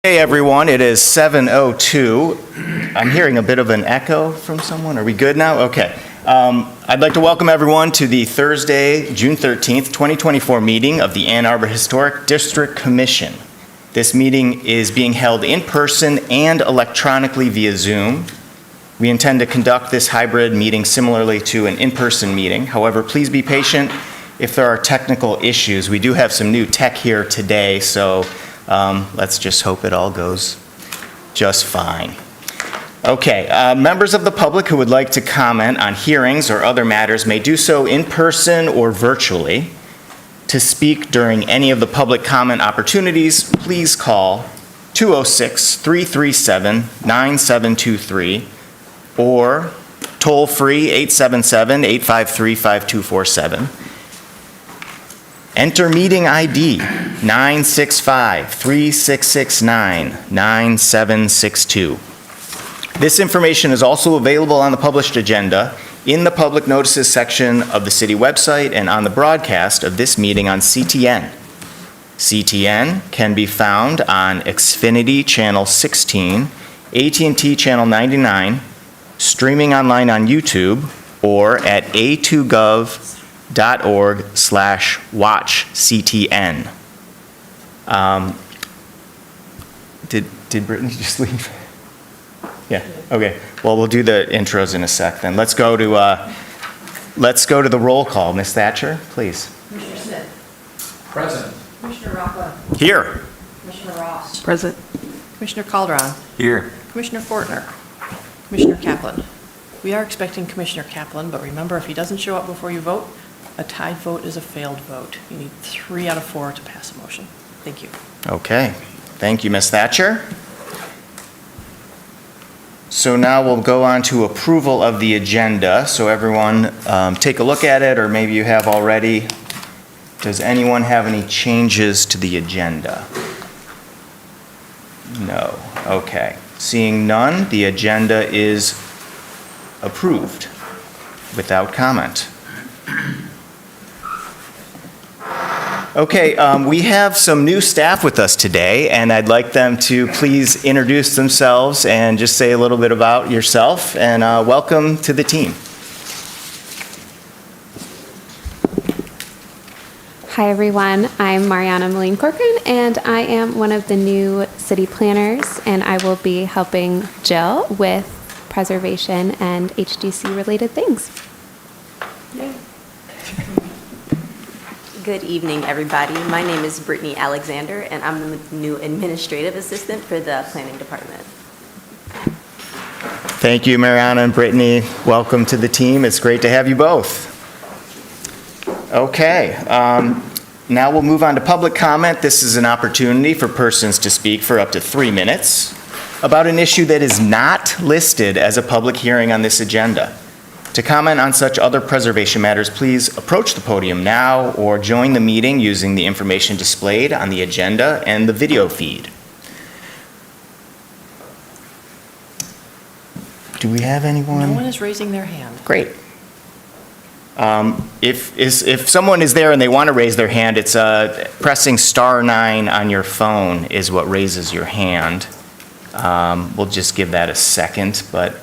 Hey everyone, it is 7:02. I'm hearing a bit of an echo from someone. Are we good now? Okay. I'd like to welcome everyone to the Thursday, June 13th, 2024 meeting of the Ann Arbor Historic District Commission. This meeting is being held in person and electronically via Zoom. We intend to conduct this hybrid meeting similarly to an in-person meeting. However, please be patient if there are technical issues. We do have some new tech here today, so let's just hope it all goes just fine. Okay, members of the public who would like to comment on hearings or other matters may do so in person or virtually. To speak during any of the public comment opportunities, please call 206-337-9723 or toll-free 877-853-5247. Enter meeting ID 965-3669-9762. This information is also available on the published agenda, in the public notices section of the city website, and on the broadcast of this meeting on CTN. CTN can be found on Xfinity Channel 16, AT&T Channel 99, streaming online on YouTube, or at a2gov.org/watchctn. Did Brittany just leave? Yeah, okay. Well, we'll do the intros in a sec then. Let's go to the roll call. Ms. Thatcher, please. Commissioner Smith. Present. Commissioner Rockwell. Here. Commissioner Ross. Present. Commissioner Calderon. Here. Commissioner Fortner. Commissioner Kaplan. We are expecting Commissioner Kaplan, but remember, if he doesn't show up before you vote, a tied vote is a failed vote. You need 3 out of 4 to pass a motion. Thank you. Okay. Thank you, Ms. Thatcher. So now we'll go on to approval of the agenda. So everyone take a look at it, or maybe you have already. Does anyone have any changes to the agenda? No. Okay. Seeing none, the agenda is approved without comment. Okay, we have some new staff with us today, and I'd like them to please introduce themselves and just say a little bit about yourself, and welcome to the team. Hi everyone, I'm Mariana Moline Corcoran, and I am one of the new city planners, and I will be helping Jill with preservation and HDC related things. Good evening, everybody. My name is Brittany Alexander, and I'm the new administrative assistant for the planning department. Thank you, Mariana and Brittany. Welcome to the team. It's great to have you both. Okay, now we'll move on to public comment. This is an opportunity for persons to speak for up to 3 minutes about an issue that is not listed as a public hearing on this agenda. To comment on such other preservation matters, please approach the podium now or join the meeting using the information displayed on the agenda and the video feed. Do we have anyone? No one is raising their hand. Great. If someone is there and they want to raise their hand, it's pressing *9 on your phone is what raises your hand. We'll just give that a second, but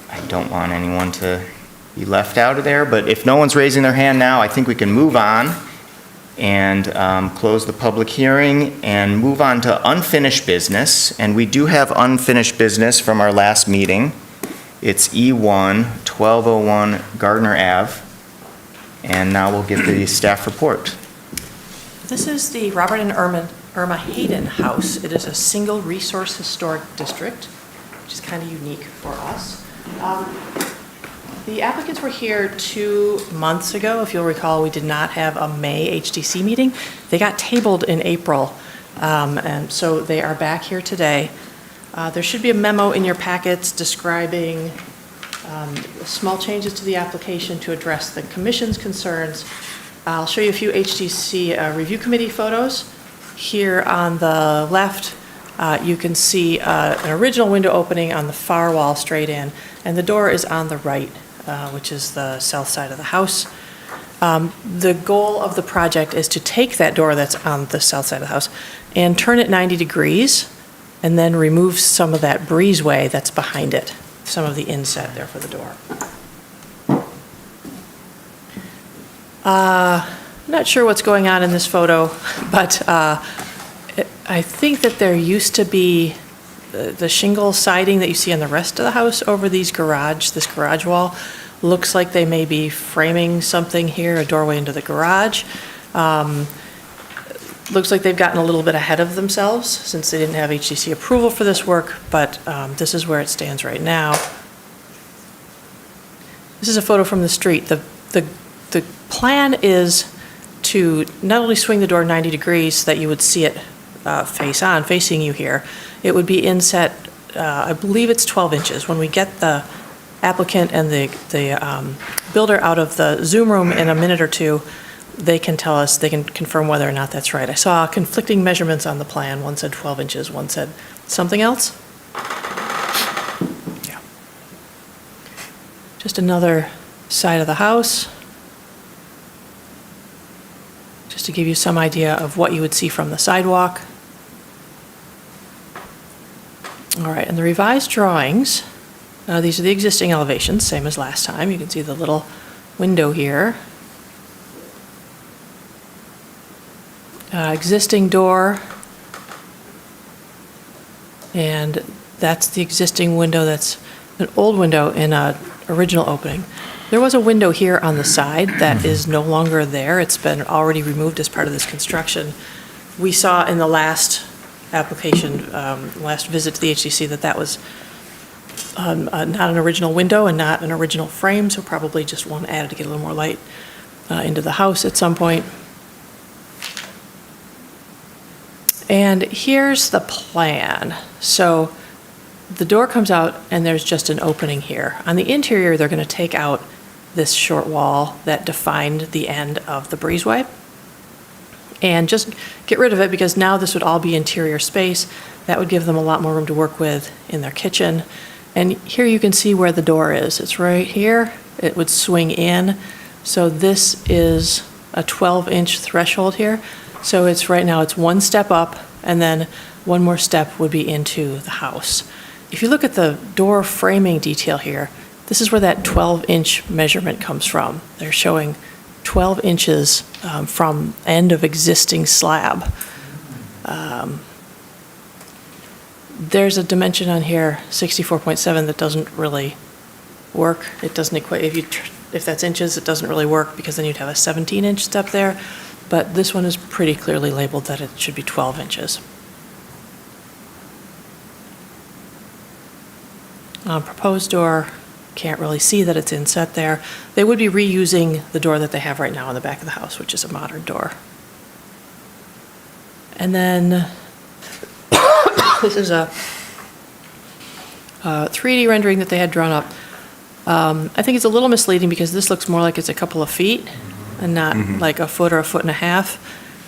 I don't want anyone to be left out of there. But if no one's raising their hand now, I think we can move on and close the public hearing and move on to unfinished business. And we do have unfinished business from our last meeting. It's E1, 1201 Gardner Ave. And now we'll get the staff report. This is the Robert and Irma Hayden House. It is a single resource historic district, which is kind of unique for us. The applicants were here 2 months ago. If you'll recall, we did not have a May HDC meeting. They got tabled in April, and so they are back here today. There should be a memo in your packets describing small changes to the application to address the commission's concerns. I'll show you a few HDC review committee photos. Here on the left, you can see an original window opening on the far wall straight in, and the door is on the right, which is the south side of the house. The goal of the project is to take that door that's on the south side of the house and turn it 90 degrees, and then remove some of that breezeway that's behind it, some of the inset there for the door. Not sure what's going on in this photo, but I think that there used to be the shingle siding that you see on the rest of the house over this garage wall. Looks like they may be framing something here, a doorway into the garage. Looks like they've gotten a little bit ahead of themselves since they didn't have HDC approval for this work, but this is where it stands right now. This is a photo from the street. The plan is to not only swing the door 90 degrees so that you would see it facing you here. It would be inset, I believe it's 12 inches. When we get the applicant and the builder out of the Zoom room in a minute or two, they can tell us, they can confirm whether or not that's right. I saw conflicting measurements on the plan. One said 12 inches, one said something else. Yeah. Just another side of the house. Just to give you some idea of what you would see from the sidewalk. All right, and the revised drawings, these are the existing elevations, same as last time. You can see the little window here. Existing door, and that's the existing window. That's an old window in an original opening. There was a window here on the side that is no longer there. It's been already removed as part of this construction. We saw in the last application, last visit to the HDC, that was not an original window and not an original frame, so probably just one added to get a little more light into the house at some point. And here's the plan. So the door comes out and there's just an opening here. On the interior, they're going to take out this short wall that defined the end of the breezeway and just get rid of it, because now this would all be interior space. That would give them a lot more room to work with in their kitchen. And here you can see where the door is. It's right here. It would swing in. So this is a 12-inch threshold here. So it's right now, it's one step up, and then one more step would be into the house. If you look at the door framing detail here, this is where that 12-inch measurement comes from. They're showing 12 inches from end of existing slab. There's a dimension on here, 64.7, that doesn't really work. It doesn't equate, if that's inches, it doesn't really work, because then you'd have a 17-inch step there. But this one is pretty clearly labeled that it should be 12 inches. Proposed door, can't really see that it's inset there. They would be reusing the door that they have right now in the back of the house, which is a modern door. And then this is a 3D rendering that they had drawn up. I think it's a little misleading because this looks more like it's a couple of feet and not like a foot or a foot and a half.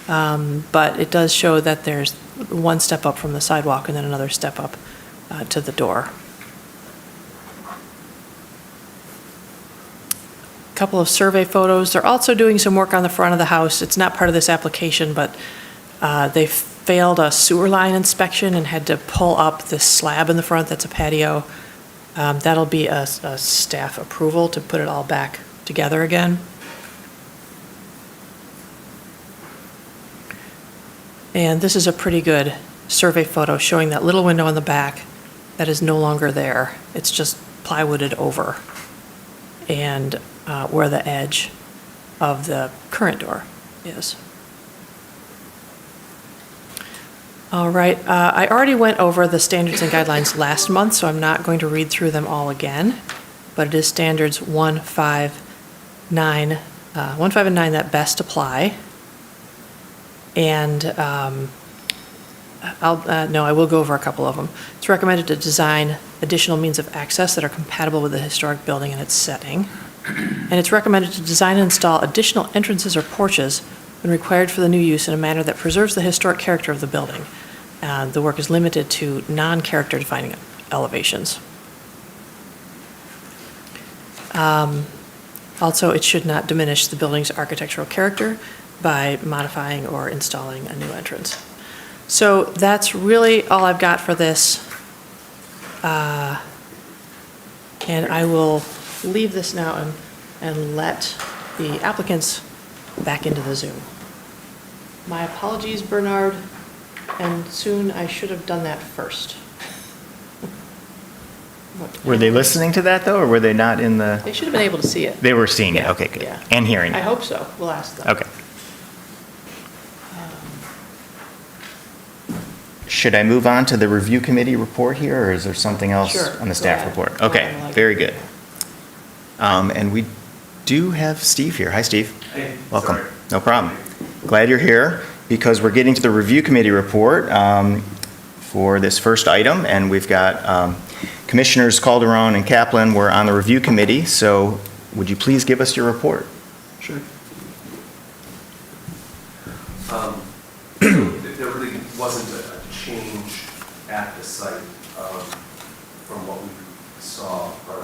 But it does show that there's one step up from the sidewalk and then another step up to the door. Couple of survey photos. They're also doing some work on the front of the house. It's not part of this application, but they failed a sewer line inspection and had to pull up this slab in the front that's a patio. That'll be a staff approval to put it all back together again. And this is a pretty good survey photo showing that little window in the back that is no longer there. It's just plywooded over. And where the edge of the current door is. All right, I already went over the standards and guidelines last month, so I'm not going to read through them all again, but it is standards 1, 5, 9 that best apply. And I will go over a couple of them. It's recommended to design additional means of access that are compatible with the historic building and its setting. And it's recommended to design and install additional entrances or porches when required for the new use in a manner that preserves the historic character of the building. The work is limited to non-character defining elevations. Also, it should not diminish the building's architectural character by modifying or installing a new entrance. So that's really all I've got for this. And I will leave this now and let the applicants back into the Zoom. My apologies, Bernard, and soon I should have done that first. Were they listening to that, though, or were they not in the? They should have been able to see it. They were seeing it, Yeah, okay, good. yeah. And hearing I it. hope so. We'll ask them. Okay. Should I move on to the review committee report here, or is there something else Sure, on the go staff ahead. report? Go Okay, ahead, I like very it. good. And we do have Steve here. Hi, Steve. Hey, Welcome. sorry. No problem. Glad you're here, because we're getting to the review committee report for this first item, and we've got Commissioners Calderon and Kaplan were on the review committee, so would you please give us your report? Sure. There really wasn't a change at the site from what we saw on our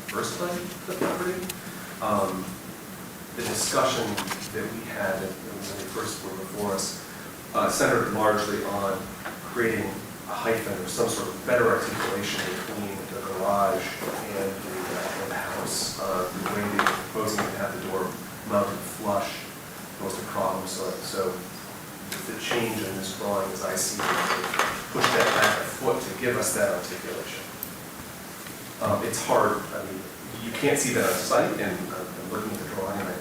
first night of the property. The discussion that we had when they first were before us centered largely on creating a hyphen or some sort of better articulation between the garage and the house. The way they were proposing to have the door mounted flush was a problem. So the change in this drawing, as I see it, to push that back a foot to give us that articulation. It's hard. I mean, you can't see that on site, and I'm looking at the drawing, and I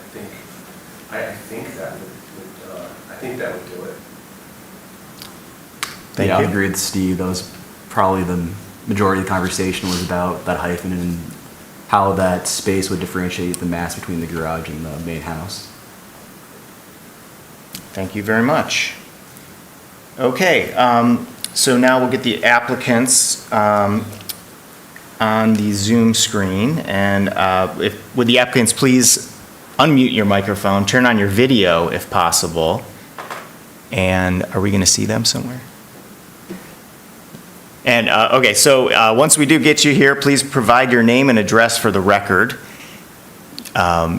think that would do it. Thank Yeah, I you. agree with Steve. That was probably the majority of the conversation was about that hyphen and how that space would differentiate the mass between the garage and the main house. Thank you very much. Okay, so now we'll get the applicants on the Zoom screen, and would the applicants please unmute your microphone, turn on your video if possible, and are we going to see them somewhere? And, okay, so once we do get you here, please provide your name and address for the record.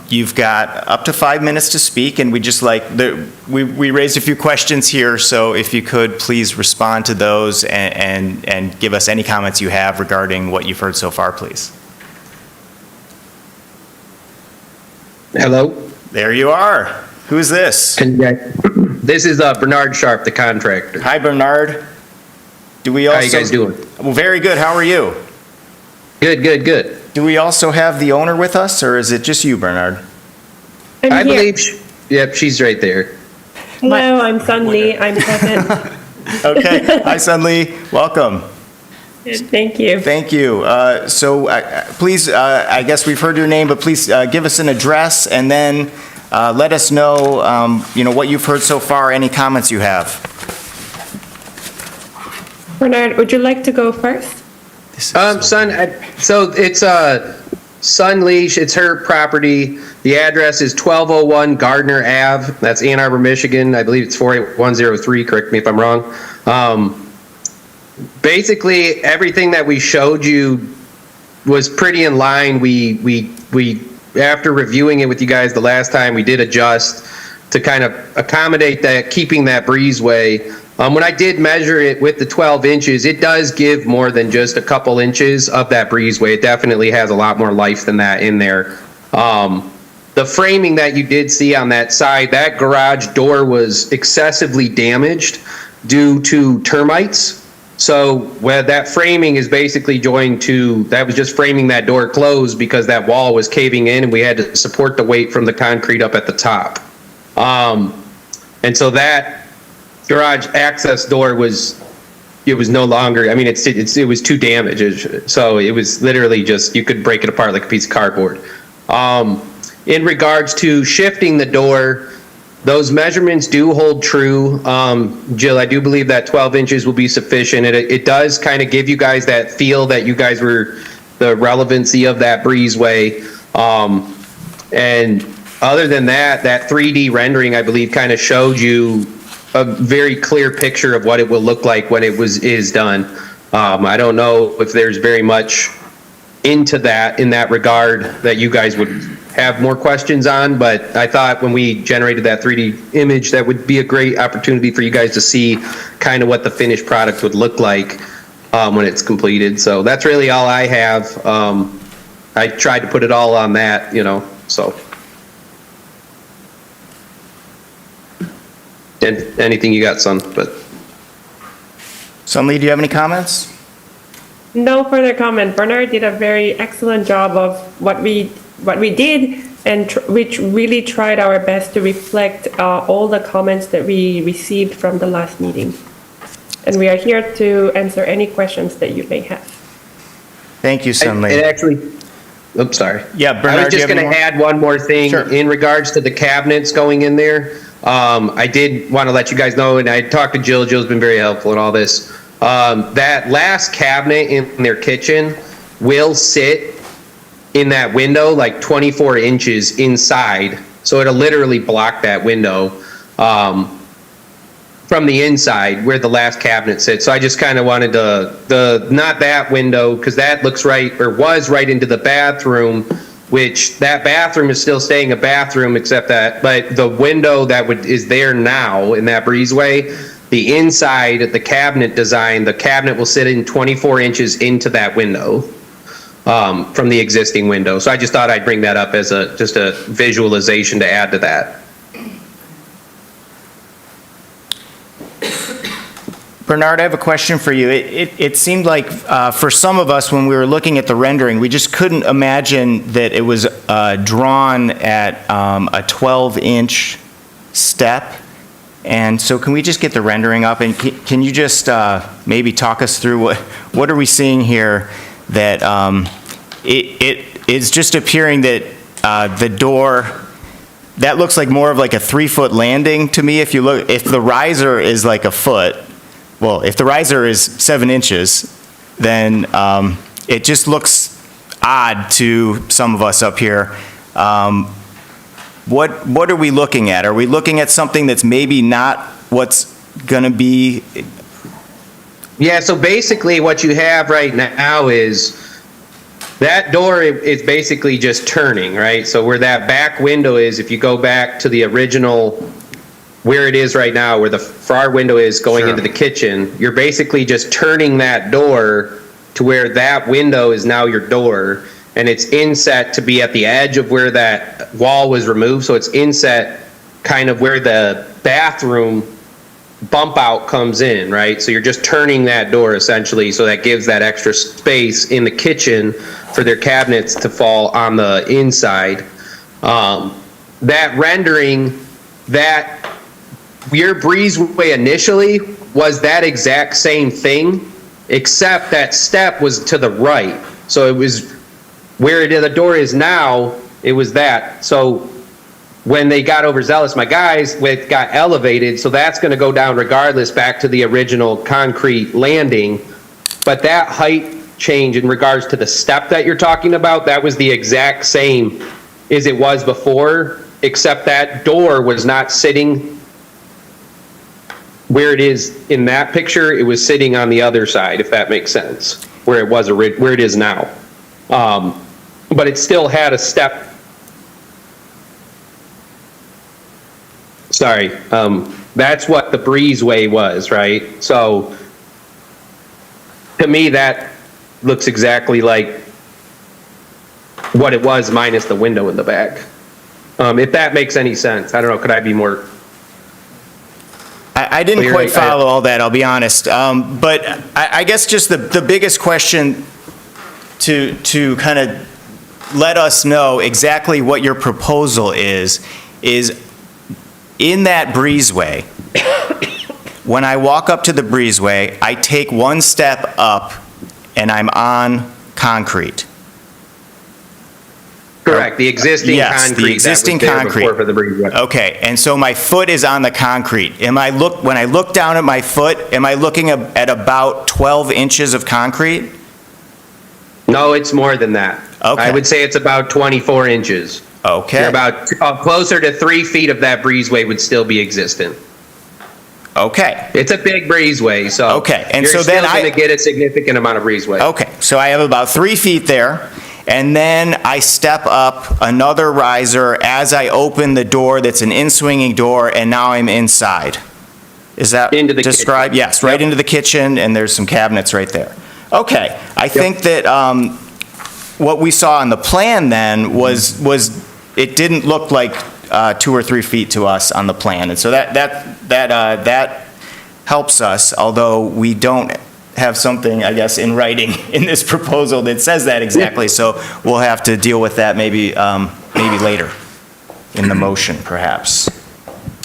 You've got up to 5 minutes to speak, and we raised a few questions here, so if you could please respond to those and give us any comments you have regarding what you've heard so far, please. Hello. There you are. Who's this? This is Bernard Sharp, the contractor. Hi, Bernard. Do we How also? you guys doing? Well, very good. How are you? Good. Do we also have the owner with us, or is it just you, Bernard? I believe, yep, she's right there. Hello, I'm Sun Lee. I'm present. Okay. Hi, Sunli. Welcome. Thank you. Thank you. So please, I guess we've heard your name, but please give us an address and then let us know, what you've heard so far, any comments you have. Bernard, would you like to go first? So it's Sun Leash. It's her property. The address is 1201 Gardner Ave. That's Ann Arbor, Michigan. I believe it's 48103. Correct me if I'm wrong. Basically, everything that we showed you was pretty in line. We after reviewing it with you guys the last time, we did adjust to kind of accommodate that, keeping that breezeway. When I did measure it with the 12 inches, it does give more than just a couple inches of that breezeway. It definitely has a lot more life than that in there. The framing that you did see on that side, that garage door was excessively damaged due to termites. So where that framing is basically joined to, that was just framing that door closed because that wall was caving in and we had to support the weight from the concrete up at the top. And so that garage access door was no longer, I mean, it was too damaged. So it was literally just, you could break it apart like a piece of cardboard. In regards to shifting the door, those measurements do hold true. Jill, I do believe that 12 inches will be sufficient. It does kind of give you guys that feel that you guys were the relevancy of that breezeway. And other than that, that 3D rendering, I believe, kind of showed you a very clear picture of what it will look like when it is done. I don't know if there's very much into that in that regard that you guys would have more questions on, but I thought when we generated that 3D image, that would be a great opportunity for you guys to see kind of what the finished product would look like when it's completed. So that's really all I have. I tried to put it all on that, so. And anything you got, son? But Sun Lee, do you have any comments? No further comment. Bernard did a very excellent job of what we did, and which really tried our best to reflect all the comments that we received from the last meeting. And we are here to answer any questions that you may have. Thank you, Sun Lee. it actually, oops, sorry. Yeah, Bernard, I was do you just have going any to more? add one more thing Sure. in regards to the cabinets going in there. I did want to let you guys know, and I talked to Jill. Jill's been very helpful in all this. That last cabinet in their kitchen will sit in that window like 24 inches inside. So it'll literally block that window from the inside where the last cabinet sits. So I just kind of wanted to, not that window, because that looks right, or was right into the bathroom, which that bathroom is still staying a bathroom except that, but the window that is there now in that breezeway, the inside of the cabinet design, the cabinet will sit in 24 inches into that window from the existing window. So I just thought I'd bring that up as just a visualization to add to that. Bernard, I have a question for you. It seemed like for some of us, when we were looking at the rendering, we just couldn't imagine that it was drawn at a 12-inch step. And so can we just get the rendering up? And can you just maybe talk us through what are we seeing here that it is just appearing that the door, that looks like more of like a 3-foot landing to me. If you look, if the riser is like a foot, well, if the riser is 7 inches, then it just looks odd to some of us up here. What are we looking at? Are we looking at something that's maybe not what's going to be? Yeah, so basically what you have right now is that door is basically just turning, right? So where that back window is, if you go back to the original, where it is right now, where the far window is going Sure. into the kitchen, you're basically just turning that door to where that window is now your door, and it's inset to be at the edge of where that wall was removed, so it's inset kind of where the bathroom bump out comes in, right? So you're just turning that door essentially, so that gives that extra space in the kitchen for their cabinets to fall on the inside. That rendering, that your breezeway initially was that exact same thing, except that step was to the right. So it was where the door is now, it was that. So when they got overzealous, my guys, it got elevated, so that's going to go down regardless back to the original concrete landing. But that height change in regards to the step that you're talking about, that was the exact same as it was before, except that door was not sitting where it is in that picture. It was sitting on the other side, if that makes sense, where it was where it is now. But it still had a step. Sorry, that's what the breezeway was, right? So to me, that looks exactly like what it was minus the window in the back. If that makes any sense. I don't know, could I be more? I didn't Clear, quite I- follow all that, I'll be honest. But I guess just the biggest question to kind of let us know exactly what your proposal is in that breezeway, when I walk up to the breezeway, I take one step up and I'm on concrete. Correct, the existing Yes, the concrete. existing that was there concrete. before for the breezeway. Okay, and so my foot is on the concrete. When I look down at my foot, am I looking at about 12 inches of concrete? No, it's more than that. Okay. I would say it's about 24 inches. Okay. You're about closer to 3 feet of that breezeway would still be existent. Okay. It's a big breezeway, so. Okay, and you're so then still going to get a significant amount of breezeway. Okay, so I have about 3 feet there, and then I step up another riser as I open the door that's an in-swinging door, and now I'm inside. Is that Into the described? kitchen. Yes, right into the kitchen, and there's some cabinets right there. Okay, I think that what we saw on the plan then was it didn't look like 2 or 3 feet to us on the plan, and so that helps us, although we don't have something, I guess, in writing in this proposal that says that exactly, so we'll have to deal with that maybe later in the motion, perhaps.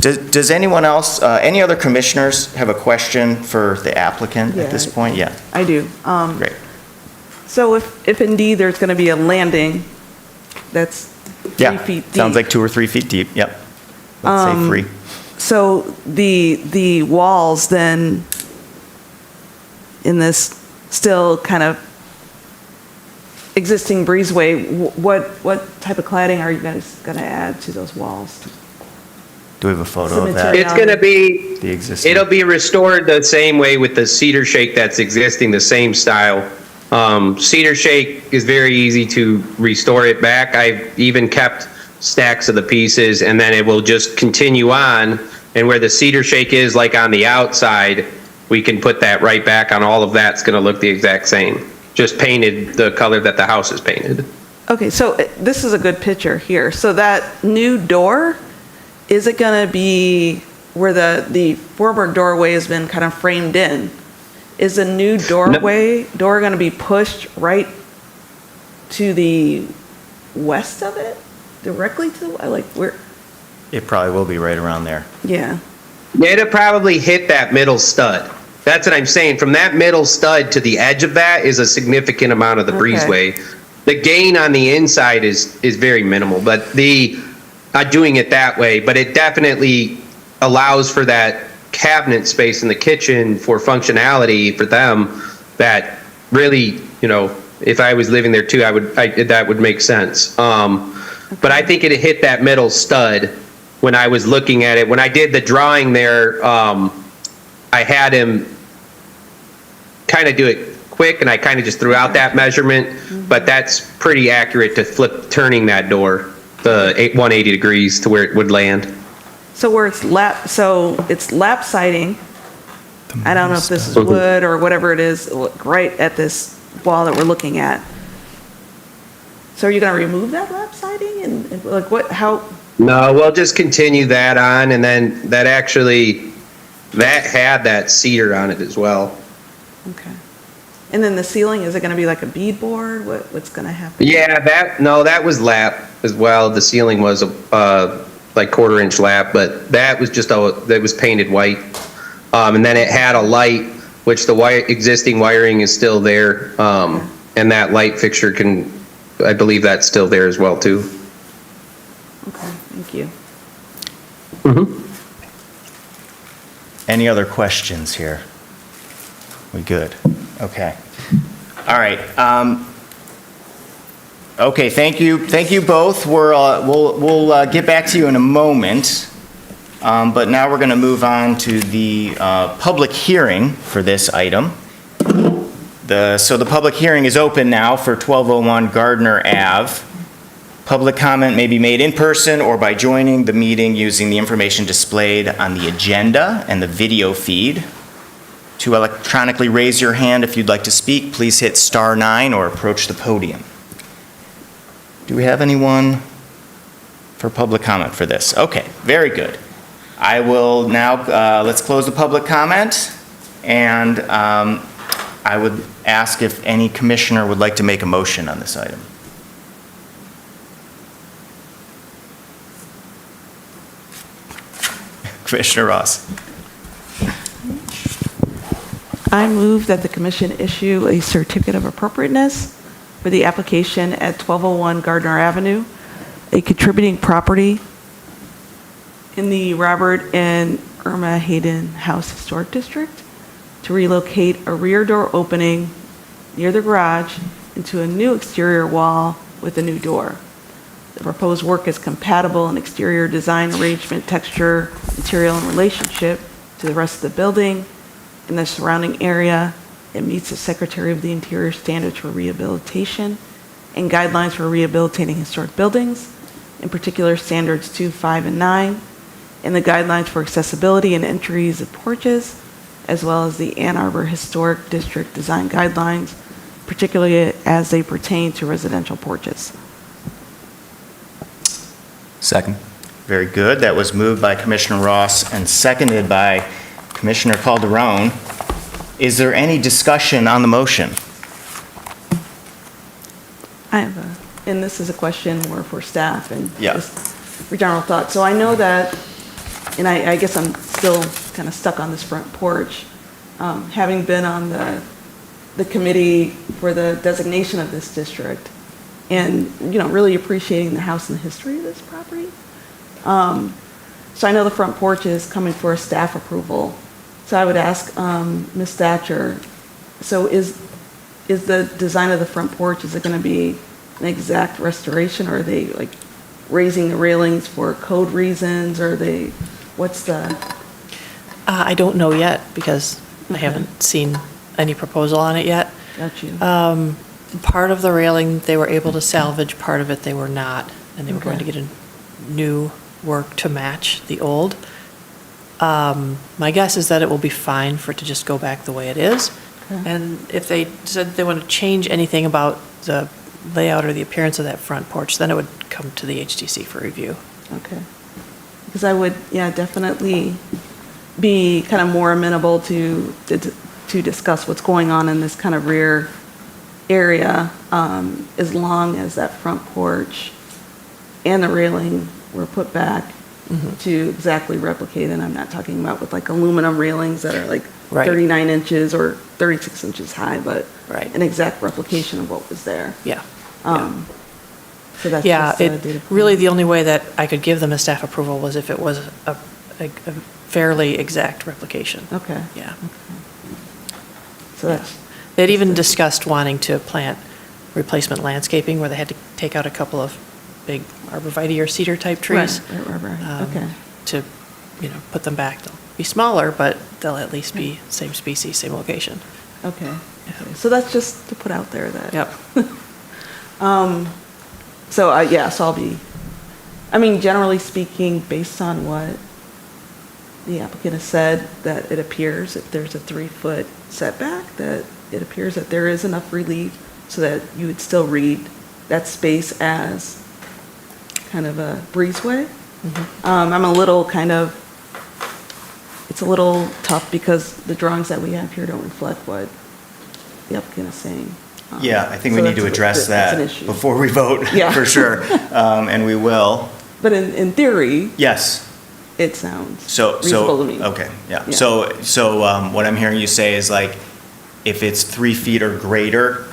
Does anyone else, any other commissioners have a question for the applicant at this point? Yeah, I do. great. So if indeed there's going to be a landing that's 3 Yeah, feet deep. sounds like 2 or 3 feet deep, yep. Let's say 3. So the walls then in this still kind of existing breezeway, what type of cladding are you guys going to add to those walls? Do we have a photo Some of that? material. It's going to be, The existing? it'll be restored the same way with the cedar shake that's existing, the same style. Cedar shake is very easy to restore it back. I've even kept stacks of the pieces, and then it will just continue on. And where the cedar shake is, like on the outside, we can put that right back on. All of that's going to look the exact same, just painted the color that the house is painted. Okay, so this is a good picture here. So that new door, is it going to be where the former doorway has been kind of framed in? Is the new door going to be pushed right to the west of it? Directly to the, like where? It probably will be right around there. Yeah. Yeah, it'll probably hit that middle stud. That's what I'm saying. From that middle stud to the edge of that is a significant amount of the Okay. breezeway. The gain on the inside is very minimal, but doing it that way, but it definitely allows for that cabinet space in the kitchen for functionality for them that really, if I was living there too, that would make sense. But I think it hit that middle stud when I was looking at it. When I did the drawing there, I had him kind of do it quick, and I kind of just threw out that measurement, but that's pretty accurate to turning that door the 180 degrees to where it would land. So where it's lap siding, I don't know if this is wood or whatever it is, right at this wall that we're looking at. So are you going to remove that lap siding and like what, how? No, we'll just continue that on, and then that had that cedar on it as well. Okay. And then the ceiling, is it going to be like a beadboard? What's going to happen? Yeah, that was lap as well. The ceiling was like 1/4-inch lap, but that was that was painted white. And then it had a light, which the existing wiring is still there. And that light fixture I believe that's still there as well too. Okay, thank you. Any other questions here? We good? Okay. All right. Okay, thank you both. We'll get back to you in a moment, but now we're going to move on to the public hearing for this item. So the public hearing is open now for 1201 Gardner Ave. Public comment may be made in person or by joining the meeting using the information displayed on the agenda and the video feed. To electronically raise your hand if you'd like to speak, please hit *9 or approach the podium. Do we have anyone for public comment for this? Okay, very good. I will now, let's close the public comment, and I would ask if any commissioner would like to make a motion on this item. Commissioner Ross. I move that the commission issue a certificate of appropriateness for the application at 1201 Gardner Avenue, a contributing property in the Robert and Irma Hayden House Historic District, to relocate a rear door opening near the garage into a new exterior wall with a new door. The proposed work is compatible in exterior design, arrangement, texture, material, and relationship to the rest of the building in the surrounding area. It meets the Secretary of the Interior standards for rehabilitation and guidelines for rehabilitating historic buildings, in particular standards 2, 5, and 9, and the guidelines for accessibility and entries of porches, as well as the Ann Arbor Historic District Design Guidelines, particularly as they pertain to residential porches. Second. Very good. That was moved by Commissioner Ross and seconded by Commissioner Calderon. Is there any discussion on the motion? I have and this is a question more for staff and Yeah. just for general thoughts. So I know that, and I guess I'm still kind of stuck on this front porch, having been on the committee for the designation of this district, and, really appreciating the house and the history of this property. So I know the front porch is coming for a staff approval. So I would ask Ms. Thatcher, so is the design of the front porch, is it going to be an exact restoration, or are they like raising the railings for code reasons, or are they, what's the? I don't know yet because I haven't seen any proposal on it yet. Got you. Part of the railing they were able to salvage, part of it they were not, and they were going to Okay. get a new work to match the old. My guess is that it will be fine for it to just go back the way it is. Okay. And if they said they want to change anything about the layout or the appearance of that front porch, then it would come to the HDC for review. Okay. Because I would, definitely be kind of more amenable to discuss what's going on in this kind of rear area, as long as that front porch and the railing were put back to exactly replicate, and I'm not talking about with like aluminum railings that are like Right. 39 inches or 36 inches high, but Right. an exact replication of what was there. Yeah. So that's Yeah, just a data point. really, the only way that I could give them a staff approval was if it was a fairly exact replication. Okay. Yeah. So that's, They'd even discussed wanting to plant replacement landscaping where they had to take out a couple of big arborvitae or cedar type trees. right. Okay. To, put them back. They'll be smaller, but they'll at least be same species, same location. Okay. Yeah. Okay. So that's just to put out there that. Yep. So I'll be, generally speaking, based on what the applicant has said, that it appears if there's a 3-foot setback, that it appears that there is enough relief so that you would still read that space as kind of a breezeway. I'm a little it's a little tough because the drawings that we have here don't reflect what the applicant is saying. Yeah, I think So we need to that's address that's an that issue. before we vote, Yeah. for sure, and we will. But in theory, Yes. it sounds So, reasonable to me. okay, yeah. Yeah. So what I'm hearing you say is like, if it's 3 feet or greater,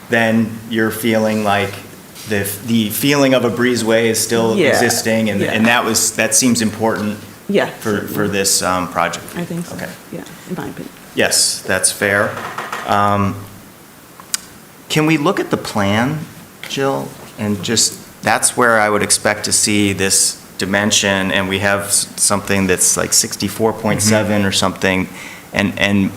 then you're feeling like the feeling of a breezeway is still Yeah, existing, and yeah. that seems important Yeah. for this project. I think so. Okay. Yeah, in my opinion. Yes, that's fair. Can we look at the plan, Jill? And just, that's where I would expect to see this dimension, and we have something that's like 64.7 or something, and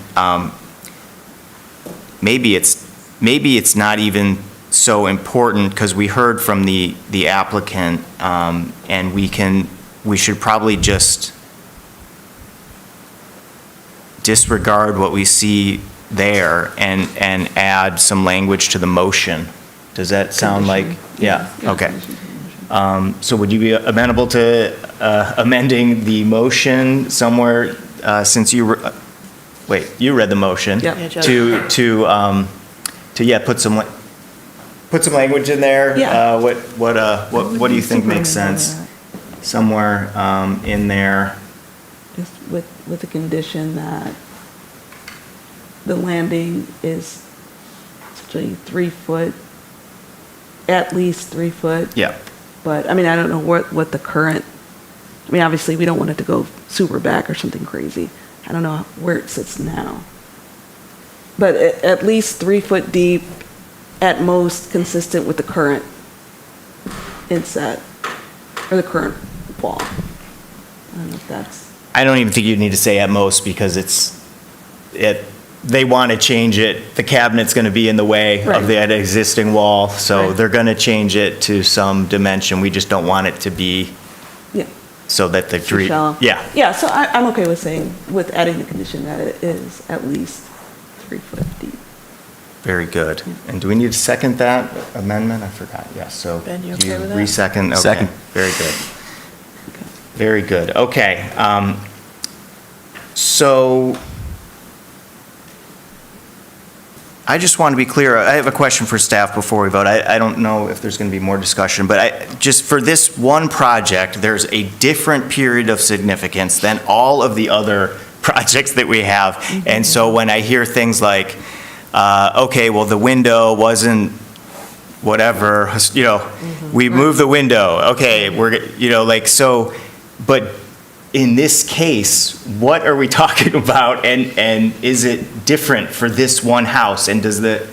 maybe it's not even so important, because we heard from the applicant, and we should probably just disregard what we see there and add some language to the motion. Does that sound like? Yeah, okay. So would you be amenable to amending the motion somewhere, since you, wait, you read the motion? Yep. Yeah, Judge. To put some language in there? Yeah. What do you think makes sense? Somewhere in there. Just with the condition that the landing is essentially 3 foot, at least 3 foot. Yeah. But, I don't know what the current, obviously, we don't want it to go super back or something crazy. I don't know where it sits now. But at least 3 foot deep, at most consistent with the current inset, or the current wall. I don't know if that's, I don't even think you need to say at most, because they want to change it. The cabinet's going to be in the way Right. of that existing wall, so Right. they're going to change it to some dimension. We just don't want it to be Yeah. so that the Too shallow. yeah. Yeah, so I'm okay with saying, with adding the condition that it is at least 3 foot deep. Very good. And do we need to second that amendment? I forgot. Yes, so. Ben, you do okay with that? Re-second? Okay. Second. Very good. Very good. Okay. So I just want to be clear. I have a question for staff before we vote. I don't know if there's going to be more discussion, but just for this one project, there's a different period of significance than all of the other projects that we have. And so when I hear things like, okay, well, the window wasn't whatever, we moved the window, okay, so, but in this case, what are we talking about, and is it different for this one house, and does the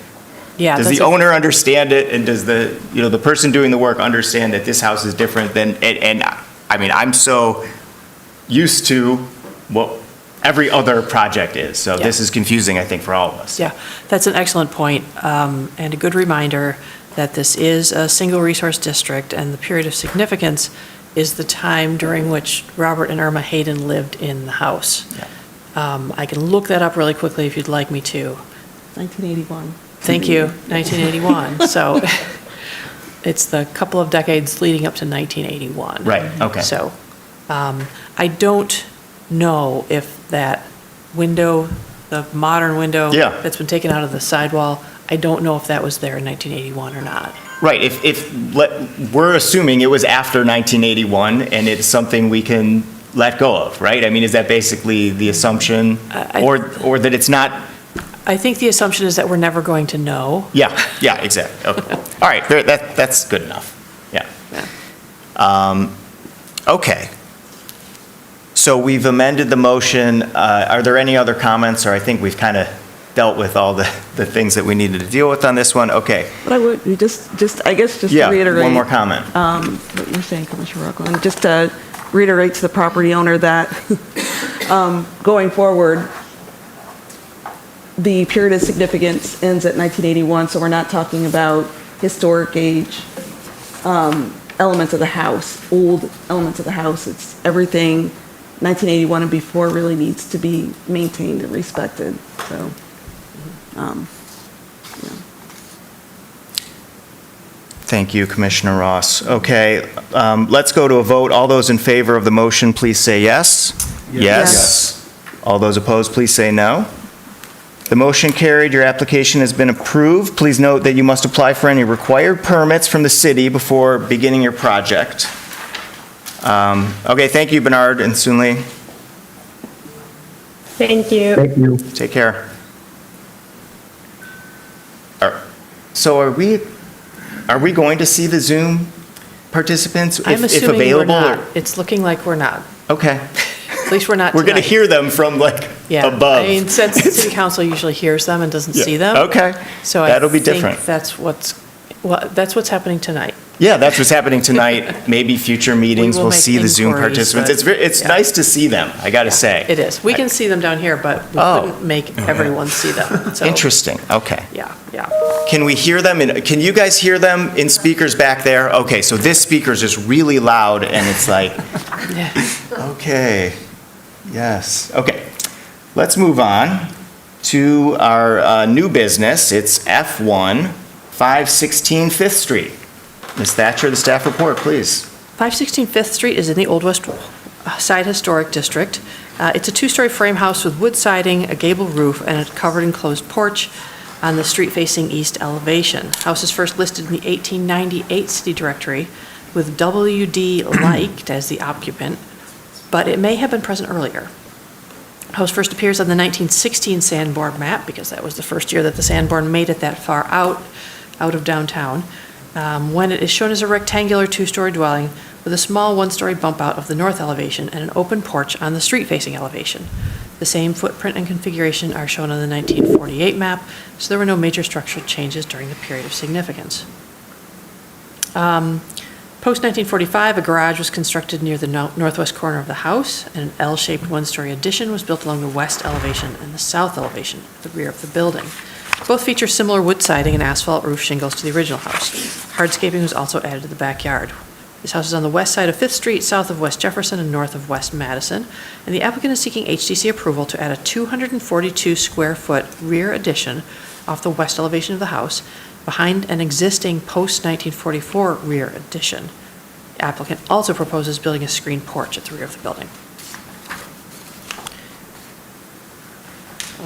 owner understand it, and does the person doing the work understand that this house is different than, and I mean, I'm so used to what every other project is, so Yeah. this is confusing, I think, for all of us. Yeah, that's an excellent point, and a good reminder that this is a single resource district, and the period of significance is the time during which Robert and Irma Hayden lived in the house. I can look that up really quickly if you'd like me to. 1981. Thank you, 1981. So it's the couple of decades leading up to 1981. Right, okay. So I don't know if that window, the modern window Yeah. that's been taken out of the sidewall, I don't know if that was there in 1981 or not. Right, we're assuming it was after 1981, and it's something we can let go of, right? I mean, is that basically the assumption? Or that it's not, I think the assumption is that we're never going to know. yeah, exactly, okay. All right, that's good enough, yeah. Okay. So we've amended the motion. Are there any other comments, or I think we've kind of dealt with all the things that we needed to deal with on this one? Okay. But I would, I guess just to Yeah, reiterate. one more comment. What you're saying, Commissioner Rockland, just to reiterate to the property owner that going forward, the period of significance ends at 1981, so we're not talking about historic age elements of the house, old elements of the house. It's everything 1981 and before really needs to be maintained and respected, so. Thank you, Commissioner Ross. Okay, let's go to a vote. All those in favor of the motion, please say yes. Yes. All those opposed, please say no. The motion carried. Your application has been approved. Please note that you must apply for any required permits from the city before beginning your project. Okay, thank you, Bernard and Sunli. Thank you. Thank you. Take care. So are we going to see the Zoom participants I'm if assuming we're available? or- not. It's looking like we're not. Okay. At least we're not We're going to tonight. hear them from Yeah. above. I mean, since the city council usually hears them and doesn't Yeah. see them. Okay. So That'll be I think different. that's what's happening tonight. Yeah, that's what's happening tonight. Maybe future meetings, will we'll make see the Zoom inquiries, participants. but- It's yeah. nice to see them, I got to say. It is. We can see them down here, but we Oh. couldn't make everyone see them. So, Interesting, okay. Yeah. Can we hear them, can you guys hear them in speakers back there? Okay, so this speaker's just really loud, and it's like, Yeah. okay, yes, okay. Let's move on to our new business. It's F1, 516 Fifth Street. Ms. Thatcher, the staff report, please. 516 Fifth Street is in the Old West Side Historic District. It's a two-story frame house with wood siding, a gable roof, and a covered enclosed porch on the street-facing east elevation. House is first listed in the 1898 city directory with W.D. Liked as the occupant, but it may have been present earlier. House first appears on the 1916 Sanborn map, because that was the first year that the Sanborn made it that far out of downtown, when it is shown as a rectangular two-story dwelling with a small one-story bump out of the north elevation and an open porch on the street-facing elevation. The same footprint and configuration are shown on the 1948 map, so there were no major structural changes during the period of significance. Post-1945, a garage was constructed near the northwest corner of the house, and an L-shaped one-story addition was built along the west elevation and the south elevation at the rear of the building. Both feature similar wood siding and asphalt roof shingles to the original house. Hardscaping was also added to the backyard. This house is on the west side of 5th Street, south of West Jefferson and north of West Madison, and the applicant is seeking HDC approval to add a 242-square-foot rear addition off the west elevation of the house behind an existing post-1944 rear addition. The applicant also proposes building a screened porch at the rear of the building.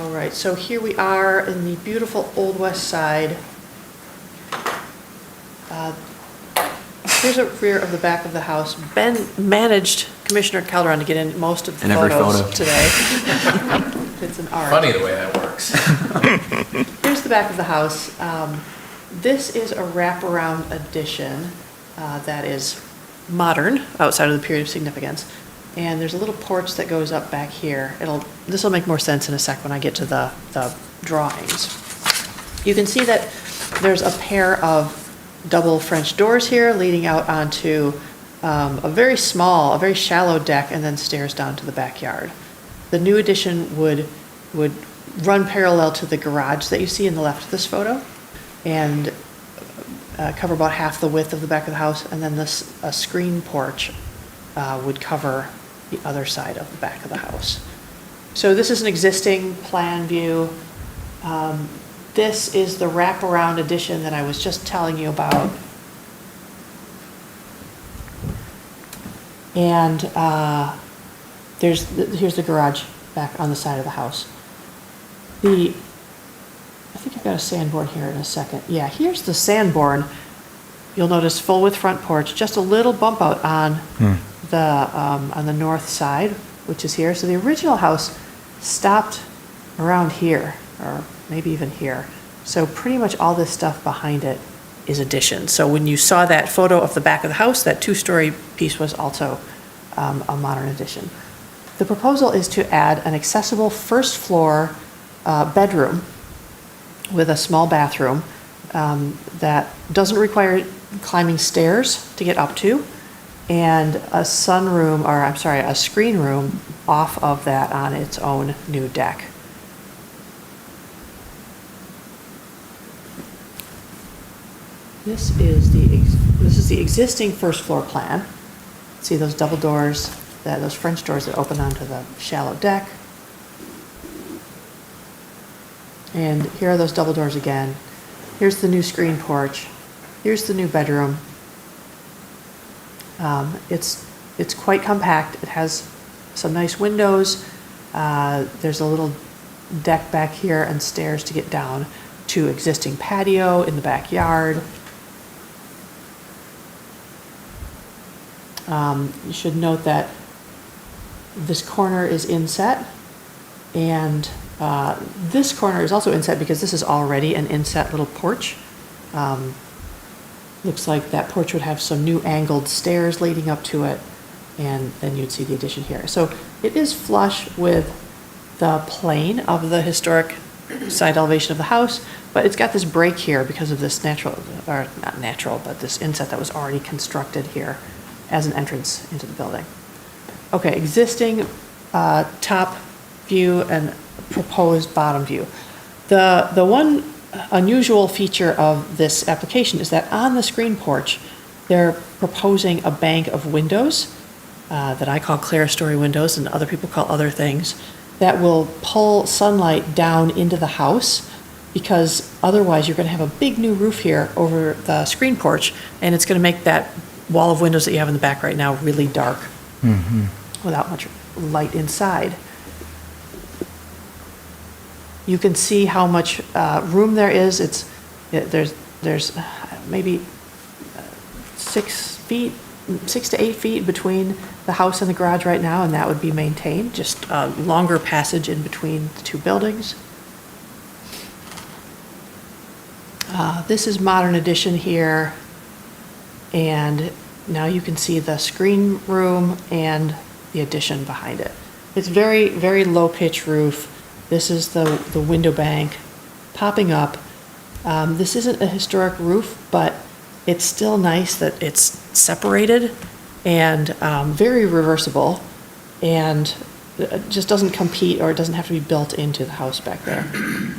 All right, so here we are in the beautiful Old West Side. Here's a rear of the back of the house. Ben managed Commissioner Calderon to get in most of the In every photos photo. today. It's an art. Funny the way that works. Here's the back of the house. This is a wraparound addition that is modern, outside of the period of significance. And there's a little porch that goes up back here. This will make more sense in a sec when I get to the drawings. You can see that there's a pair of double French doors here leading out onto a very shallow deck and then stairs down to the backyard. The new addition would run parallel to the garage that you see in the left of this photo and cover about half the width of the back of the house, and then a screen porch would cover the other side of the back of the house. So this is an existing plan view. This is the wraparound addition that I was just telling you about. And here's the garage back on the side of the house. I think I've got a Sanborn here in a second. Yeah, here's the Sanborn. You'll notice full width front porch, just a little bump out on the north side, which is here. So the original house stopped around here, or maybe even here. So pretty much all this stuff behind it is addition. So when you saw that photo of the back of the house, that two-story piece was also a modern addition. The proposal is to add an accessible first floor bedroom with a small bathroom that doesn't require climbing stairs to get up to, and a screen room off of that on its own new deck. This is the existing first floor plan. See those double doors, those French doors that open onto the shallow deck. And here are those double doors again. Here's the new screen porch. Here's the new bedroom. It's quite compact. It has some nice windows. There's a little deck back here and stairs to get down to existing patio in the backyard. You should note that this corner is inset, and this corner is also inset because this is already an inset little porch. Looks like that porch would have some new angled stairs leading up to it, and then you'd see the addition here. So it is flush with the plane of the historic side elevation of the house, but it's got this break here because of this not natural, but this inset that was already constructed here as an entrance into the building. Okay, existing top view and proposed bottom view. The one unusual feature of this application is that on the screen porch, they're proposing a bank of windows that I call clerestory windows and other people call other things, that will pull sunlight down into the house, because otherwise you're going to have a big new roof here over the screen porch, and it's going to make that wall of windows that you have in the back right now really dark without much light inside. You can see how much room there is. There's maybe 6 to 8 feet between the house and the garage right now, and that would be maintained, just a longer passage in between the two buildings. This is modern addition here, and now you can see the screen room and the addition behind it. It's very, very low pitch roof. This is the window bank popping up. This isn't a historic roof, but It's still nice that it's separated and very reversible, and it just doesn't compete, or it doesn't have to be built into the house back there.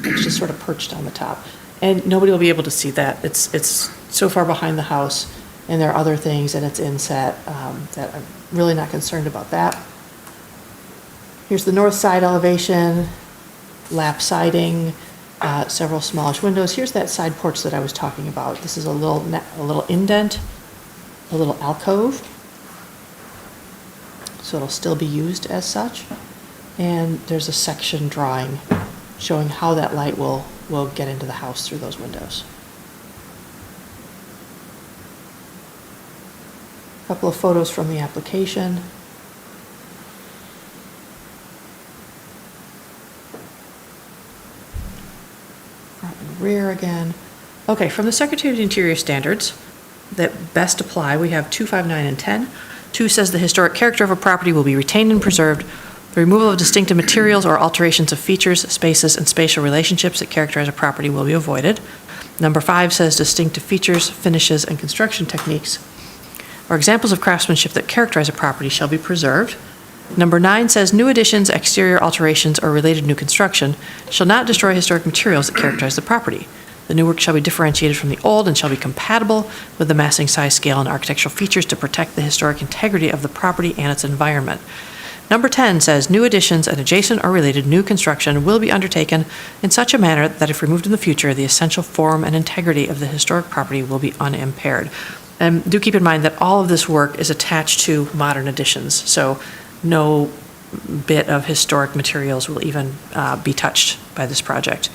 It's just sort of perched on the top. And nobody will be able to see that. It's so far behind the house, and there are other things, and it's inset, that I'm really not concerned about that. Here's the north side elevation, lap siding, several smallish windows. Here's that side porch that I was talking about. This is a little indent, a little alcove. So it'll still be used as such. And there's a section drawing showing how that light will get into the house through those windows. A couple of photos from the application. Front and rear again. Okay, from the Secretary of the Interior standards that best apply, we have 2, 5, 9, and 10. 2 says the historic character of a property will be retained and preserved. The removal of distinctive materials or alterations of features, spaces, and spatial relationships that characterize a property will be avoided. Number 5 says distinctive features, finishes, and construction techniques or examples of craftsmanship that characterize a property shall be preserved. Number 9 says new additions, exterior alterations, or related new construction shall not destroy historic materials that characterize the property. The new work shall be differentiated from the old and shall be compatible with the massing, size, scale, and architectural features to protect the historic integrity of the property and its environment. Number 10 says new additions and adjacent or related new construction will be undertaken in such a manner that if removed in the future, the essential form and integrity of the historic property will be unimpaired. And do keep in mind that all of this work is attached to modern additions, so no bit of historic materials will even be touched by this project.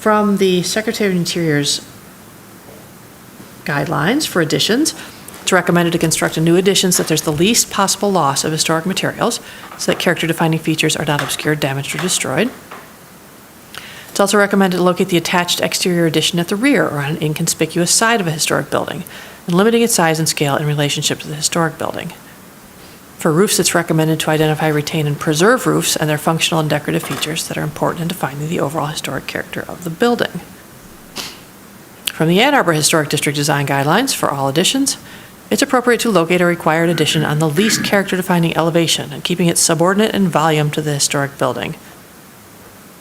From the Secretary of the Interior's guidelines for additions, it's recommended to construct a new addition so that there's the least possible loss of historic materials, so that character-defining features are not obscured, damaged, or destroyed. It's also recommended to locate the attached exterior addition at the rear or on an inconspicuous side of a historic building, and limiting its size and scale in relationship to the historic building. For roofs, it's recommended to identify, retain, and preserve roofs and their functional and decorative features that are important in defining the overall historic character of the building. From the Arbor Historic District Design Guidelines for all additions, it's appropriate to locate a required addition on the least character-defining elevation and keeping it subordinate in volume to the historic building,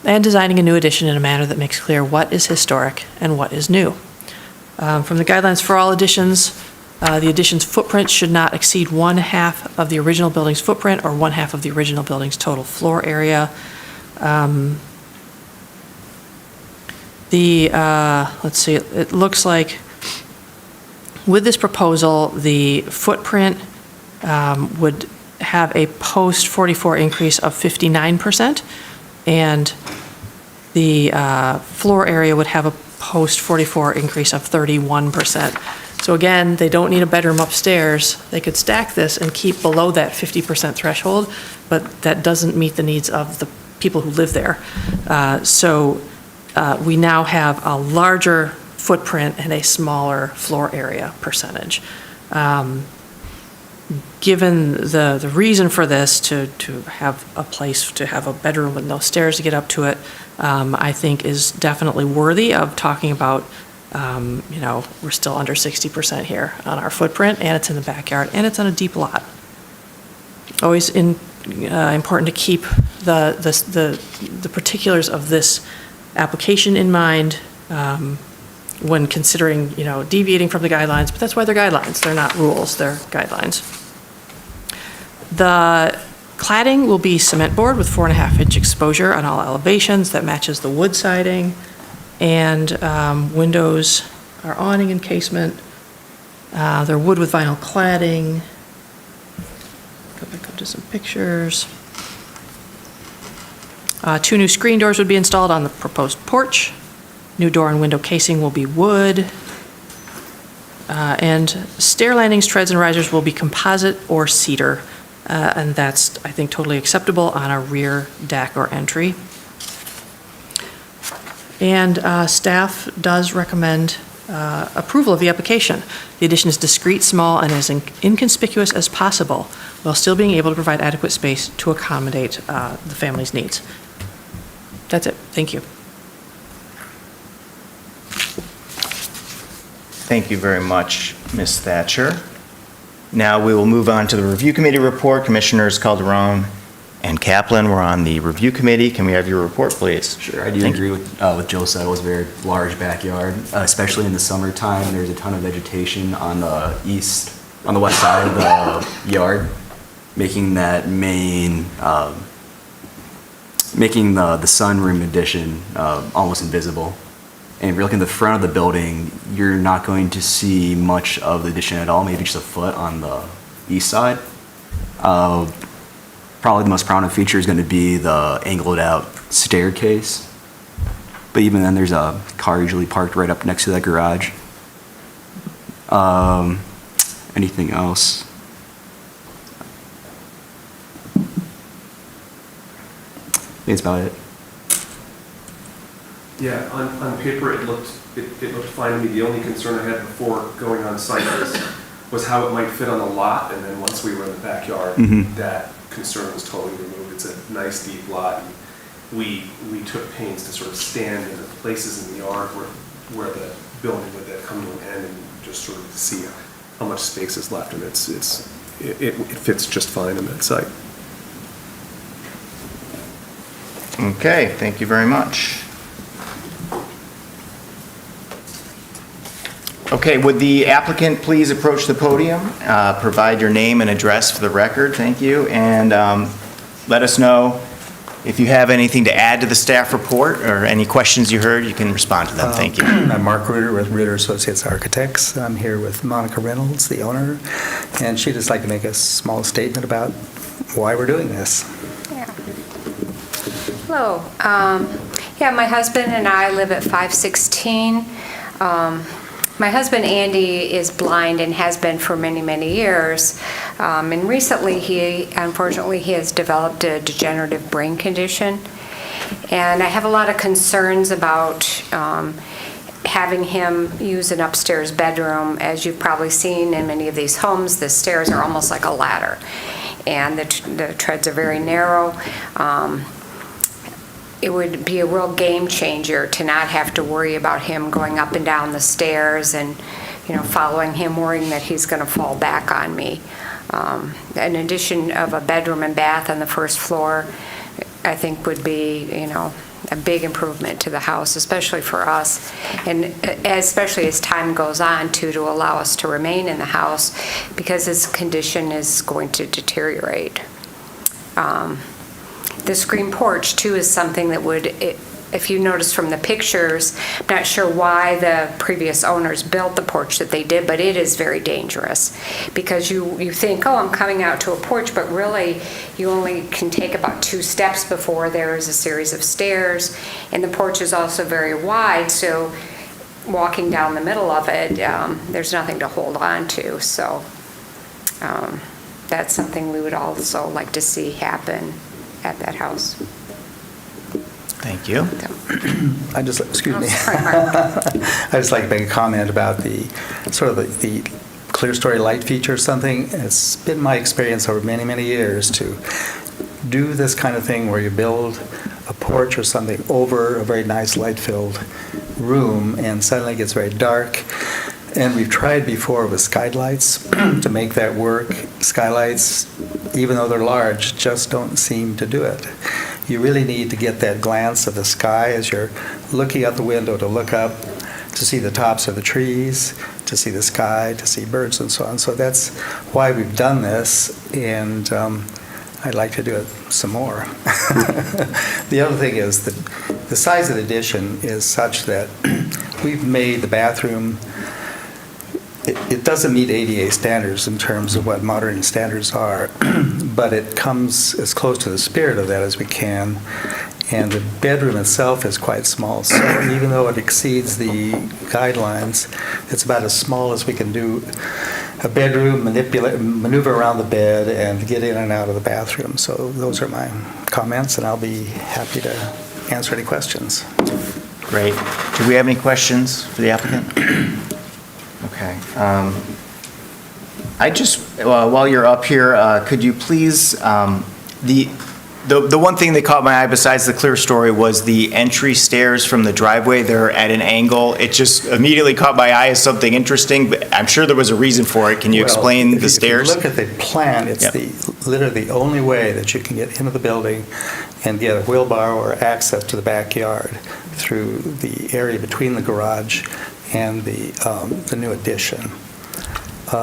and designing a new addition in a manner that makes clear what is historic and what is new. From the guidelines for all additions, the addition's footprint should not exceed 1/2 of the original building's footprint or 1/2 of the original building's total floor area. Let's see, it looks like with this proposal, the footprint would have a post-44 increase of 59%, and the floor area would have a post-44 increase of 31%. So again, they don't need a bedroom upstairs. They could stack this and keep below that 50% threshold, but that doesn't meet the needs of the people who live there. So we now have a larger footprint and a smaller floor area percentage. Given the reason for this, to have a place, to have a bedroom with no stairs to get up to it, I think is definitely worthy of talking about. We're still under 60% here on our footprint, and it's in the backyard, and it's on a deep lot. Always important to keep the particulars of this application in mind when considering, deviating from the guidelines, but that's why they're guidelines. They're not rules, they're guidelines. The cladding will be cement board with 4.5-inch exposure on all elevations that matches the wood siding. And windows are awning and casement. They're wood with vinyl cladding. Go back up to some pictures. 2 new screen doors would be installed on the proposed porch. New door and window casing will be wood. And stair landings, treads, and risers will be composite or cedar. And that's, I think, totally acceptable on a rear deck or entry. And staff does recommend approval of the application. The addition is discreet, small, and as inconspicuous as possible, while still being able to provide adequate space to accommodate the family's needs. That's it. Thank you. Thank you very much, Ms. Thatcher. Now we will move on to the Review Committee report. Commissioners Calderon and Kaplan were on the Review Committee. Can we have your report, please? Sure, I do agree with Jill said. It was a very large backyard, especially in the summertime. There's a ton of vegetation on the west side of the yard, making that making the sunroom addition almost invisible. And if you're looking at the front of the building, you're not going to see much of the addition at all, maybe just a foot on the east side. Probably the most prominent feature is going to be the angled out staircase. But even then, there's a car usually parked right up next to that garage. Anything else? I think that's about it. Yeah, on paper, it looked fine to me. The only concern I had before going on site was how it might fit on the lot, and then once we were in the backyard, that concern was totally removed. It's a nice deep lot. We took pains to sort of stand in the places in the yard where the building would then come to an end, and just sort of see how much space is left, and it fits just fine in that site. Okay, thank you very much. Okay, would the applicant please approach the podium, provide your name and address for the record, thank you, and let us know if you have anything to add to the staff report or any questions you heard, you can respond to them, thank you. I'm Mark Reuter with Reuter Associates Architects. I'm here with Monica Reynolds, the owner, and she'd just like to make a small statement about why we're doing this. Yeah. Hello. My husband and I live at 516. My husband, Andy, is blind and has been for many, many years. And recently, unfortunately, he has developed a degenerative brain condition. And I have a lot of concerns about having him use an upstairs bedroom. As you've probably seen in many of these homes, the stairs are almost like a ladder. And the treads are very narrow. It would be a real game changer to not have to worry about him going up and down the stairs and, following him, worrying that he's going to fall back on me. An addition of a bedroom and bath on the first floor, I think would be, a big improvement to the house, especially for us, and especially as time goes on to allow us to remain in the house because his condition is going to deteriorate. The screen porch, too, is something that would, if you notice from the pictures, I'm not sure why the previous owners built the porch that they did, but it is very dangerous because you think, oh, I'm coming out to a porch, but really you only can take about 2 steps before there is a series of stairs, and the porch is also very wide, so walking down the middle of it, there's nothing to hold on to, so that's something we would also like to see happen at that house. Thank you. Excuse me. Sorry, Mark. I just like to make a comment about the clear story light feature or something. It's been my experience over many, many years to do this kind of thing where you build a porch or something over a very nice light-filled room and suddenly it gets very dark. And we've tried before with skylights to make that work. Skylights, even though they're large, just don't seem to do it. You really need to get that glance of the sky as you're looking out the window to look up, to see the tops of the trees, to see the sky, to see birds and so on. So that's why we've done this, and I'd like to do it some more. The other thing is that the size of the addition is such that we've made the bathroom, it doesn't meet ADA standards in terms of what modern standards are, but it comes as close to the spirit of that as we can. And the bedroom itself is quite small, so even though it exceeds the guidelines, it's about as small as we can do a bedroom, maneuver around the bed, and get in and out of the bathroom. So those are my comments, and I'll be happy to answer any questions. Great. Do we have any questions for the applicant? Okay. While you're up here, could you please, The one thing that caught my eye besides the clear story was the entry stairs from the driveway. They're at an angle. It just immediately caught my eye as something interesting, but I'm sure there was a reason for it. Can you explain Well, the stairs? If you look at the plan, it's Yep. literally the only way that you can get into the building and get a wheelbarrow or access to the backyard through the area between the garage and the new addition.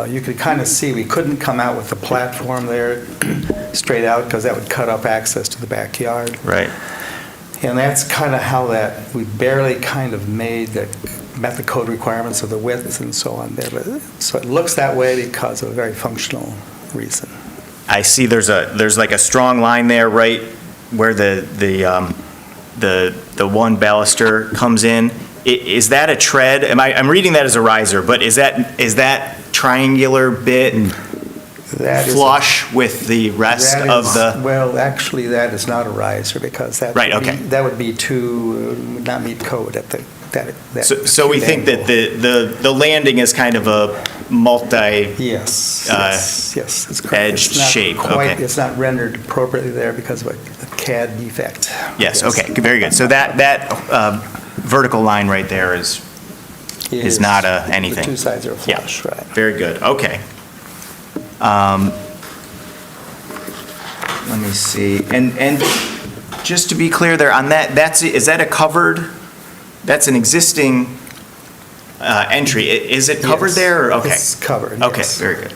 You could kind of see, we couldn't come out with the platform there straight out because that would cut off access to the backyard. Right. And that's kind of how we barely kind of met the code requirements of the width and so on there. But, so it looks that way because of a very functional reason. I see there's like a strong line there, right, where the one baluster comes in. Is that a tread? I'm reading that as a riser, but is that triangular bit That is flush with the rest that of is- the? Well, actually, that is not a riser because that Right, would be- okay. that would be would not meet code at that. So we think that the landing is kind of a multi. Yes, yes, that's correct. edged It's not shape, quite- okay. It's not rendered appropriately there because of a CAD defect. Yes, okay, very good. So that vertical line right there is not anything. The two sides are Yeah. flush, right. Very good, okay. Let me see, and just to be clear there, on that, is that a covered, that's an existing entry? Is it covered Yes, there, or, okay? It's covered, Okay, yes. very good.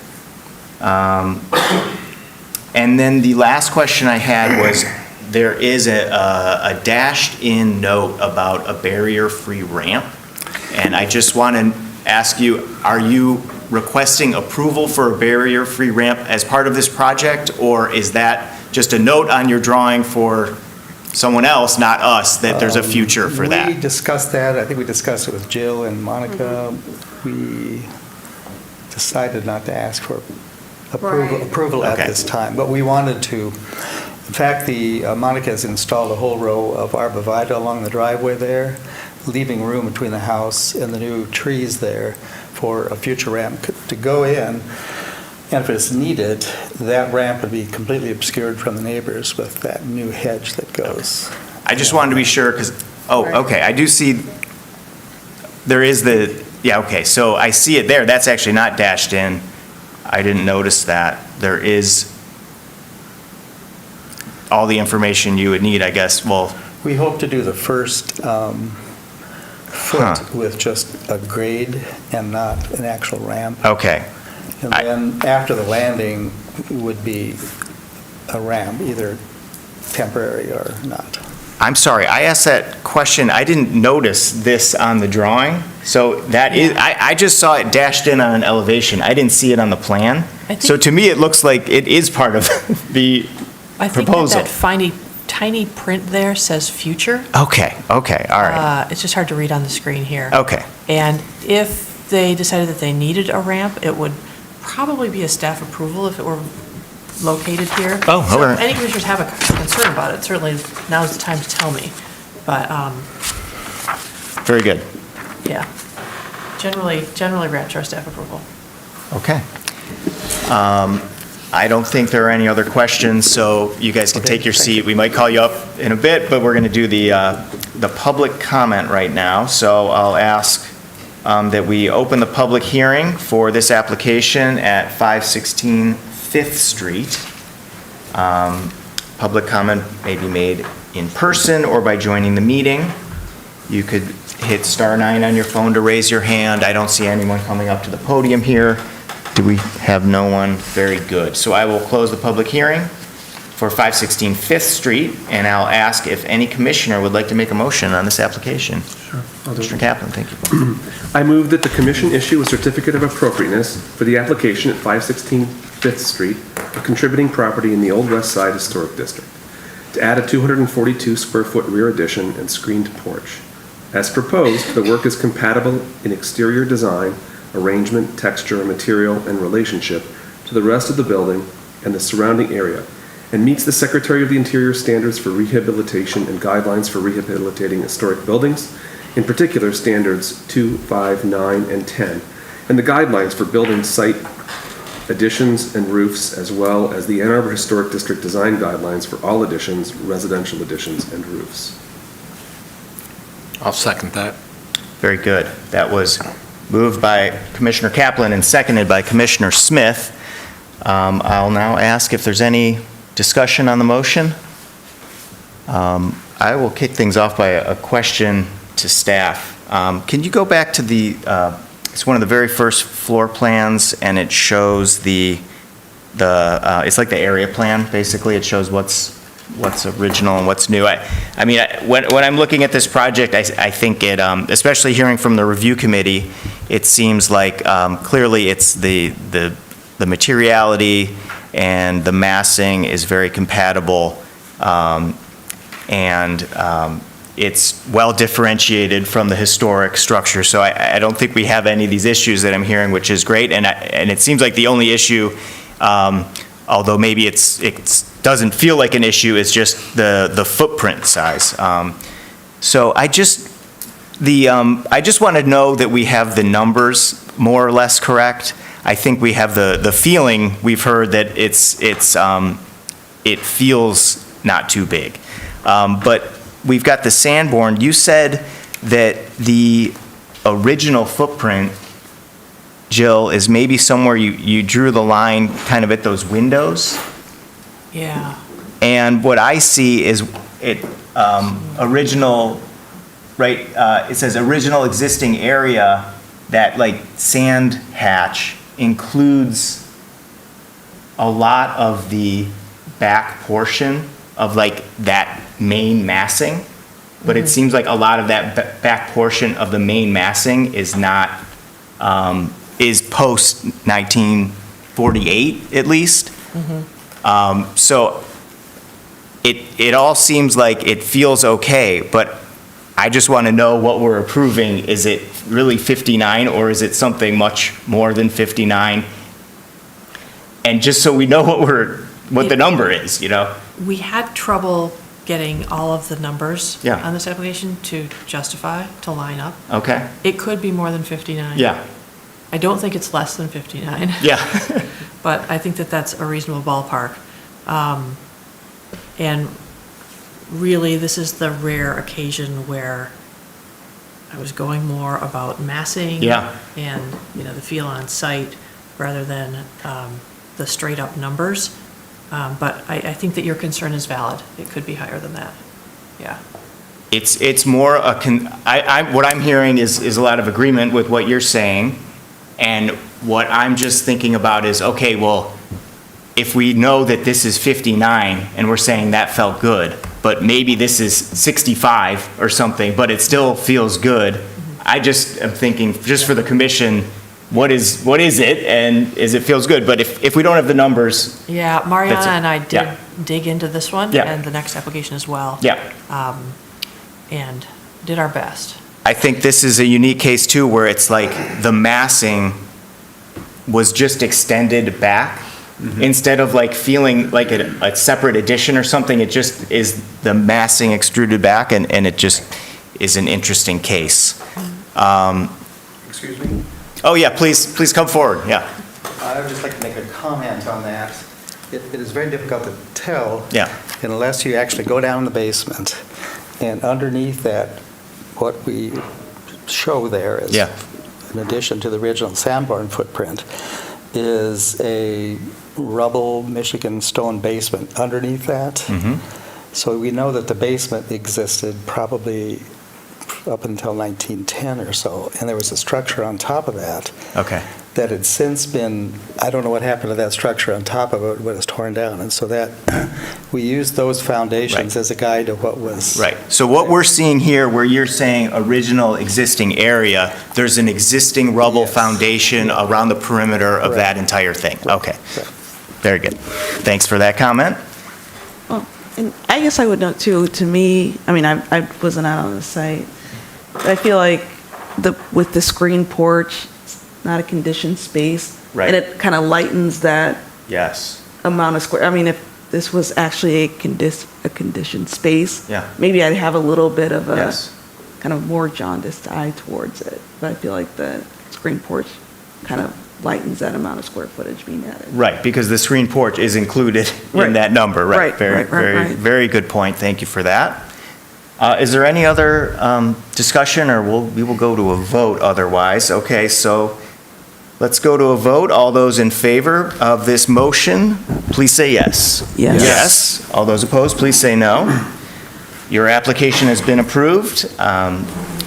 And then the last question I had was, there is a dashed-in note about a barrier-free ramp, and I just want to ask you, are you requesting approval for a barrier-free ramp as part of this project, or is that just a note on your drawing for someone else, not us, that there's a future for We that? discussed that, I think we discussed it with Jill and Monica. We decided not to ask for Right. approval at Okay. this time, but we wanted to. In fact, Monica has installed a whole row of arborvitae along the driveway there, leaving room between the house and the new trees there for a future ramp to go in. And if it's needed, that ramp would be completely obscured from the neighbors with that new hedge that goes. I just wanted to be sure, because, okay, I do see, there is yeah, okay, so I see it there, that's actually not dashed in. I didn't notice that. There is all the information you would need, I guess, well, We hope to do the first foot with just a grade and not an actual ramp. okay. And then after the landing would be a ramp, either temporary or not. I'm sorry, I asked that question, I didn't notice this on the drawing, so that is, I just saw it dashed in on an elevation, I didn't see it on the plan. I think- So to me, it looks like it is part of the I think proposal. that tiny print there says future. Okay, all right, It's just hard to read on the screen here. okay. And if they decided that they needed a ramp, it would probably be a staff approval if it were located here. Oh, So okay. if any commissioners have a concern about it, certainly now's the time to tell me. But, Very good. yeah, generally ramps are staff approval. Okay. I don't think there are any other questions, so you guys can take your seat. We might call you up in a bit, but we're going to do the public comment right now. So I'll ask that we open the public hearing for this application at 516 5th Street. Public comment may be made in person or by joining the meeting. You could hit *9 on your phone to raise your hand. I don't see anyone coming up to the podium here. Do we have no one? Very good. So I will close the public hearing for 516 5th Street, and I'll ask if any commissioner would like to make a motion on this application. Sure, I'll do it. Mr. Kaplan, thank you. I move that the commission issue a certificate of appropriateness for the application at 516 5th Street, a contributing property in the Old West Side Historic District, to add a 242 square foot rear addition and screened porch. As proposed, the work is compatible in exterior design, arrangement, texture, material, and relationship to the rest of the building and the surrounding area, and meets the Secretary of the Interior standards for rehabilitation and guidelines for rehabilitating historic buildings, in particular standards 2, 5, 9, and 10, and the guidelines for building site additions and roofs, as well as the Ann Arbor Historic District Design Guidelines for all additions, residential additions, and roofs. I'll second that. Very good. That was moved by Commissioner Kaplan and seconded by Commissioner Smith. I'll now ask if there's any discussion on the motion. I will kick things off by a question to staff. Can you go back to it's one of the very first floor plans, and it shows it's like the area plan, basically. It shows what's original and what's new. When I'm looking at this project, I think it, especially hearing from the review committee, it seems like clearly it's the materiality and the massing is very compatible, and it's well differentiated from the historic structure. So I don't think we have any of these issues that I'm hearing, which is great. And it seems like the only issue, although maybe it doesn't feel like an issue, is just the footprint size. So I just want to know that we have the numbers more or less correct. I think we have the feeling we've heard that it feels not too big. But we've got the Sanborn. You said that the original footprint, Jill, is maybe somewhere you drew the line kind of at those windows. Yeah. And what I see is original, right, it says original existing area, that like sand hatch includes a lot of the back portion of like that main massing, but it seems like a lot of that back portion of the main massing is not, is post 1948 at least. So it all seems like it feels okay, but I just want to know what we're approving. Is it really 59, or is it something much more than 59? And just so we know what the number is, you know? We had trouble getting all of the numbers Yeah. on this application to justify, to line up. Okay. It could be more than 59. Yeah. I don't think it's less than 59. Yeah. But I think that that's a reasonable ballpark. And really, this is the rare occasion where I was going more about massing. Yeah. And, the feel on site rather than the straight up numbers. But I think that your concern is valid. It could be higher than that. Yeah. It's more what I'm hearing is a lot of agreement with what you're saying, and what I'm just thinking about is, okay, well, if we know that this is 59 and we're saying that felt good, but maybe this is 65 or something, but it still feels good. I just am thinking, just for the commission, what is it, and is it feels good? But if we don't have the numbers. Yeah, Mariana and I did Yeah. dig into this one Yeah. and the next application as well. Yeah. And did our best. I think this is a unique case too, where it's like the massing was just extended back. Instead of like feeling like a separate addition or something, it just is the massing extruded back, and it just is an interesting case. Excuse me? Oh yeah, please come forward, yeah. I would just like to make a comment on that. It is very difficult to tell Yeah. unless you actually go down in the basement, and underneath that, what we show there is, Yeah. in addition to the original Sanborn footprint, is a rubble Michigan stone basement underneath that. So we know that the basement existed probably up until 1910 or so, and there was a structure on top of that Okay. that had since been, I don't know what happened to that structure on top of it when it was torn down, and so that, we used those foundations Right. as a guide to what was. Right. So what we're seeing here, where you're saying original existing area, there's an existing rubble Yes. foundation around the perimeter of Right. that entire thing. Okay. Right. Very good. Thanks for that comment. Well, and I guess I would note too, to me, I mean, I wasn't out on the site, but I feel like with the screen porch, it's not a conditioned space. Right. And it kind of lightens that Yes. amount of square, I mean, if this was actually a conditioned space. Yeah. Maybe I'd have a little bit of a Yes. kind of more jaundiced eye towards it, but I feel like the screen porch kind of lightens that amount of square footage being added. Right, because the screen porch is included in Right. that number, right? Right, Very, right, right, very, right. very good point. Thank you for that. Is there any other discussion, or we will go to a vote otherwise? Okay, so let's go to a vote. All those in favor of this motion, please say yes. Yes. Yes. All those opposed, please say no. Your application has been approved.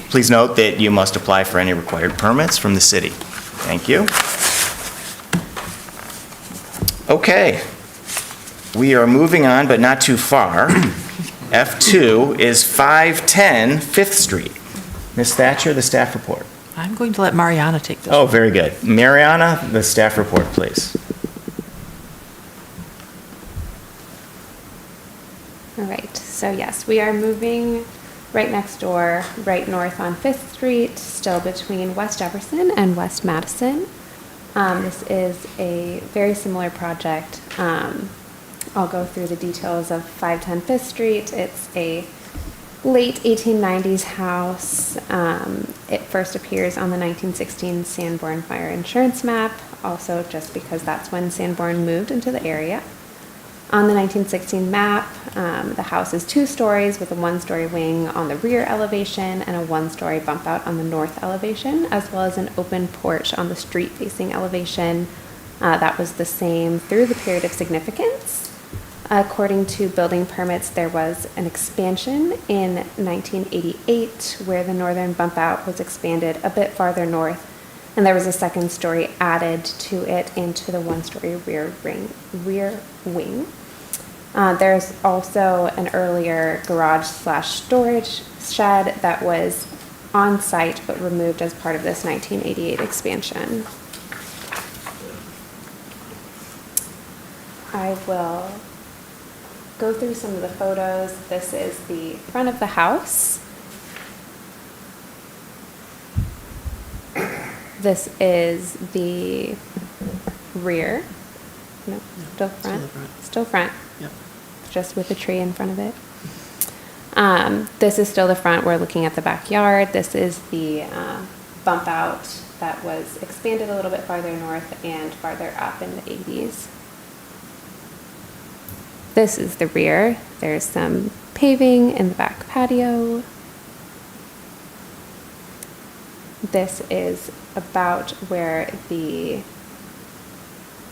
Please note that you must apply for any required permits from the city. Thank you. Okay. We are moving on, but not too far. F2 is 510 Fifth Street. Ms. Thatcher, the staff report. I'm going to let Mariana take this. Oh, very good. Mariana, the staff report, please. All right, so yes, we are moving right next door, right north on Fifth Street, still between West Jefferson and West Madison. This is a very similar project. I'll go through the details of 510 Fifth Street. It's a late 1890s house. It first appears on the 1916 Sanborn Fire Insurance Map, also just because that's when Sanborn moved into the area. On the 1916 map, the house is 2 stories with a 1-story wing on the rear elevation and a 1-story bump out on the north elevation, as well as an open porch on the street-facing elevation. That was the same through the period of significance. According to building permits, there was an expansion in 1988 where the northern bump out was expanded a bit farther north, and there was a 2nd story added to it into the 1-story rear wing. There's also an earlier garage/storage shed that was on site but removed as part of this 1988 expansion. I will go through some of the photos. This is the front of the house. This is the rear. No, still front. Still front. Yep. Just with a tree in front of it. This is still the front. We're looking at the backyard. This is the bump out that was expanded a little bit farther north and farther up in the 80s. This is the rear. There's some paving in the back patio. This is about where the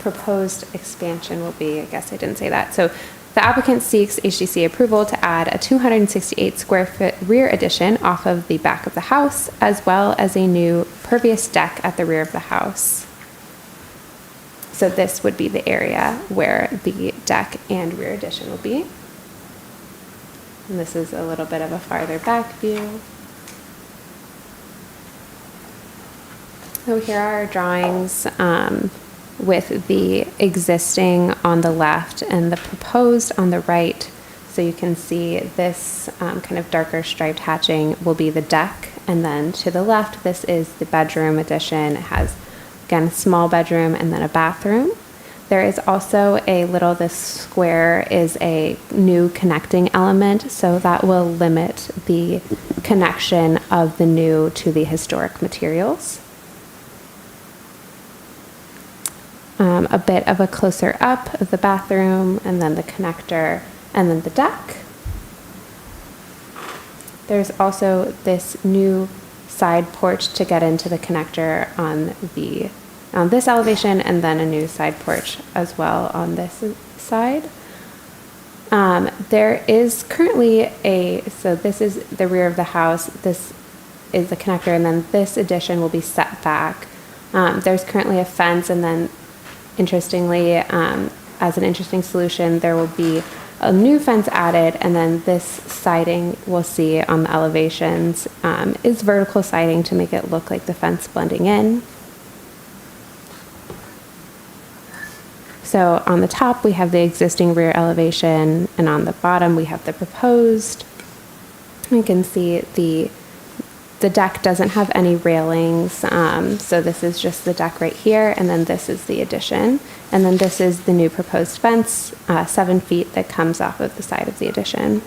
proposed expansion will be. I guess I didn't say that. So the applicant seeks HDC approval to add a 268 square foot rear addition off of the back of the house, as well as a new pervious deck at the rear of the house. So this would be the area where the deck and rear addition will be. And this is a little bit of a farther back view. So here are our drawings with the existing on the left and the proposed on the right. So you can see this kind of darker striped hatching will be the deck. And then to the left, this is the bedroom addition. It has, again, a small bedroom and then a bathroom. There is also this square is a new connecting element, so that will limit the connection of the new to the historic materials. A bit of a closer up of the bathroom, and then the connector, and then the deck. There's also this new side porch to get into the connector on this elevation, and then a new side porch as well on this side. There is currently so this is the rear of the house, this is the connector, and then this addition will be set back. There's currently a fence, and then interestingly, as an interesting solution, there will be a new fence added, and then this siding we'll see on the elevations is vertical siding to make it look like the fence blending in. So on the top, we have the existing rear elevation, and on the bottom, we have the proposed. You can see the deck doesn't have any railings, so this is just the deck right here, and then this is the addition. And then this is the new proposed fence, 7 feet, that comes off of the side of the addition.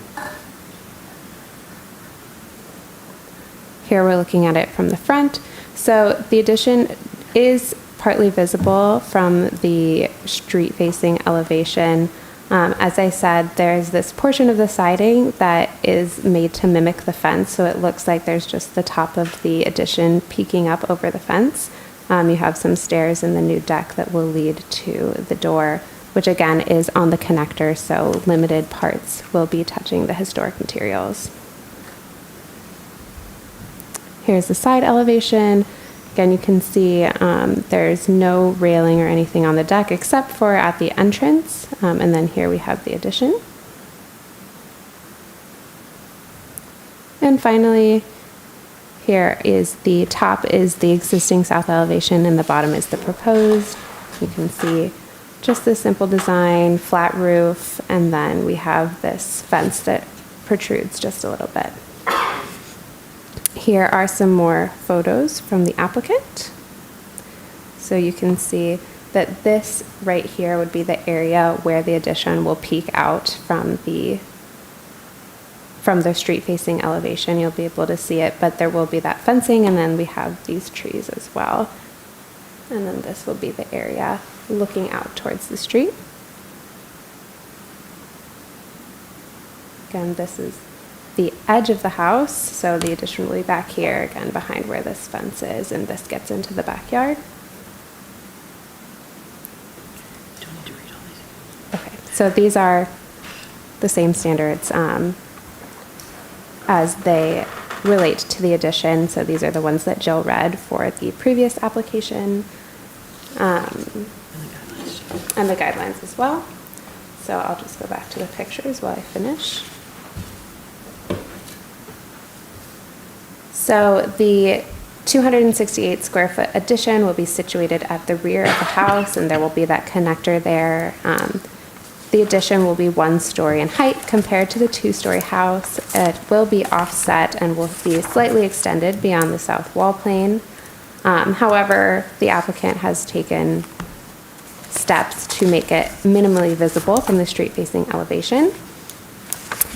Here we're looking at it from the front. So the addition is partly visible from the street-facing elevation. As I said, there's this portion of the siding that is made to mimic the fence, so it looks like there's just the top of the addition peeking up over the fence. You have some stairs in the new deck that will lead to the door, which again is on the connector, so limited parts will be touching the historic materials. Here's the side elevation. Again, you can see there's no railing or anything on the deck except for at the entrance. And then here we have the addition. And finally, here is the top is the existing south elevation and the bottom is the proposed. You can see just this simple design, flat roof, and then we have this fence that protrudes just a little bit. Here are some more photos from the applicant. So you can see that this right here would be the area where the addition will peek out from the street-facing elevation. You'll be able to see it, but there will be that fencing, and then we have these trees as well. And then this will be the area looking out towards the street. Again, this is the edge of the house, so the addition will be back here, again, behind where this fence is, and this gets into the backyard. Okay, so these are the same standards as they relate to the addition. So these are the ones that Jill read for the previous application, and the guidelines as well. So I'll just go back to the pictures while I finish. So the 268 square foot addition will be situated at the rear of the house, and there will be that connector there. The addition will be 1 story in height compared to the 2-story house. It will be offset and will be slightly extended beyond the south wall plane. However, the applicant has taken steps to make it minimally visible from the street-facing elevation.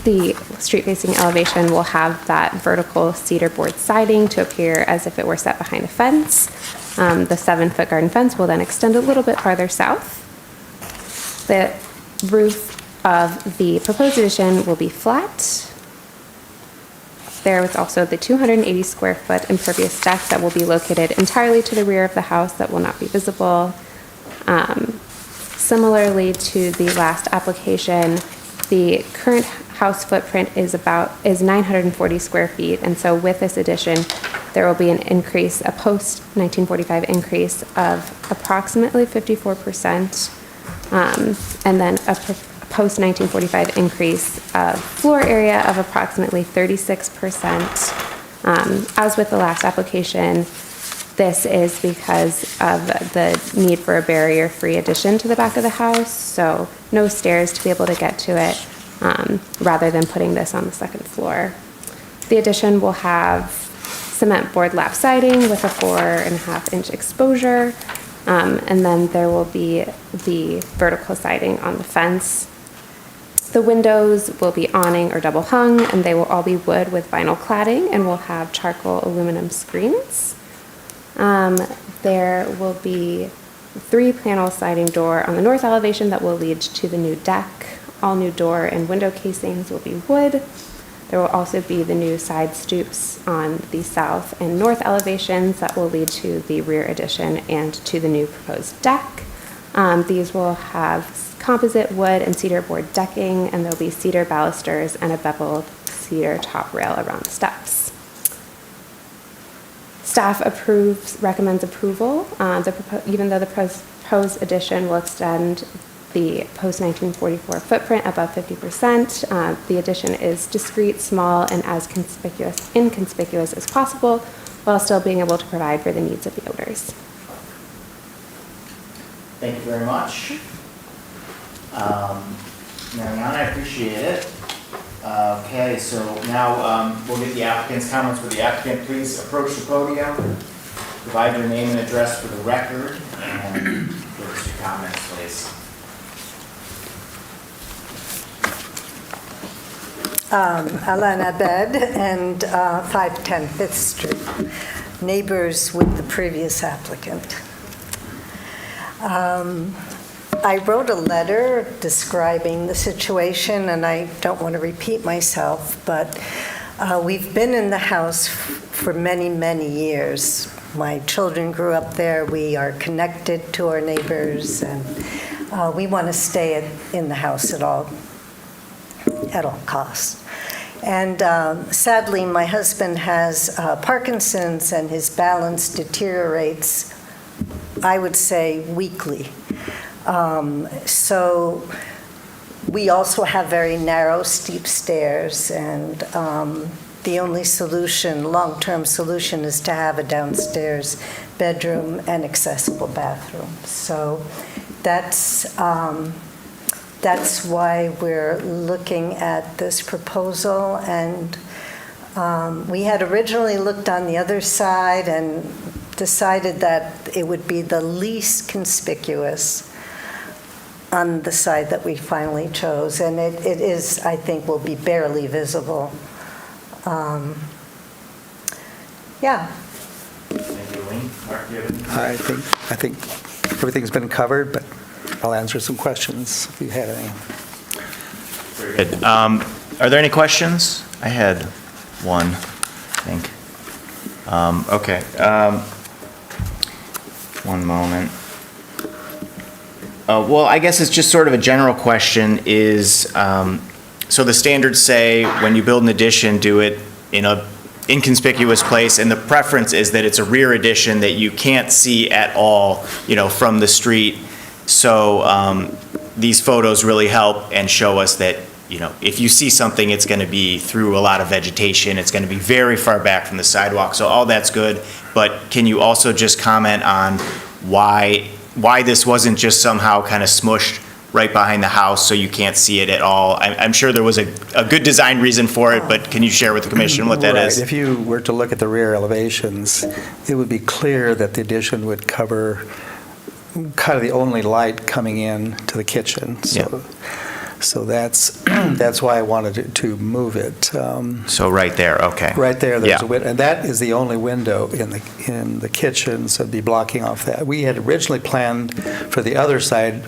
The street-facing elevation will have that vertical cedar board siding to appear as if it were set behind a fence. The 7-foot garden fence will then extend a little bit farther south. The roof of the proposed addition will be flat. There is also the 280 square foot impervious deck that will be located entirely to the rear of the house that will not be visible. Similarly to the last application, the current house footprint is 940 square feet, and so with this addition, there will be an increase, a post-1945 increase of approximately 54%, and then a post-1945 increase of floor area of approximately 36%. As with the last application, this is because of the need for a barrier-free addition to the back of the house, so no stairs to be able to get to it, rather than putting this on the second floor. The addition will have cement board lap siding with a 4.5-inch exposure, and then there will be the vertical siding on the fence. The windows will be awning or double hung, and they will all be wood with vinyl cladding and will have charcoal aluminum screens. There will be 3-panel sliding door on the north elevation that will lead to the new deck. All new door and window casings will be wood. There will also be the new side stoops on the south and north elevations that will lead to the rear addition and to the new proposed deck. These will have composite wood and cedar board decking, and there'll be cedar balusters and a beveled cedar top rail around the steps. Staff recommends approval, even though the proposed addition will extend the post-1944 footprint above 50%. The addition is discreet, small, and as inconspicuous as possible, while still being able to provide for the needs of the owners. Thank you very much. Mariana, I appreciate it. Okay, so now we'll get the applicant's comments. Would the applicant please approach the podium, provide your name and address for the record, and give us your comments, please. Alana Bed and 510 Fifth Street, neighbors with the previous applicant. I wrote a letter describing the situation, and I don't want to repeat myself, but we've been in the house for many, many years. My children grew up there. We are connected to our neighbors, and we want to stay in the house at all costs. And sadly, my husband has Parkinson's, and his balance deteriorates, I would say, weekly. So we also have very narrow, steep stairs, and the only solution, long-term solution, is to have a downstairs bedroom and accessible bathroom. So that's why we're looking at this proposal. And we had originally looked on the other side and decided that it would be the least conspicuous on the side that we finally chose. And it is, I think, will be barely visible. Yeah. Thank you, Elaine. Mark, do you have any? I think everything's been covered, but I'll answer some questions if you had any. Very good. Are there any questions? I had one, I think. Okay. One moment. Well, I guess it's just sort of a general question is, so the standards say when you build an addition, do it in a inconspicuous place, and the preference is that it's a rear addition that you can't see at all, from the street. So these photos really help and show us that, if you see something, it's going to be through a lot of vegetation. It's going to be very far back from the sidewalk. So all that's good. But can you also just comment on why this wasn't just somehow kind of smushed right behind the house so you can't see it at all? I'm sure there was a good design reason for it, but can you share with the commission what that is? If you were to look at the rear elevations, it would be clear that the addition would cover kind of the only light coming in to the kitchen. So that's why I wanted to move it. So right there, okay. Right there, there's a window, and that is the only window in the kitchen, so it'd be blocking off that. We had originally planned for the other side,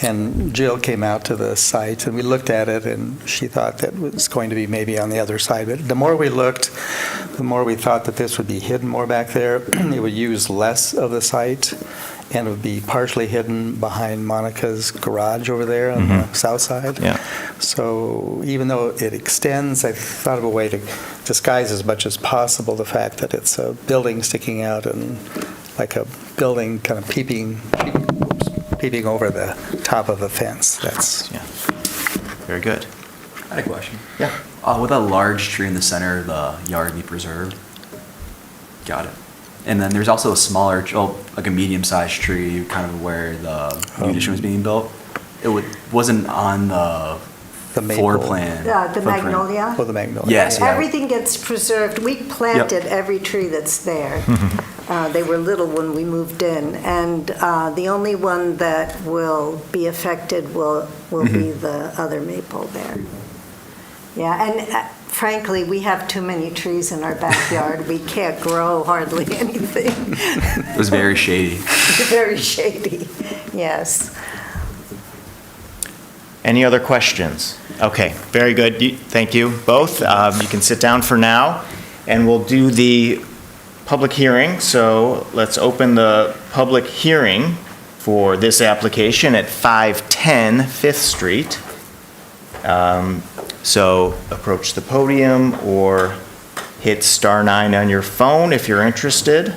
and Jill came out to the site, and we looked at it, and she thought that it was going to be maybe on the other side. But the more we looked, the more we thought that this would be hidden more back there. It would use less of the site, and it would be partially hidden behind Monica's garage over there on the south side. Yeah. So even though it extends, I thought of a way to disguise as much as possible the fact that it's a building sticking out and like a building kind of peeping over the top of the fence. That's Very good. I had a question. Yeah. Would that large tree in the center of the yard be preserved? Got it. And then there's also a smaller, like a medium-sized tree, kind of where the new addition was being built. It wasn't on the floor maple. plan. The footprint. magnolia? for the magnolia. Yes. Everything gets preserved. We planted every tree that's there. They were little when we moved in, and the only one that will be affected will be the other maple there. Yeah, and frankly, we have too many trees in our backyard. We can't grow hardly anything. It was very shady. Very shady, yes. Any other questions? Okay, very good. Thank you both. You can sit down for now, and we'll do the public hearing. So let's open the public hearing for this application at 510 5th Street. So approach the podium or hit *9 on your phone if you're interested.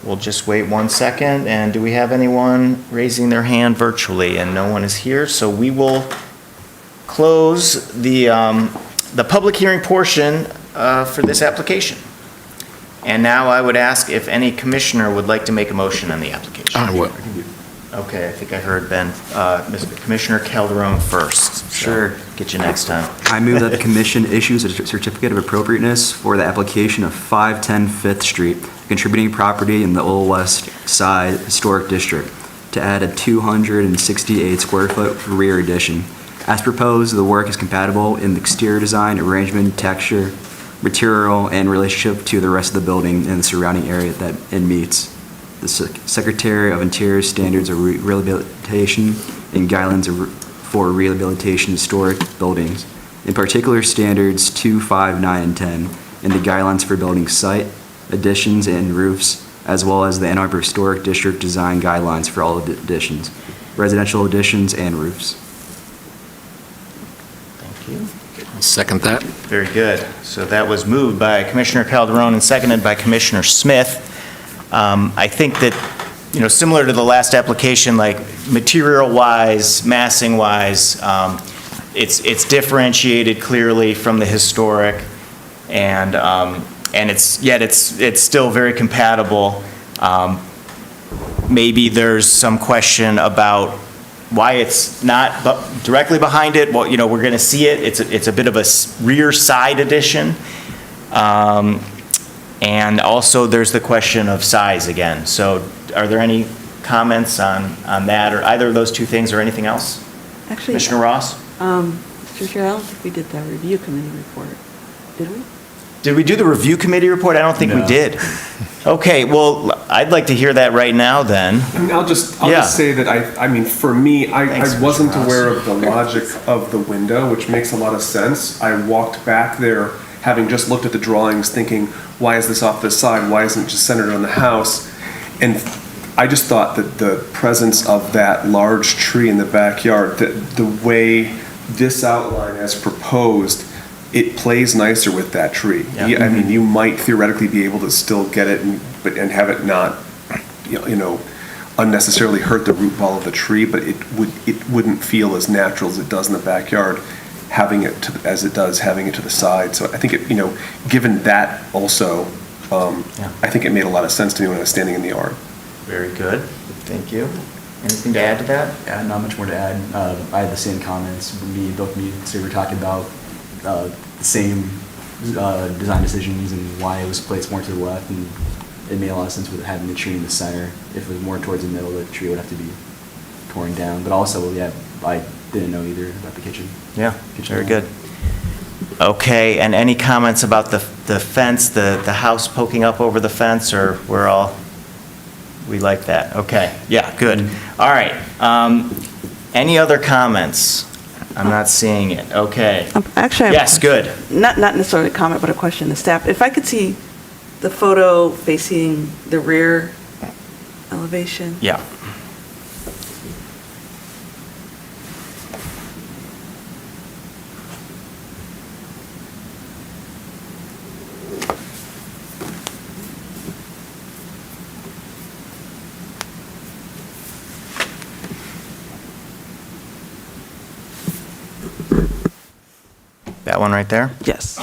We'll just wait 1 second. And do we have anyone raising their hand virtually? And no one is here, so we will close the public hearing portion for this application. And now I would ask if any commissioner would like to make a motion on the application. I will. Okay, I think I heard Ben, Commissioner Calderon first. So Sure. Get you next time. I move that the commission issues a certificate of appropriateness for the application of 510 5th Street, contributing property in the Old West Side Historic District, to add a 268 square foot rear addition. As proposed, the work is compatible in the exterior design, arrangement, texture, material, and relationship to the rest of the building and the surrounding area that it meets. the Secretary of Interior standards of rehabilitation and guidelines for rehabilitation historic buildings, in particular standards 2, 5, 9, and 10, and the guidelines for building site, additions, and roofs, as well as the Ann Arbor Historic District design guidelines for all additions, residential additions, and roofs. Thank you. I'll second that. Very good. So that was moved by Commissioner Calderon and seconded by Commissioner Smith. I think that, similar to the last application, like material-wise, massing-wise, it's differentiated clearly from the historic, and it's still very compatible. Maybe there's some question about why it's not directly behind it. Well, we're going to see it. It's a bit of a rear side addition. And also there's the question of size again. So are there any comments on that, or either of those two things, or anything else? Actually, Commissioner Ross? Mr. Chair, I don't think we did the review committee report. Did we? Did we do the review committee report? I don't think we No. did. Okay, well, I'd like to hear that right now then. I mean, I'll just Yeah. say that I mean, for me, Thanks, I wasn't Mr. Ross. aware of the logic of the window, which makes a lot of sense. I walked back there, having just looked at the drawings, thinking, why is this off this side? Why isn't it just centered on the house? And I just thought that the presence of that large tree in the backyard, the way this outline as proposed, it plays nicer with that tree. Yeah. I mean, you might theoretically be able to still get it and have it not, unnecessarily hurt the root ball of the tree, but it wouldn't feel as natural as it does in the backyard, having it as it does having it to the side. So I think given that also, I think it made a lot of sense to me when I was standing in the yard. Very good. Thank you. Anything to add to that? Yeah, not much more to add. I had the same comments. Both me and Sue were talking about the same design decisions and why it was placed more to the left, and it made a lot of sense with having the tree in the center. If it was more towards the middle, the tree would have to be torn down. But also, yeah, I didn't know either about the kitchen. Yeah, Kitchen very wall. good. Okay, and any comments about the fence, the house poking up over the fence, or we like that? Okay, yeah, good. All right. Any other comments? I'm not seeing it. Okay. Actually, I have a Yes, good. question. Not necessarily a comment, but a question to staff. If I could see the photo facing the rear elevation. Yeah. That one right there? Yes.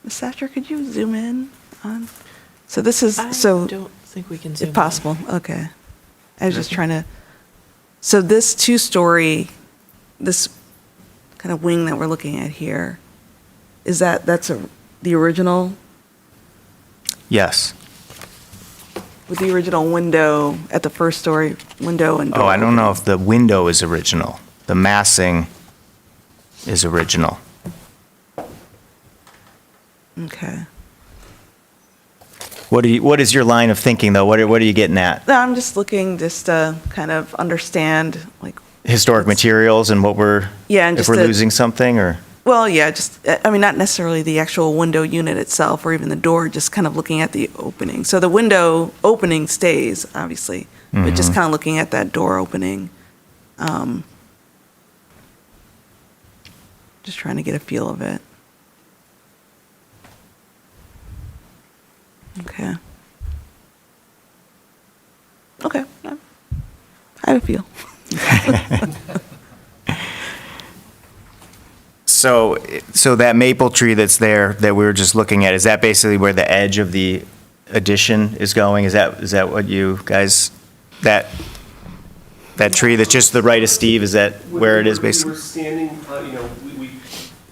Ms. Thatcher, could you zoom in on? So this is, I so, don't think we can zoom. if possible, okay. I was just trying to, so this two-story, this kind of wing that we're looking at here, that's the original, Yes. with the original window at the first story, window and door? Oh, I don't know if the window is original. The massing is original. Okay. What is your line of thinking, though? What are you getting at? No, I'm just looking just to kind of understand, like, Historic materials and what Yeah, and if just we're the- losing something, or? well, yeah, just, I mean, not necessarily the actual window unit itself or even the door, just kind of looking at the opening. So the window opening stays, obviously, but just kind of looking at that door opening. Just trying to get a feel of it. Okay. Okay. I have a feel. So that maple tree that's there that we were just looking at, is that basically where the edge of the addition is going? Is that what you guys, that tree that's just to the right of Steve, is that where it is basically? We were standing,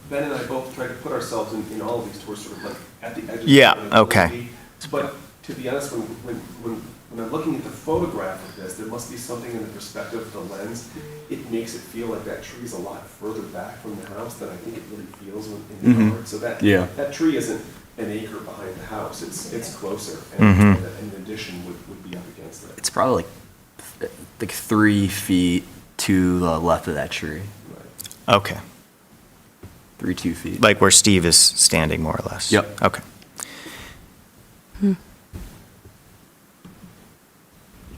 Ben and I both tried to put ourselves in all of these tours sort of like at the edge of Yeah, the okay. But to be honest, when when I'm looking at the photograph of this, there must be something in the perspective of the lens. It makes it feel like that tree is a lot further back from the house than I think it really feels in the yard. So that tree isn't an acre behind the house, it's closer, and an addition would be up against it. It's probably like 3 feet to the left of that tree. Okay. 2 feet. Like where Steve is standing, more or less? Yep. Okay.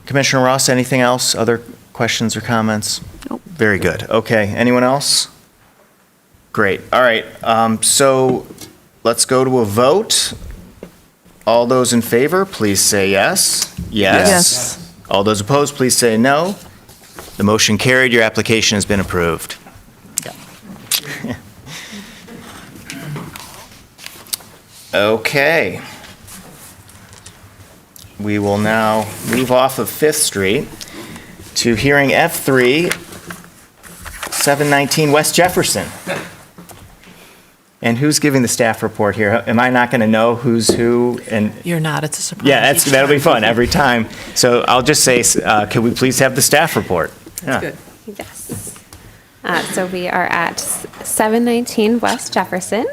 Commissioner Ross, anything else? Other questions or comments? Nope. Very good. Okay. Anyone else? Great. All right. So let's go to a vote. All those in favor, please say yes. Yes. Yes. All those opposed, please say no. The motion carried. Your application has been approved. Okay. We will now move off of Fifth Street to hearing F3, 719 West Jefferson. And who's giving the staff report here? Am I not going to know who's who? And You're not, it's a surprise. yeah, each that'll be time. fun every time. So I'll just say, could we please have the staff report? That's good. Yes. So we are at 719 West Jefferson.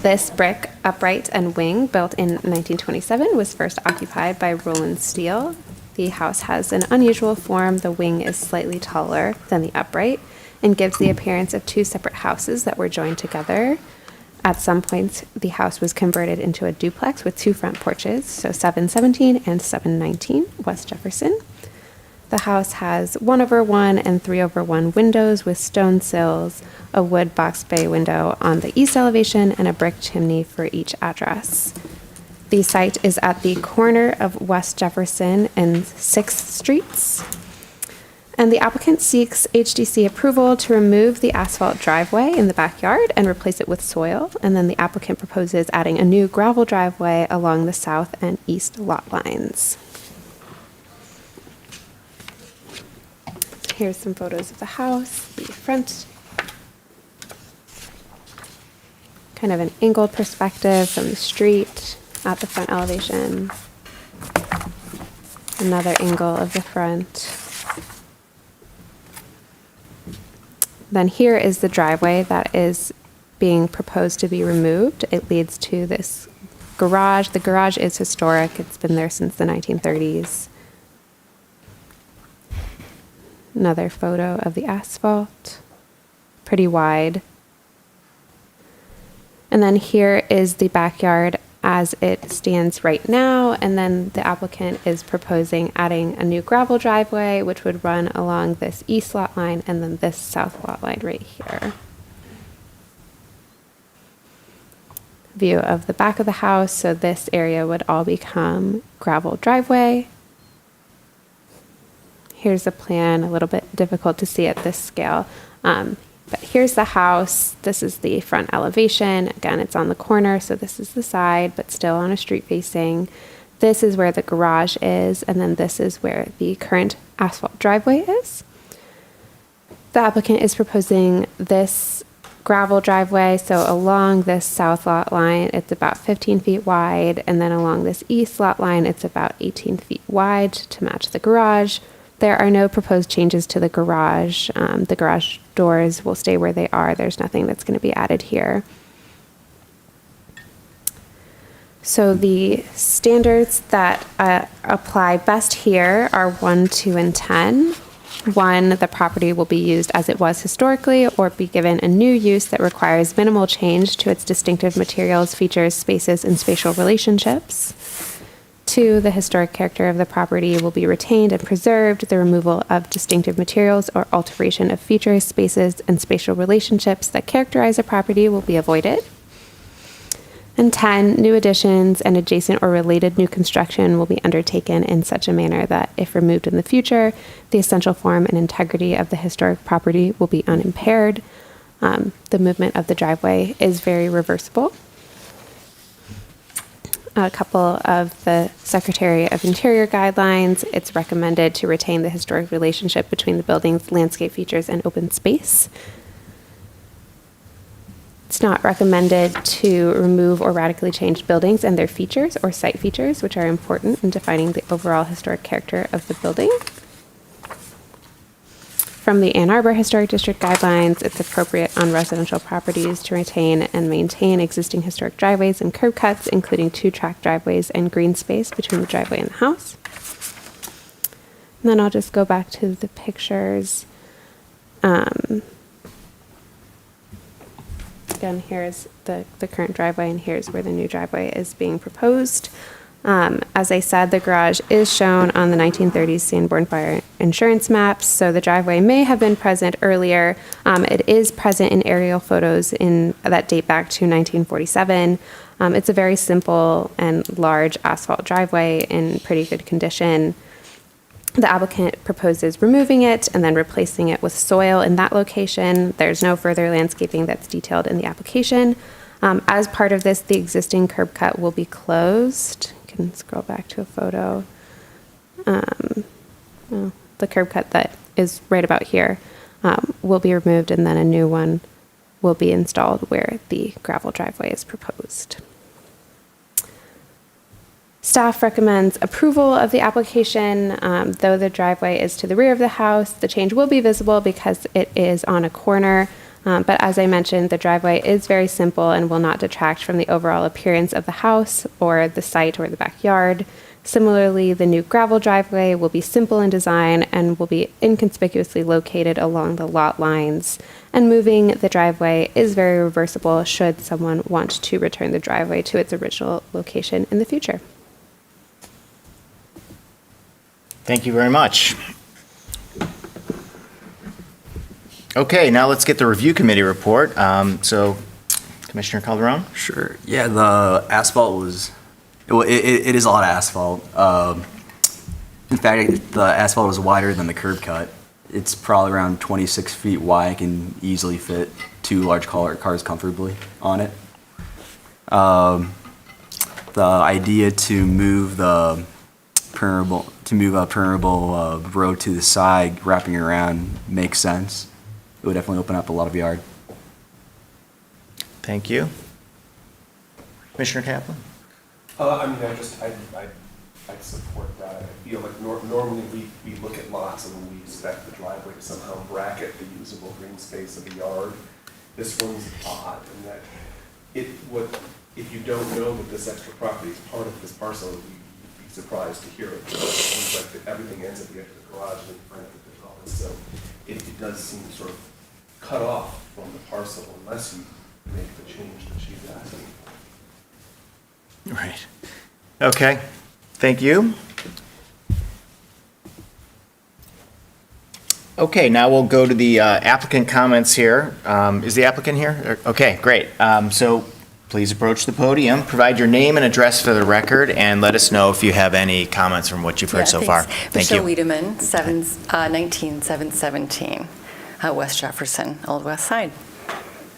This brick upright and wing, built in 1927, was first occupied by Roland Steel. The house has an unusual form. The wing is slightly taller than the upright and gives the appearance of 2 separate houses that were joined together. At some point, the house was converted into a duplex with 2 front porches, so 717 and 719 West Jefferson. The house has 1/1 and 3/1 windows with stone sills, a wood box bay window on the east elevation, and a brick chimney for each address. The site is at the corner of West Jefferson and 6th Streets. And the applicant seeks HDC approval to remove the asphalt driveway in the backyard and replace it with soil. And then the applicant proposes adding a new gravel driveway along the south and east lot lines. Here's some photos of the house, the front. Kind of an angled perspective from the street at the front elevation. Another angle of the front. Then here is the driveway that is being proposed to be removed. It leads to this garage. The garage is historic. It's been there since the 1930s. Another photo of the asphalt, pretty wide. And then here is the backyard as it stands right now. And then the applicant is proposing adding a new gravel driveway, which would run along this east lot line and then this south lot line right here. View of the back of the house. So this area would all become gravel driveway. Here's the plan, a little bit difficult to see at this scale. But here's the house. This is the front elevation. Again, it's on the corner, so this is the side, but still on a street facing. This is where the garage is, and then this is where the current asphalt driveway is. The applicant is proposing this gravel driveway, so along this south lot line, it's about 15 feet wide, and then along this east lot line, it's about 18 feet wide to match the garage. There are no proposed changes to the garage. The garage doors will stay where they are. There's nothing that's going to be added here. So the standards that apply best here are 1, 2, and 10. 1, the property will be used as it was historically or be given a new use that requires minimal change to its distinctive materials, features, spaces, and spatial relationships. 2, the historic character of the property will be retained and preserved. The removal of distinctive materials or alteration of features, spaces, and spatial relationships that characterize a property will be avoided. And 10, new additions and adjacent or related new construction will be undertaken in such a manner that, if removed in the future, the essential form and integrity of the historic property will be unimpaired. The movement of the driveway is very reversible. A couple of the Secretary of Interior guidelines. It's recommended to retain the historic relationship between the building's landscape features and open space. It's not recommended to remove or radically change buildings and their features or site features, which are important in defining the overall historic character of the building. From the Ann Arbor Historic District guidelines, it's appropriate on residential properties to retain and maintain existing historic driveways and curb cuts, including 2-track driveways and green space between the driveway and the house. And then I'll just go back to the pictures. Again, here's the current driveway, and here's where the new driveway is being proposed. As I said, the garage is shown on the 1930s Sanborn Fire insurance maps, so the driveway may have been present earlier. It is present in aerial photos that date back to 1947. It's a very simple and large asphalt driveway in pretty good condition. The applicant proposes removing it and then replacing it with soil in that location. There's no further landscaping that's detailed in the application. As part of this, the existing curb cut will be closed. You can scroll back to a photo. The curb cut that is right about here will be removed, and then a new one will be installed where the gravel driveway is proposed. Staff recommends approval of the application. Though the driveway is to the rear of the house, the change will be visible because it is on a corner. But as I mentioned, the driveway is very simple and will not detract from the overall appearance of the house or the site or the backyard. Similarly, the new gravel driveway will be simple in design and will be inconspicuously located along the lot lines. And moving the driveway is very reversible should someone want to return the driveway to its original location in the future. Thank you very much. Okay, now let's get the review committee report. So, Commissioner Calderon? Sure. Yeah, the asphalt was, it is a lot of asphalt. In fact, the asphalt is wider than the curb cut. It's probably around 26 feet wide, can easily fit 2 large cars comfortably on it. The idea to move a permeable road to the side, wrapping around, makes sense. It would definitely open up a lot of yard. Thank you. Commissioner Kaplan? I'd support that. I feel like normally we look at lots and we expect the driveway to somehow bracket the usable green space of the yard. This one's odd in that if you don't know that this extra property is part of this parcel, you'd be surprised to hear it. It seems like that everything ends at the edge of the garage and in front of it, all this. So it does seem sort of cut off from the parcel unless you make the change that she's asking. Right. Okay. Thank you. Okay, now we'll go to the applicant comments here. Is the applicant here? Okay, great. So please approach the podium, provide your name and address for the record, and let us know if you have any comments from what you've heard so far. Thank you. Michelle Wiedemann, 19717, West Jefferson, Old West Side.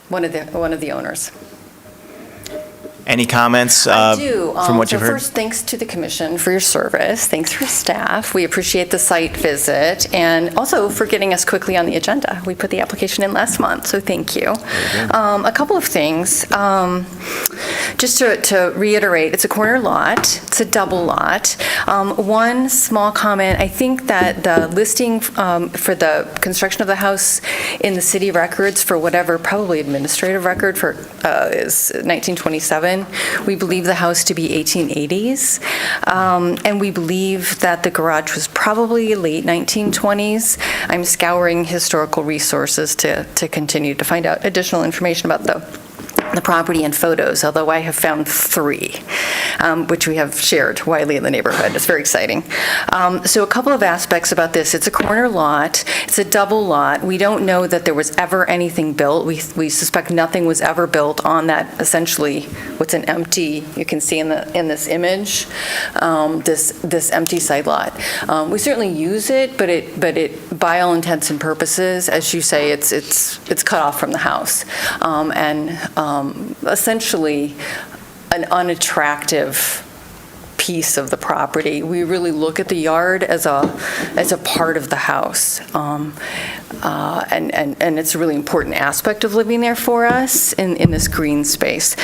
One of the owners. Any comments I do. from what you've heard? First, thanks to the commission for your service. Thanks for staff. We appreciate the site visit and also for getting us quickly on the agenda. We put the application in last month, so thank you. A couple of things. Just to reiterate, it's a corner lot. It's a double lot. One small comment, I think that the listing for the construction of the house in the city records for whatever, probably administrative record for is 1927. We believe the house to be 1880s, and we believe that the garage was probably late 1920s. I'm scouring historical resources to continue to find out additional information about the property and photos, although I have found 3, which we have shared widely in the neighborhood. It's very exciting. So a couple of aspects about this. It's a corner lot. It's a double lot. We don't know that there was ever anything built. We suspect nothing was ever built on that, essentially, what's an empty, you can see in this image, this empty side lot. We certainly use it, but it, by all intents and purposes, as you say, it's cut off from the house. Essentially an unattractive piece of the property. We really look at the yard as a part of the house. And it's a really important aspect of living there for us in this green space.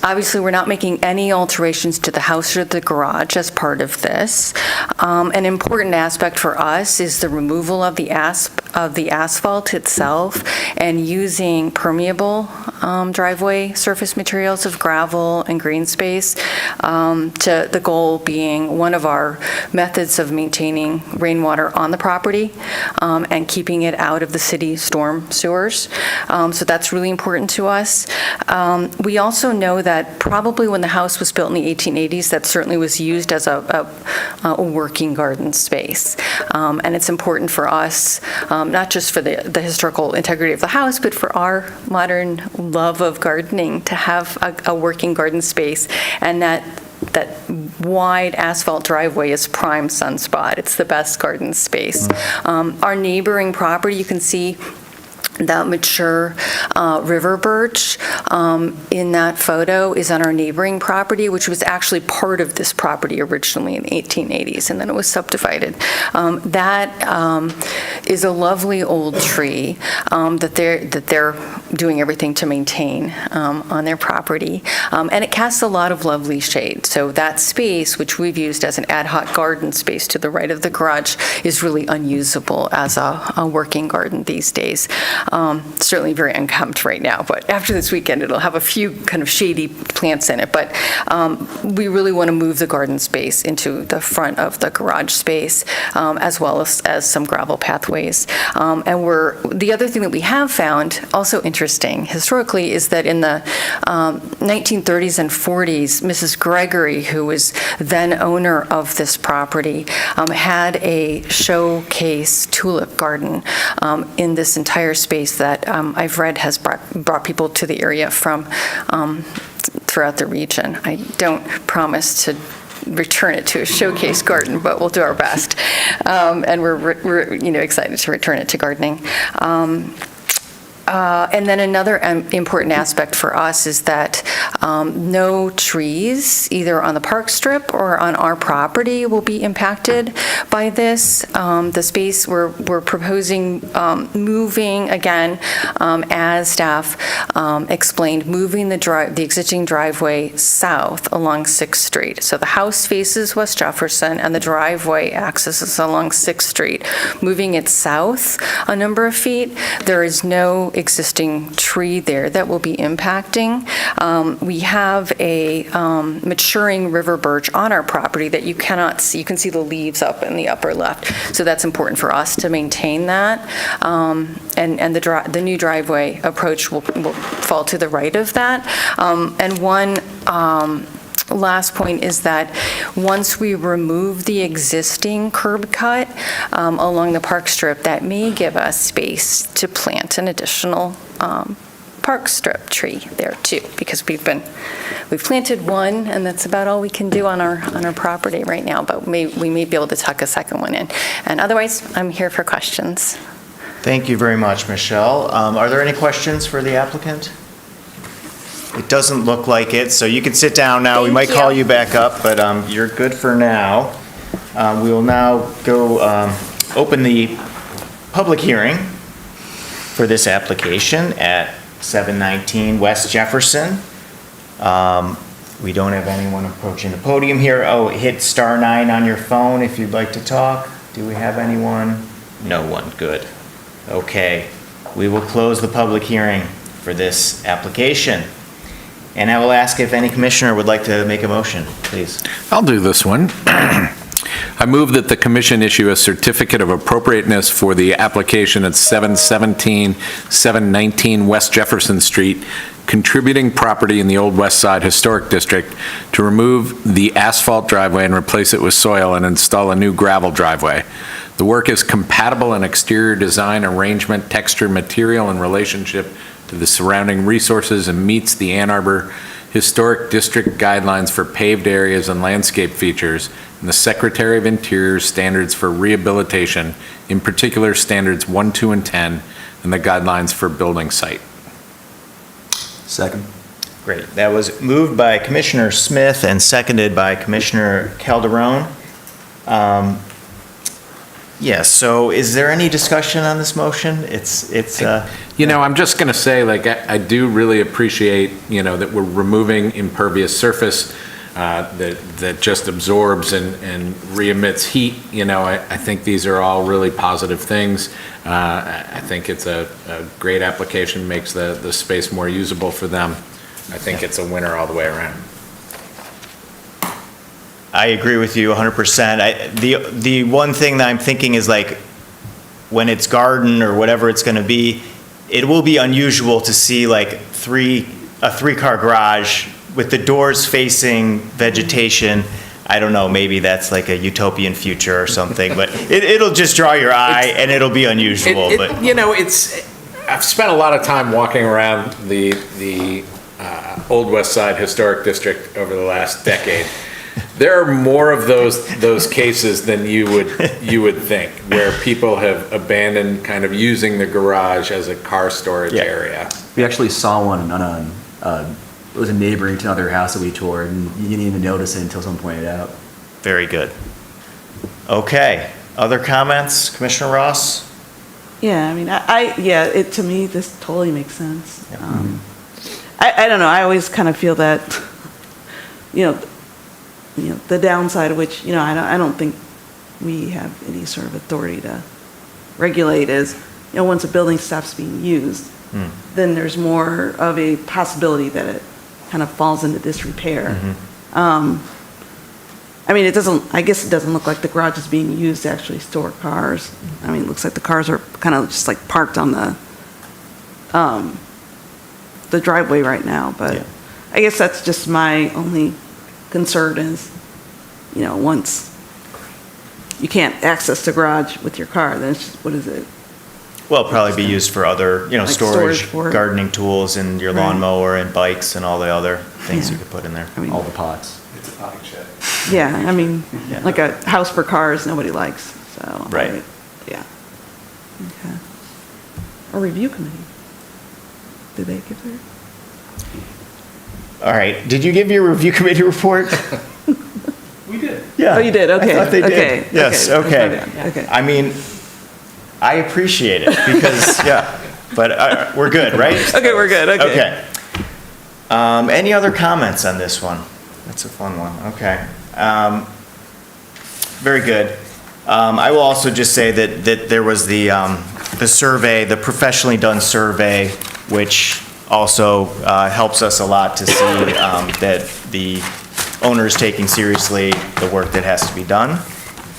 Obviously, we're not making any alterations to the house or the garage as part of this. An important aspect for us is the removal of the asphalt itself and using permeable driveway surface materials of gravel and green space, to the goal being one of our methods of maintaining rainwater on the property and keeping it out of the city storm sewers. So that's really important to us. We also know that probably when the house was built in the 1880s, that certainly was used as a working garden space. And it's important for us, not just for the historical integrity of the house, but for our modern love of gardening, to have a working garden space, and that wide asphalt driveway is prime sunspot. It's the best garden space. Our neighboring property, you can see the mature river birch in that photo is on our neighboring property, which was actually part of this property originally in the 1880s, and then it was subdivided. That is a lovely old tree that they're doing everything to maintain on their property, and it casts a lot of lovely shade. So that space, which we've used as an ad hoc garden space to the right of the garage, is really unusable as a working garden these days. Certainly very unkempt right now, but after this weekend, it'll have a few kind of shady plants in it. But we really want to move the garden space into the front of the garage space, as well as some gravel pathways. And the other thing that we have found, also interesting historically, is that in the 1930s and 40s, Mrs. Gregory, who was then owner of this property, had a showcase tulip garden in this entire space that I've read has brought people to the area from throughout the region. I don't promise to return it to a showcase garden, but we'll do our best. And we're excited to return it to gardening. And then another important aspect for us is that no trees, either on the park strip or on our property, will be impacted by this. The space we're proposing moving, again, as staff explained, moving the existing driveway south along 6th Street. So the house faces West Jefferson and the driveway accesses along 6th Street. Moving it south a number of feet, there is no existing tree there that will be impacting. We have a maturing river birch on our property that you cannot see. You can see the leaves up in the upper left. So that's important for us to maintain that. And the new driveway approach will fall to the right of that. And one last point is that once we remove the existing curb cut along the park strip, that may give us space to plant an additional park strip tree there too, because we've planted one, and that's about all we can do on our property right now, but we may be able to tuck a second one in. And otherwise, I'm here for questions. Thank you very much, Michelle. Are there any questions for the applicant? It doesn't look like it, so you can sit down now. We might call you back up, but you're good for now. We will now go open the public hearing for this application at 719 West Jefferson. We don't have anyone approaching the podium here. Oh, hit *9 on your phone if you'd like to talk. Do we have anyone? No one. Good. Okay. We will close the public hearing for this application. And I will ask if any commissioner would like to make a motion, please. I'll do this one. I move that the commission issue a certificate of appropriateness for the application at 719 West Jefferson Street, contributing property in the Old West Side Historic District, to remove the asphalt driveway and replace it with soil and install a new gravel driveway. The work is compatible in exterior design, arrangement, texture, material, and relationship to the surrounding resources, and meets the Ann Arbor Historic District guidelines for paved areas and landscape features, and the Secretary of Interior's standards for rehabilitation, in particular standards 1, 2, and 10, and the guidelines for building site. Second. Great. That was moved by Commissioner Smith and seconded by Commissioner Calderon. Yes, so is there any discussion on this motion? I'm just going to say, like, I do really appreciate, that we're removing impervious surface that just absorbs and re-emits heat. I think these are all really positive things. I think it's a great application, makes the space more usable for them. I think it's a winner all the way around. I agree with you 100%. The one thing that I'm thinking is, like, when it's garden or whatever it's going to be, it will be unusual to see like a three-car garage with the doors facing vegetation. I don't know, maybe that's like a utopian future or something, but it'll just draw your eye and it'll be unusual. I've spent a lot of time walking around the Old West Side Historic District over the last decade. There are more of those cases than you would think, where people have abandoned kind of using the garage as a car storage area. We actually saw one on it was a neighboring to another house that we toured, and you didn't even notice it until someone pointed it out. Very good. Okay, other comments? Commissioner Ross? Yeah, I mean, to me, this totally makes sense. I don't know, I always kind of feel that, the downside of which, I don't think we have any sort of authority to regulate is, once a building stops being used, then there's more of a possibility that it kind of falls into disrepair. I mean, I guess it doesn't look like the garage is being used to actually store cars. I mean, it looks like the cars are kind of just like parked on the driveway right now, but I guess that's just my only concern is, once you can't access the garage with your car, then it's just, what is it? Well, it'll probably be used for other, Like storage, for it. gardening tools and your lawnmower and bikes and all the other things you could put in there. I mean, all the pots. It's a potting shed. Yeah, I mean, like a house for cars, nobody likes, so. Right. Yeah. Okay. A review committee. Did they give their? All right, did you give your review committee report? We did. Yeah. Oh, you did, okay. I thought they did. Okay, Yes, okay. okay. Okay. I mean, I appreciate it because, but we're good, right? Okay, we're good, okay. Okay. Any other comments on this one? That's a fun one, okay. Very good. I will also just say that there was the survey, the professionally done survey, which also helps us a lot to see that the owner is taking seriously the work that has to be done.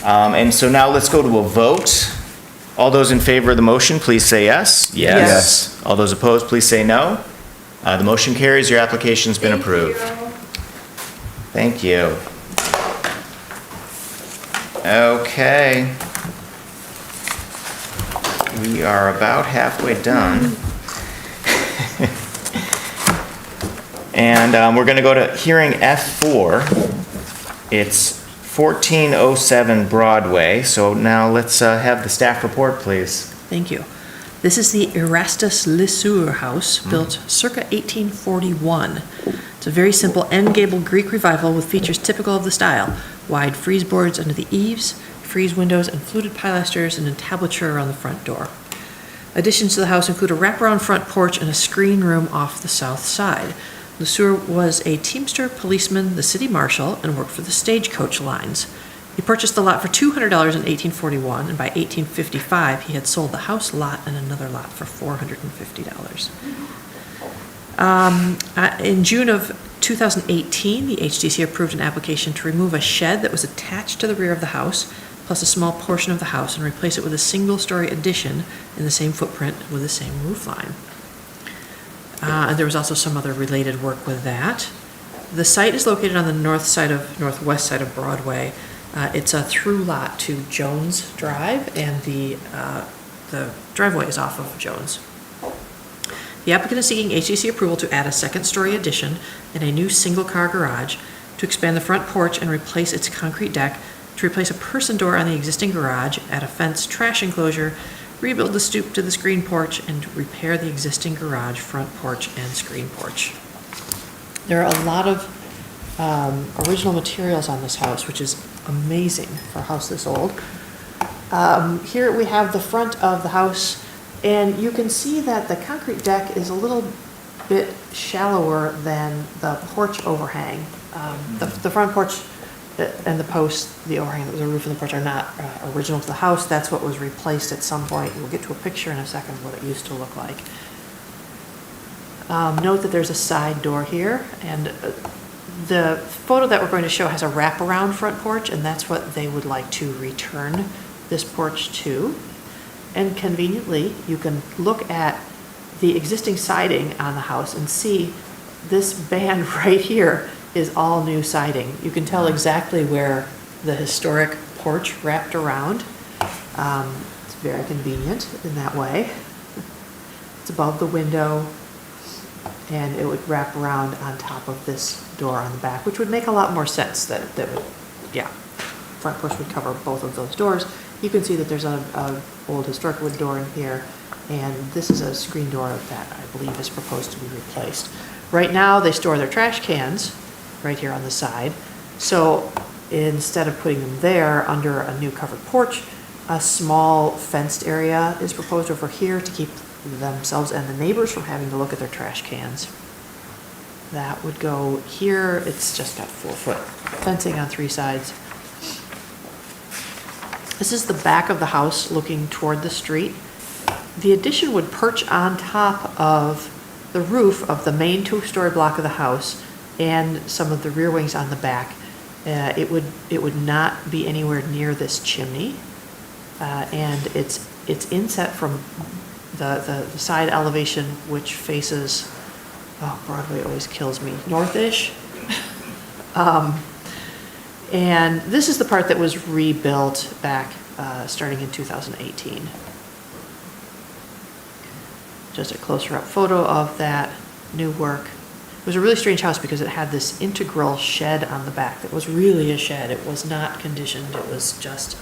And so now let's go to a vote. All those in favor of the motion, please say yes. Yes. All those opposed, please say no. The motion carries. Your application's been approved. Thank you. Okay. We are about halfway done. And we're going to go to hearing F4. It's 1407 Broadway. So now let's have the staff report, please. Thank you. This is the Erastus Lesueur house, built circa 1841. It's a very simple end gable Greek revival with features typical of the style. Wide frieze boards under the eaves, frieze windows, and fluted pilasters and entablature around the front door. Additions to the house include a wraparound front porch and a screen room off the south side. Lesueur was a teamster, policeman, the city marshal, and worked for the stagecoach lines. He purchased the lot for $200 in 1841, and by 1855, he had sold the house lot and another lot for $450. In June of 2018, the HDC approved an application to remove a shed that was attached to the rear of the house, plus a small portion of the house, and replace it with a single-story addition in the same footprint with the same roof line. And there was also some other related work with that. The site is located on the northwest side of Broadway. It's a through lot to Jones Drive, and the driveway is off of Jones. The applicant is seeking HDC approval to add a second-story addition and a new single-car garage, to expand the front porch and replace its concrete deck, to replace a person door on the existing garage, add a fence trash enclosure, rebuild the stoop to the screen porch, and repair the existing garage, front porch, and screen porch. There are a lot of original materials on this house, which is amazing for a house this old. Here we have the front of the house, and you can see that the concrete deck is a little bit shallower than the porch overhang. The front porch and the post, the overhang that was the roof and the porch are not original to the house. That's what was replaced at some point. We'll get to a picture in a second of what it used to look like. Note that there's a side door here, and the photo that we're going to show has a wraparound front porch, and that's what they would like to return this porch to. And conveniently, you can look at the existing siding on the house and see this band right here is all new siding. You can tell exactly where the historic porch wrapped around. It's very convenient in that way. It's above the window, and it would wrap around on top of this door on the back, which would make a lot more sense that would, yeah, front porch would cover both of those doors. You can see that there's an old historic wood door in here, and this is a screen door that I believe is proposed to be replaced. Right now, they store their trash cans right here on the side. So instead of putting them there under a new covered porch, a small fenced area is proposed over here to keep themselves and the neighbors from having to look at their trash cans. That would go here. It's just got 4-foot fencing on 3 sides. This is the back of the house looking toward the street. The addition would perch on top of the roof of the main 2-story block of the house and some of the rear wings on the back. It would not be anywhere near this chimney, and it's inset from the side elevation, which faces, oh, Broadway always kills me, northish. And this is the part that was rebuilt back starting in 2018. Just a closer up photo of that new work. It was a really strange house because it had this integral shed on the back that was really a shed. It was not conditioned. It was just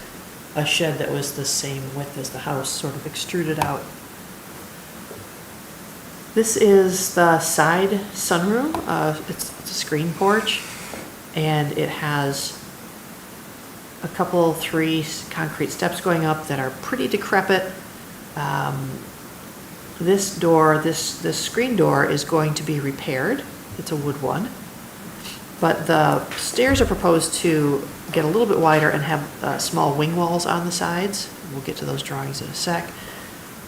a shed that was the same width as the house, sort of extruded out. This is the side sunroom. It's a screen porch, and it has a couple, 3 concrete steps going up that are pretty decrepit. This door, this screen door is going to be repaired. It's a wood one. But the stairs are proposed to get a little bit wider and have small wing walls on the sides. We'll get to those drawings in a sec.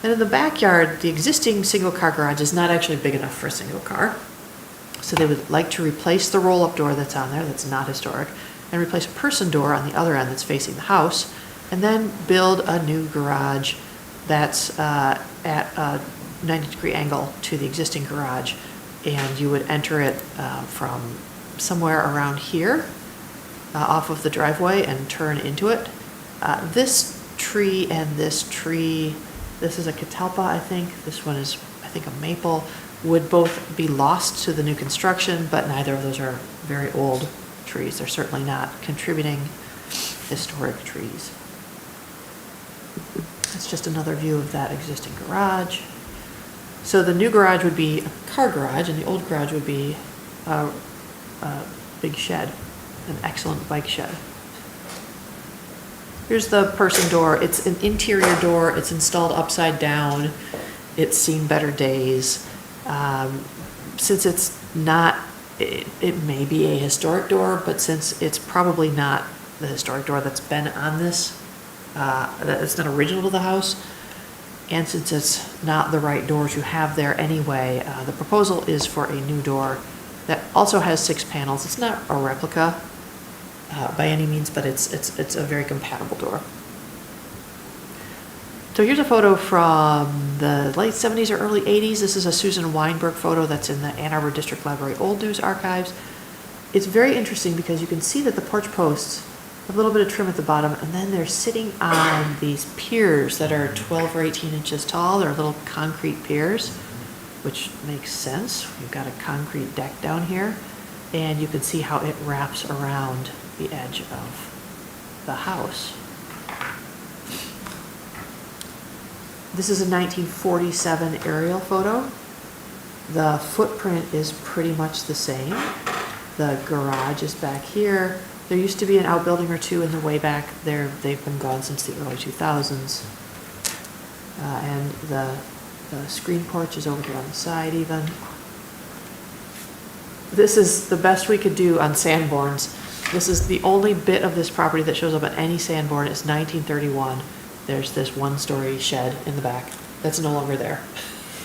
And in the backyard, the existing single-car garage is not actually big enough for a single car. So they would like to replace the roll-up door that's on there, that's not historic, and replace a person door on the other end that's facing the house, and then build a new garage that's at a 90-degree angle to the existing garage. And you would enter it from somewhere around here, off of the driveway, and turn into it. This tree and this tree, this is a catalpa, I think. This one is, I think, a maple, would both be lost to the new construction, but neither of those are very old trees. They're certainly not contributing historic trees. It's just another view of that existing garage. So the new garage would be a car garage, and the old garage would be a big shed, an excellent bike shed. Here's the person door. It's an interior door. It's installed upside down. It's seen better days. Since it's not, it may be a historic door, but since it's probably not the historic door that's been on this, it's not original to the house, and since it's not the right door to have there anyway, the proposal is for a new door that also has 6 panels. It's not a replica by any means, but it's a very compatible door. So here's a photo from the late 70s or early 80s. This is a Susan Weinberg photo that's in the Ann Arbor District Library Old News Archives. It's very interesting because you can see that the porch posts have a little bit of trim at the bottom, and then they're sitting on these piers that are 12 or 18 inches tall. They're little concrete piers, which makes sense. We've got a concrete deck down here, and you can see how it wraps around the edge of the house. This is a 1947 aerial photo. The footprint is pretty much the same. The garage is back here. There used to be an outbuilding or two in the way back there. They've been gone since the early 2000s. And the screen porch is over here on the side even. This is the best we could do on Sanborns. This is the only bit of this property that shows up on any Sanborn. It's 1931. There's this one-story shed in the back that's no longer there.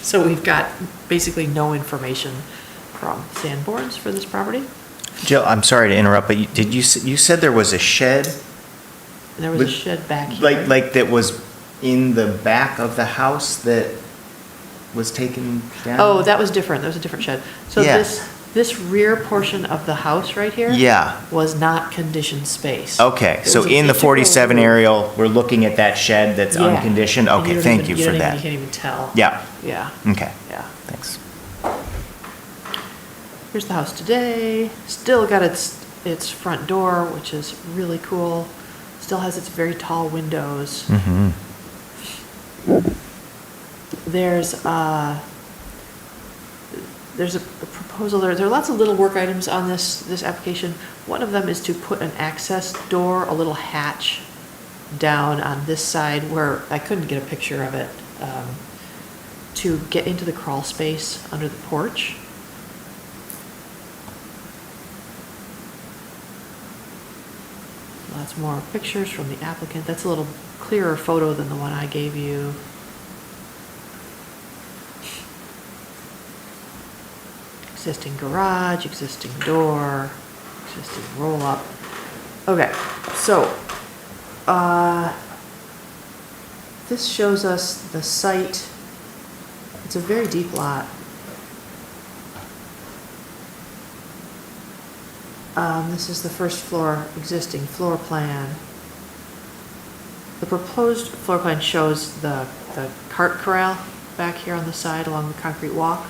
So we've got basically no information from Sanborns for this property. Jill, I'm sorry to interrupt, but you said there was a shed? There was a shed back here. Like that was in the back of the house that was taken down? Oh, that was different. That was a different shed. So Yeah. this rear portion of the house right here Yeah. was not conditioned space. Okay, It so was an in the integral 47 room. aerial, we're looking at that shed that's Yeah. unconditioned? And Okay, don't thank even- you for don't even- that. You can't even tell. Yeah. Yeah. Okay, Yeah. thanks. Here's the house today. Still got its front door, which is really cool. Still has its very tall windows. Mm-hmm. There's a proposal, there are lots of little work items on this application. One of them is to put an access door, a little hatch down on this side where I couldn't get a picture of it, to get into the crawl space under the porch. Lots more pictures from the applicant. That's a little clearer photo than the one I gave you. Existing garage, existing door, existing roll-up. Okay, so, this shows us the site. It's a very deep lot. This is the first floor, existing floor plan. The proposed floor plan shows the cart corral back here on the side along the concrete walk.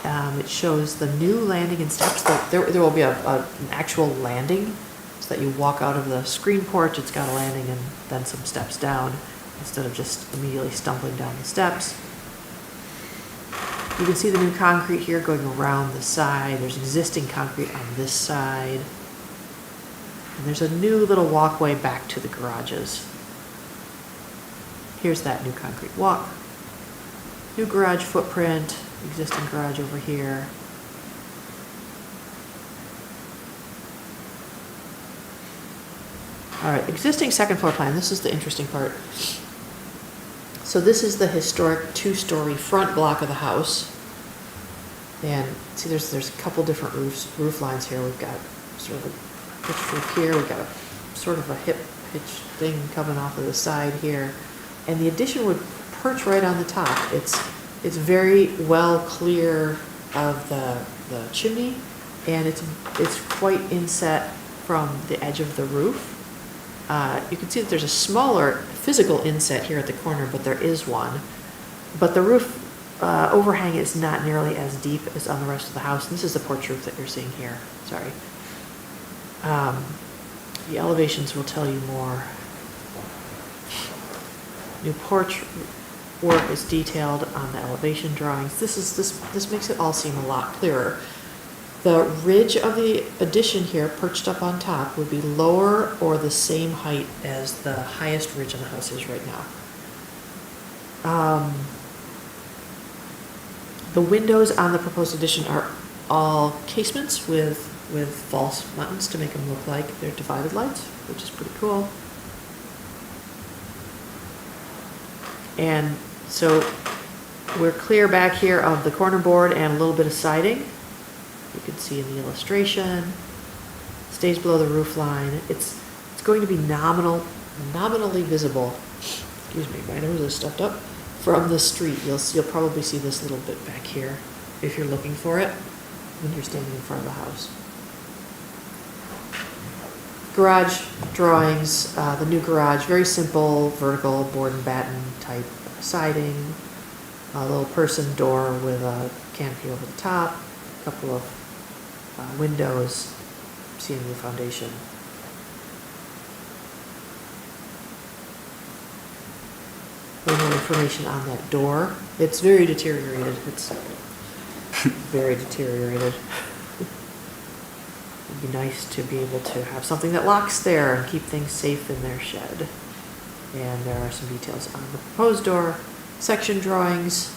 It shows the new landing and steps. There will be an actual landing so that you walk out of the screen porch. It's got a landing and then some steps down instead of just immediately stumbling down the steps. You can see the new concrete here going around the side. There's existing concrete on this side. And there's a new little walkway back to the garages. Here's that new concrete walk. New garage footprint, existing garage over here. All right, existing second floor plan. This is the interesting part. So this is the historic two-story front block of the house. And see, there's a couple different roof lines here. We've got sort of a pitched roof here. We've got a sort of a hip pitch thing coming off of the side here. And the addition would perch right on the top. It's very well clear of the chimney, and it's quite inset from the edge of the roof. You can see that there's a smaller physical inset here at the corner, but there is one. But the roof overhang is not nearly as deep as on the rest of the house. And this is the porch roof that you're seeing here. Sorry. The elevations will tell you more. New porch work is detailed on the elevation drawings. This makes it all seem a lot clearer. The ridge of the addition here, perched up on top, would be lower or the same height as the highest ridge on the house is right now. The windows on the proposed addition are all casements with false buttons to make them look like they're divided lights, which is pretty cool. And so we're clear back here of the corner board and a little bit of siding. You can see in the illustration. Stays below the roof line. It's going to be nominally visible. Excuse me, my nose is stuffed up. From the street, you'll probably see this little bit back here if you're looking for it when you're standing in front of the house. Garage drawings, the new garage, very simple, vertical board and batten type siding, a little person door with a canopy over the top, a couple of windows, CMU foundation. A little more information on that door. It's very deteriorated. It's very deteriorated. It'd be nice to be able to have something that locks there and keep things safe in their shed. And there are some details on the proposed door, section drawings.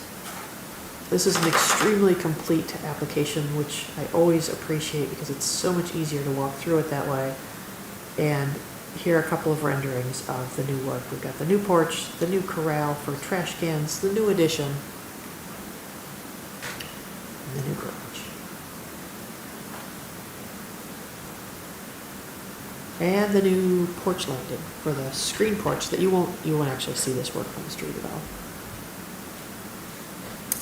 This is an extremely complete application, which I always appreciate because it's so much easier to walk through it that way. And here are a couple of renderings of the new work. We've got the new porch, the new corral for trash cans, the new addition, and the new garage. And the new porch landing for the screen porch that you won't actually see this work on the street at all.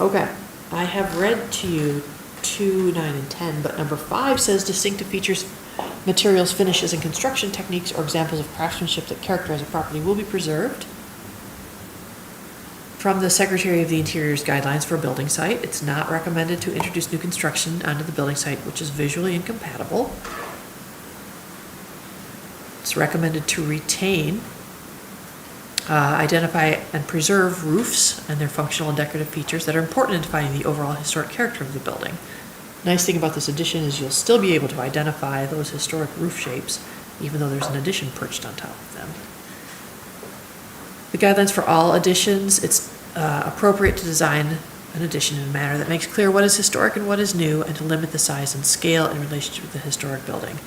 Okay, I have read to you 2, 9, and 10, but number 5 says distinctive features, materials, finishes, and construction techniques or examples of craftsmanship that characterize a property will be preserved. From the Secretary of the Interior's guidelines for a building site, it's not recommended to introduce new construction onto the building site which is visually incompatible. It's recommended to retain, identify, and preserve roofs and their functional and decorative features that are important in defining the overall historic character of the building. Nice thing about this addition is you'll still be able to identify those historic roof shapes, even though there's an addition perched on top of them. The guidelines for all additions, it's appropriate to design an addition in a manner that makes clear what is historic and what is new, and to limit the size and scale in relationship with the historic building.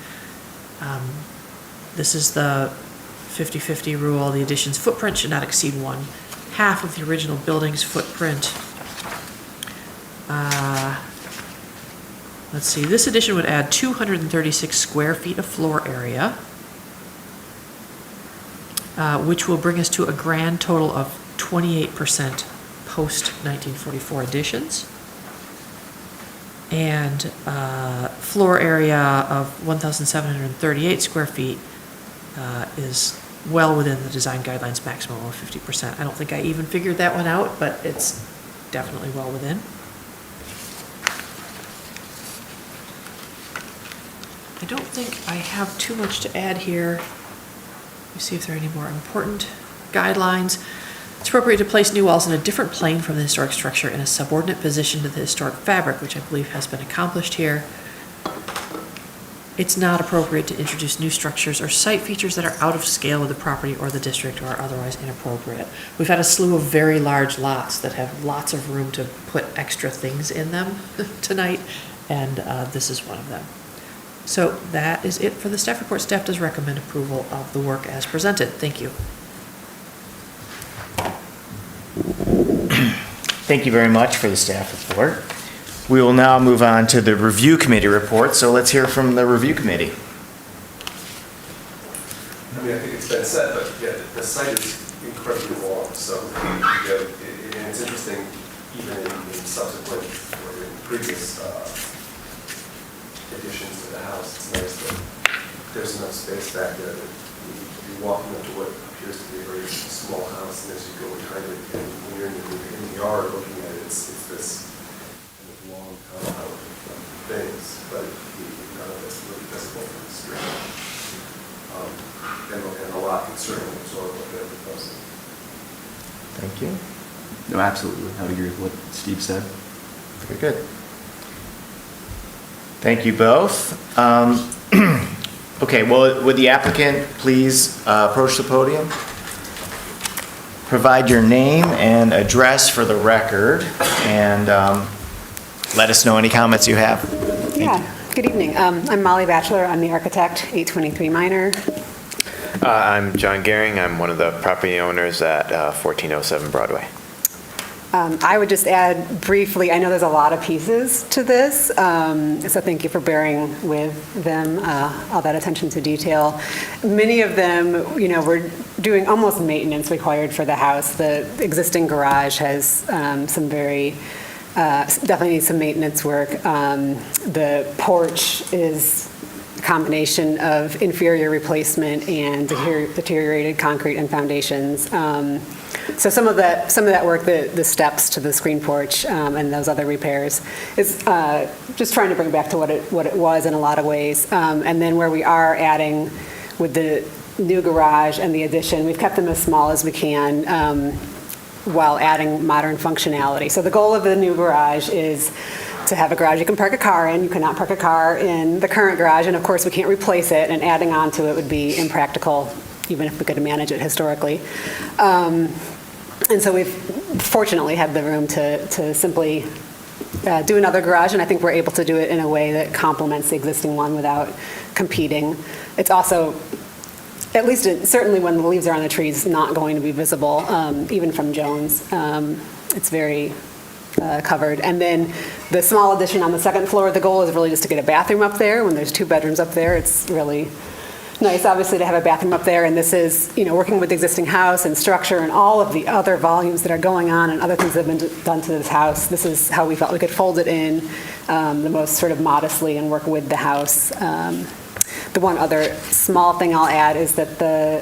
This is the 50-50 rule. The addition's footprint should not exceed 1/2 of the original building's footprint. Let's see, this addition would add 236 square feet of floor area, which will bring us to a grand total of 28% post-1944 additions. And floor area of 1,738 square feet is well within the design guidelines maximum of 50%. I don't think I even figured that one out, but it's definitely well within. I don't think I have too much to add here. Let me see if there are any more important guidelines. It's appropriate to place new walls in a different plane from the historic structure in a subordinate position to the historic fabric, which I believe has been accomplished here. It's not appropriate to introduce new structures or site features that are out of scale with the property or the district or are otherwise inappropriate. We've had a slew of very large lots that have lots of room to put extra things in them tonight, and this is one of them. So that is it for the staff report. Staff does recommend approval of the work as presented. Thank you. Thank you very much for the staff report. We will now move on to the review committee report, so let's hear from the review committee. I mean, I think it's been said, but yeah, the site is incredibly long, so and it's interesting, even in subsequent or in previous additions to the house, it's nice that there's enough space back there that you're walking up to what appears to be a very small house, and as you go behind it, and when you're in the yard looking at it, it's this kind of long compound of things, but none of it's really visible from the street. And a lot can certainly absorb what they're proposing. Thank you. No, absolutely. I would agree with what Steve said. Very good. Thank you both. Okay, well, would the applicant please approach the podium? Provide your name and address for the record, and let us know any comments you have. Yeah, good evening. I'm Molly Batchelor. I'm the architect, 823 Minor. I'm John Gehring. I'm one of the property owners at 1407 Broadway. I would just add briefly, I know there's a lot of pieces to this, so thank you for bearing with them, all that attention to detail. Many of them, we're doing almost maintenance required for the house. The existing garage has some very, definitely needs some maintenance work. The porch is a combination of inferior replacement and deteriorated concrete and foundations. So some of that work, the steps to the screen porch and those other repairs, is just trying to bring back to what it was in a lot of ways. And then where we are adding with the new garage and the addition, we've kept them as small as we can while adding modern functionality. So the goal of the new garage is to have a garage you can park a car in. You cannot park a car in the current garage, and of course, we can't replace it, and adding on to it would be impractical, even if we could manage it historically. And so we've fortunately had the room to simply do another garage, and I think we're able to do it in a way that complements the existing one without competing. It's also, at least certainly when the leaves are on the trees, not going to be visible, even from Jones. It's very covered. And then the small addition on the second floor, the goal is really just to get a bathroom up there. When there's 2 bedrooms up there, it's really nice, obviously, to have a bathroom up there. And this is, working with the existing house and structure and all of the other volumes that are going on and other things that have been done to this house. This is how we felt we could fold it in the most sort of modestly and work with the house. The one other small thing I'll add is that the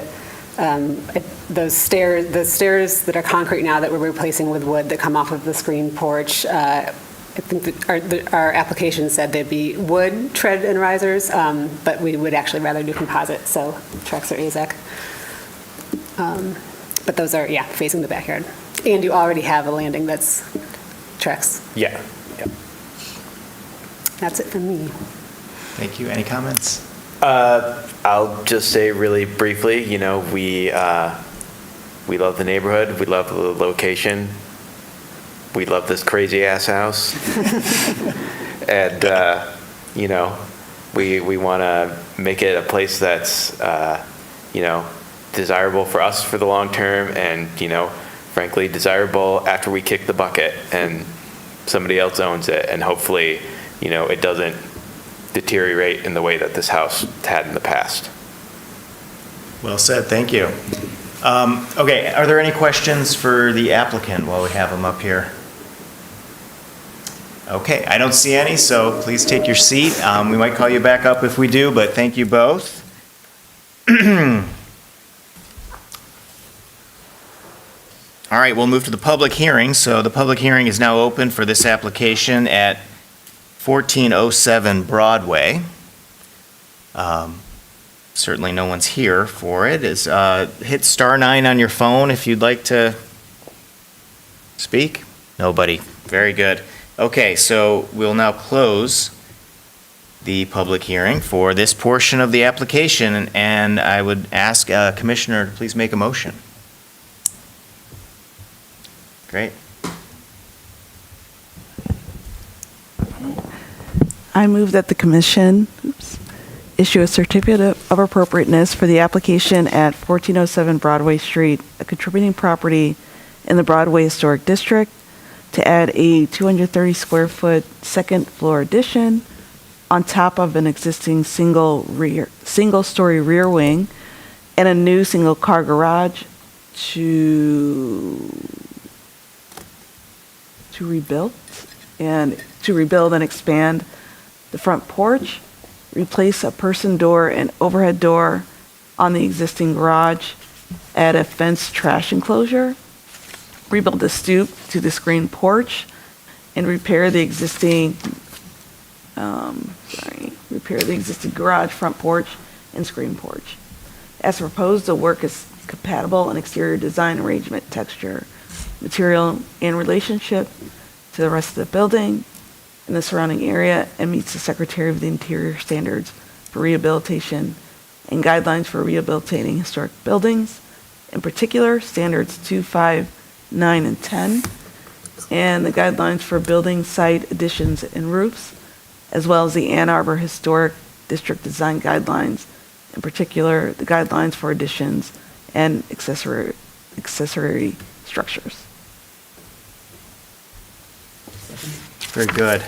stairs that are concrete now that we're replacing with wood that come off of the screen porch, I think that our application said they'd be wood tread and risers, but we would actually rather do composite, so Trex or AZEK. But those are, facing the backyard. And you already have a landing that's Trex. Yeah. Yep. That's it from me. Thank you. Any comments? I'll just say really briefly, we love the neighborhood. We love the location. We love this crazy ass house. And, we want to make it a place that's, desirable for us for the long term and, frankly, desirable after we kick the bucket and somebody else owns it. And hopefully, it doesn't deteriorate in the way that this house had in the past. Well said. Thank you. Okay, are there any questions for the applicant while we have him up here? Okay, I don't see any, so please take your seat. We might call you back up if we do, but thank you both. All right, we'll move to the public hearing. So the public hearing is now open for this application at 1407 Broadway. Certainly no one's here for it. Hit *9 on your phone if you'd like to speak. Nobody. Very good. Okay, so we'll now close the public hearing for this portion of the application, and I would ask Commissioner to please make a motion. Great. I move that the commission issue a certificate of appropriateness for the application at 1407 Broadway Street, a contributing property in the Broadway Historic District, to add a 230-square-foot second-floor addition on top of an existing single-story rear wing and a new single-car garage to rebuild and expand the front porch, replace a person door and overhead door on the existing garage, add a fenced trash enclosure, rebuild the stoop to the screen porch, and repair the existing garage, front porch, and screen porch. As proposed, the work is compatible in exterior design, arrangement, texture, material, and relationship to the rest of the building and the surrounding area, and meets the Secretary of the Interior standards for rehabilitation and guidelines for rehabilitating historic buildings, in particular, standards 2, 5, 9, and 10, and the guidelines for building site additions and roofs, as well as the Ann Arbor Historic District Design Guidelines, in particular, the guidelines for additions and accessory structures. Very good.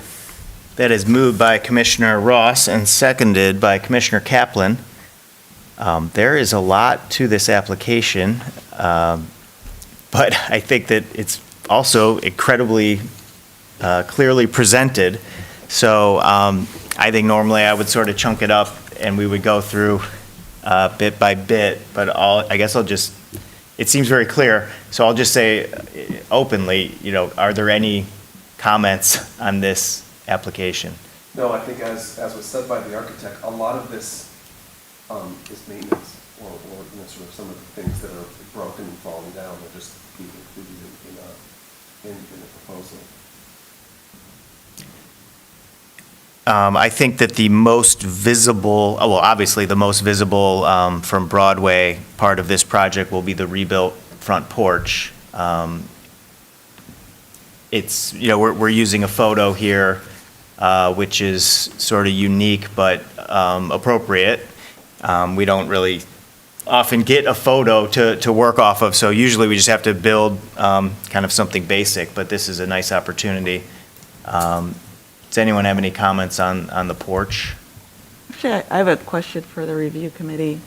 That is moved by Commissioner Ross and seconded by Commissioner Kaplan. There is a lot to this application, but I think that it's also incredibly clearly presented. So I think normally I would sort of chunk it up and we would go through bit by bit, but it seems very clear. So I'll just say openly, are there any comments on this application? No, I think as was said by the architect, a lot of this is maintenance or sort of some of the things that are broken and falling down will just be included in the proposal. I think that the most visible, well, obviously, the most visible from Broadway part of this project will be the rebuilt front porch. It's, we're using a photo here, which is sort of unique but appropriate. We don't really often get a photo to work off of, so usually we just have to build kind of something basic, but this is a nice opportunity. Does anyone have any comments on the porch? Actually, I have a question for the review committee.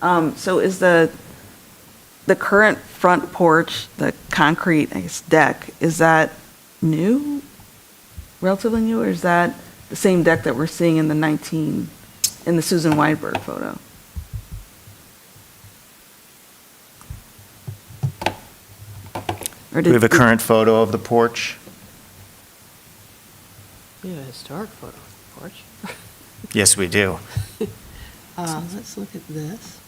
So is the current front porch, the concrete, I guess, deck, is that new, relatively new, or is that the same deck that we're seeing in the Susan Weinberg photo? Do we have a current photo of the porch? We have a historic photo of the porch. Yes, we do. Let's look at this.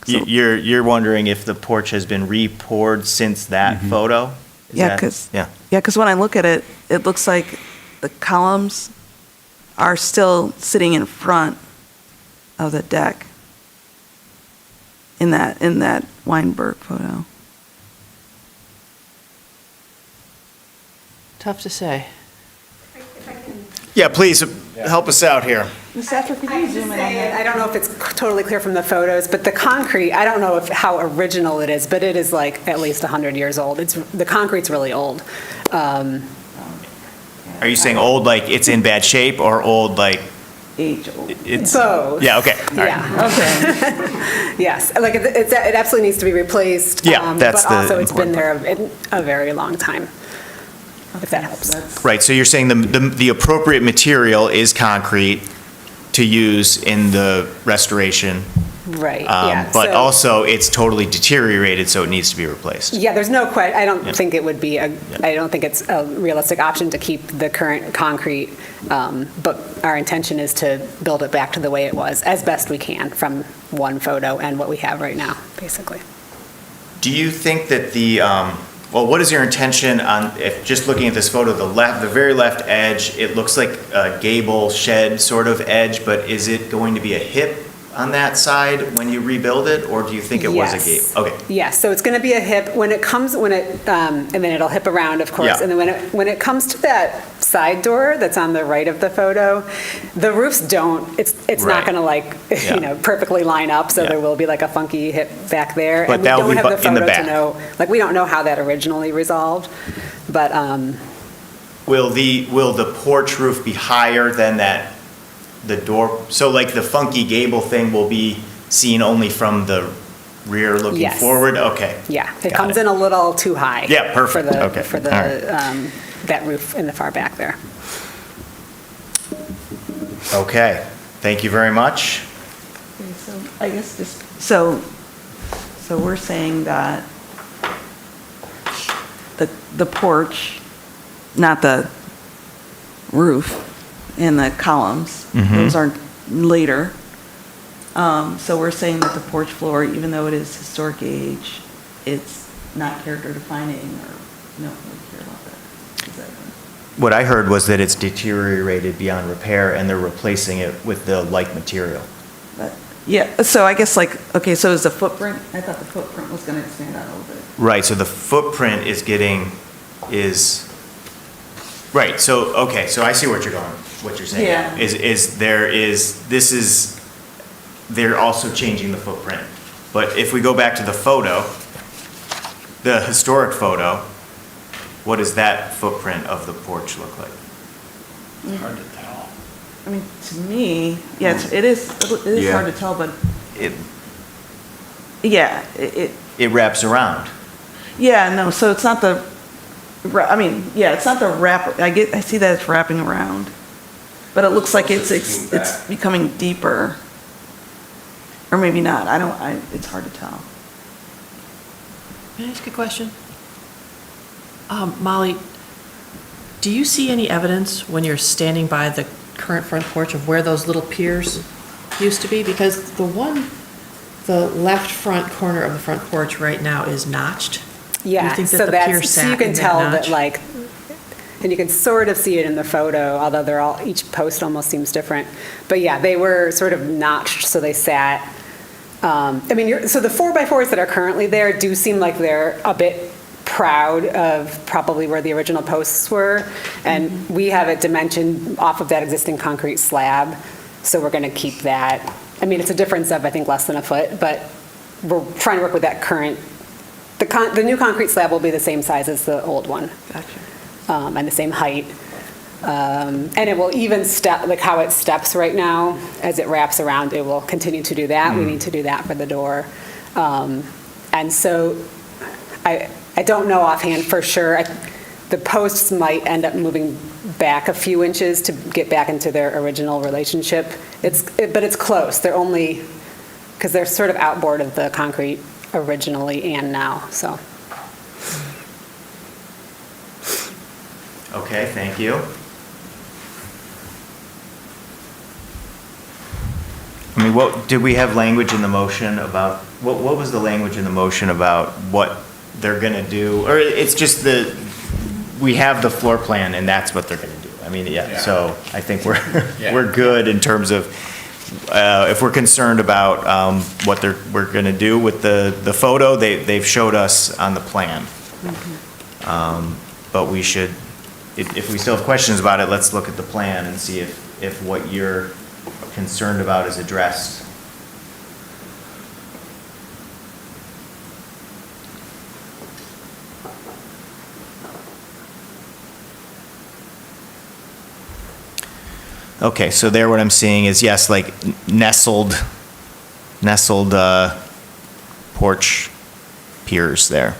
You're wondering if the porch has been re-poured since that photo? Yeah, Yeah. because when I look at it, it looks like the columns are still sitting in front of the deck in that Weinberg photo. Tough to say. Yeah, please, help us out here. Ms. Safford, could you zoom in on that? I don't know if it's totally clear from the photos, but the concrete, I don't know how original it is, but it is like at least 100 years old. The concrete's really old. Are you saying old like it's in bad shape, or old like age old? It's both. Yeah, okay. All right. Yeah. Okay. Yes, like it absolutely needs to be replaced. Yeah, that's but also the it's been important there a very long time. If that helps. Right, so you're saying the appropriate material is concrete to use in the restoration. Right, yeah. But so- also, it's totally deteriorated, so it needs to be replaced. Yeah, there's no question. I don't Yeah. think it would be I don't think it's a realistic option to keep the current concrete, but our intention is to build it back to the way it was as best we can from one photo and what we have right now, basically. Do you think that well, what is your intention on, if just looking at this photo, the very left edge, it looks like a gable shed sort of edge, but is it going to be a hip on that side when you rebuild it, or do you think it was a gable? Okay. Yes, so it's going to be a hip and then it'll hip around, of course. Yeah. And then when it comes to that side door that's on the right of the photo, the roofs it's not going to perfectly line up, so there will be like a funky hip back there. But and that will we be don't have the in the photo back. to know, we don't know how that originally resolved, but Will the porch roof be higher than the door? So like the funky gable thing will be seen only from the rear looking Yes. forward? Okay. yeah, it Got comes in a little too high. Yeah, perfect. Okay. For the, All right. that roof in the far back there. Okay, thank you very much. Okay, so I guess so we're saying that the porch, not the roof and the columns, those aren't later. So we're saying that the porch floor, even though it is historic age, it's not character defining, or no, we care about that. Is that What I heard was that it's deteriorated beyond repair and they're replacing it with the like material. yeah, so I guess okay, so is the footprint, I thought the footprint was going to expand out a little bit. Right, so the footprint right, so, okay, so I see what you're saying. Yeah. They're also changing the footprint. But if we go back to the photo, the historic photo, what does that footprint of the porch look like? Hard to tell. I mean, to me, yeah, it is Yeah. hard to tell, but yeah, It wraps around. yeah, no, so it's not it's not the wrap, I see that it's wrapping around, but it looks like it's becoming deeper. Or maybe not, it's hard to tell. Can I ask a question? Molly, do you see any evidence when you're standing by the current front porch of where those little piers used to be? Because the left front corner of the front porch right now is notched. Do you Yeah, think that so the pier so sat you can in tell notch? that And you can sort of see it in the photo, although they're all, each post almost seems different. But yeah, they were sort of notched, so they sat. So the 4x4s that are currently there do seem like they're a bit proud of probably where the original posts were. And we have it dimensioned off of that existing concrete slab, so we're going to keep that. I mean, it's a difference of, I think, less than a foot, but we're trying to work with that current. The new concrete slab will be the same size as the old one. Gotcha. And the same height. And it will even step, like how it steps right now, as it wraps around, it will continue to do that. We need to do that for the door. And so I don't know offhand for sure. The posts might end up moving back a few inches to get back into their original relationship. But it's close. They're only, because they're sort of outboard of the concrete originally and now, so. Okay, thank you. I mean, did we have language in the motion about, what was the language in the motion about what they're gonna do? Or it's just we have the floor plan and that's what they're gonna do. I mean, yeah, so I think we're good in terms of, if we're concerned about what we're gonna do with the photo, they've showed us on the plan. But we should, if we still have questions about it, let's look at the plan and see if what you're concerned about is addressed. Okay, so there what I'm seeing is, yes, like nestled porch piers there.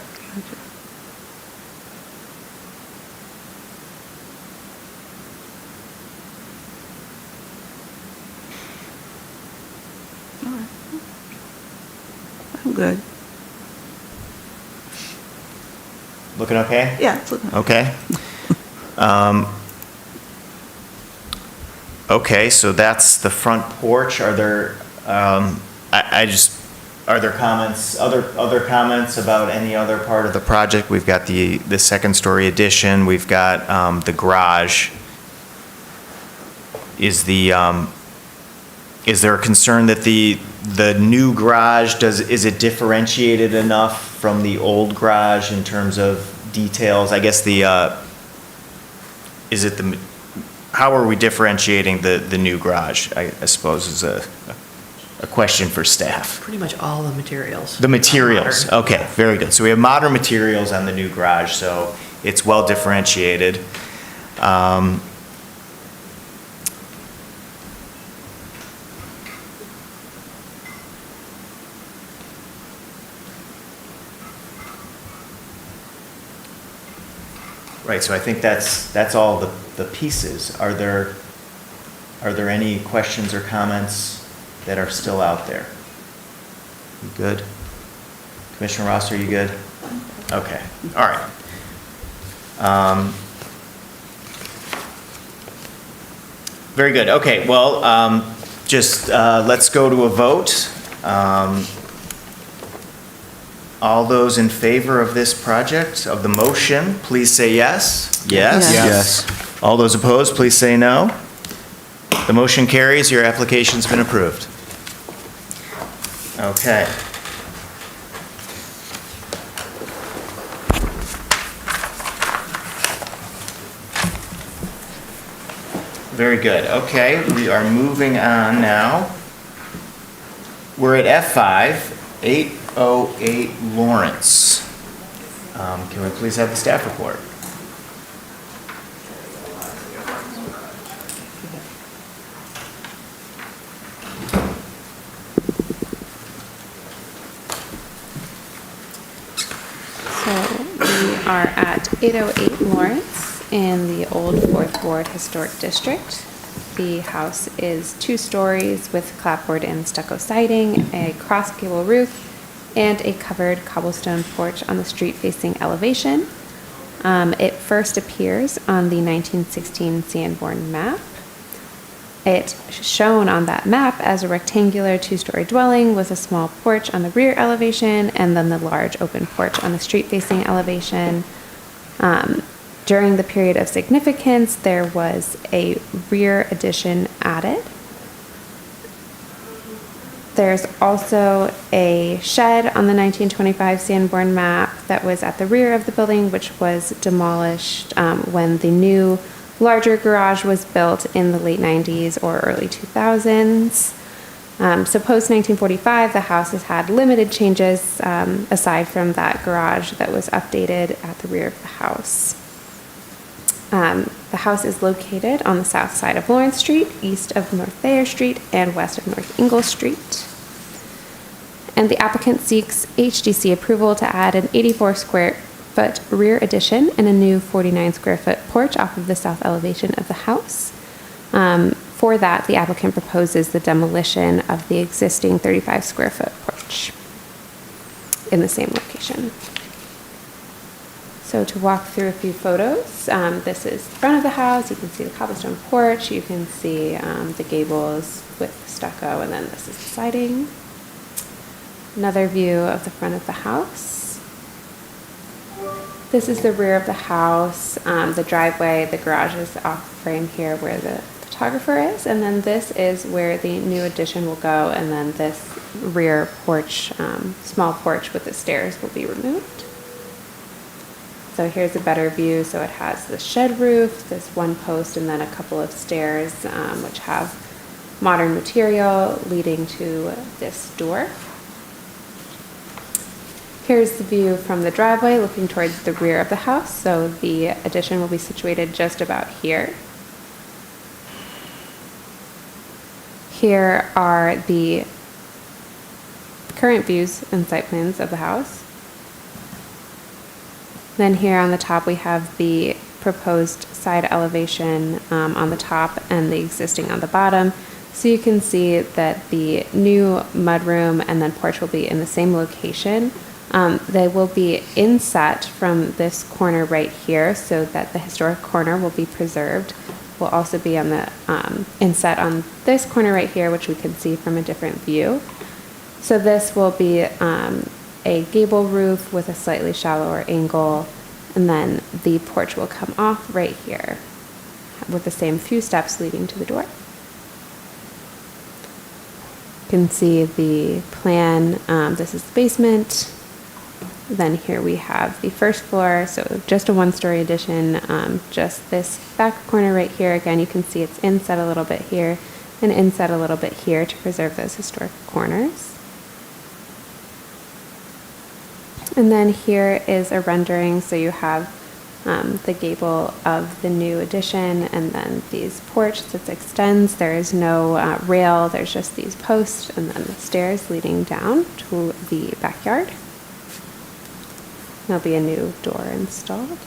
I'm good. Looking okay? Yeah, it's looking okay. Okay, so that's the front porch. Are there, are there comments, other comments about any other part of the project? We've got the second story addition, we've got the garage. Is there a concern that the new garage, is it differentiated enough from the old garage in terms of details? I guess how are we differentiating the new garage, I suppose is a question for staff. Pretty much all the materials. The materials, Modern. okay, very good. So we have modern materials on the new garage, so it's well differentiated. Right, so I think that's all the pieces. Are there any questions or comments that are still out there? You good? Commissioner Ross, are you good? Okay, all right. Very good, okay, well, let's go to a vote. All those in favor of this project, of the motion, please say yes. Yes? Yes. All those opposed, please say no. The motion carries, your application's been approved. Okay. Very good, okay, we are moving on now. We're at F5, 808 Lawrence. Can we please have the staff report? So we are at 808 Lawrence in the old Fourth Ward Historic District. The house is 2 stories with clapboard and stucco siding, a cross gable roof, and a covered cobblestone porch on the street-facing elevation. It first appears on the 1916 Sanborn map. It's shown on that map as a rectangular 2-story dwelling with a small porch on the rear elevation and then the large open porch on the street-facing elevation. During the period of significance, there was a rear addition added. There's also a shed on the 1925 Sanborn map that was at the rear of the building, which was demolished when the new larger garage was built in the late 90s or early 2000s. So post 1945, the house has had limited changes aside from that garage that was updated at the rear of the house. The house is located on the south side of Lawrence Street, east of North Thayer Street, and west of North Ingle Street. And the applicant seeks HDC approval to add an 84 square foot rear addition and a new 49 square foot porch off of the south elevation of the house. For that, the applicant proposes the demolition of the existing 35 square foot porch in the same location. So to walk through a few photos, this is the front of the house. You can see the cobblestone porch. You can see the gables with the stucco, and then this is the siding. Another view of the front of the house. This is the rear of the house, the driveway, the garage is off frame here where the photographer is, and then this is where the new addition will go, and then this rear porch, small porch with the stairs will be removed. So here's a better view. So it has the shed roof, this one post, and then a couple of stairs which have modern material leading to this door. Here's the view from the driveway looking towards the rear of the house. So the addition will be situated just about here. Here are the current views and site plans of the house. Then here on the top we have the proposed side elevation on the top and the existing on the bottom. So you can see that the new mudroom and then porch will be in the same location. They will be inset from this corner right here so that the historic corner will be preserved. Will also be on the inset on this corner right here, which we can see from a different view. So this will be a gable roof with a slightly shallower angle, and then the porch will come off right here with the same few steps leading to the door. You can see the plan. This is the basement. Then here we have the first floor, so just a one-story addition, just this back corner right here. Again, you can see it's inset a little bit here and inset a little bit here to preserve those historic corners. And then here is a rendering, so you have the gable of the new addition and then these porch that extends. There is no rail, there's just these posts and then the stairs leading down to the backyard. There'll be a new door installed.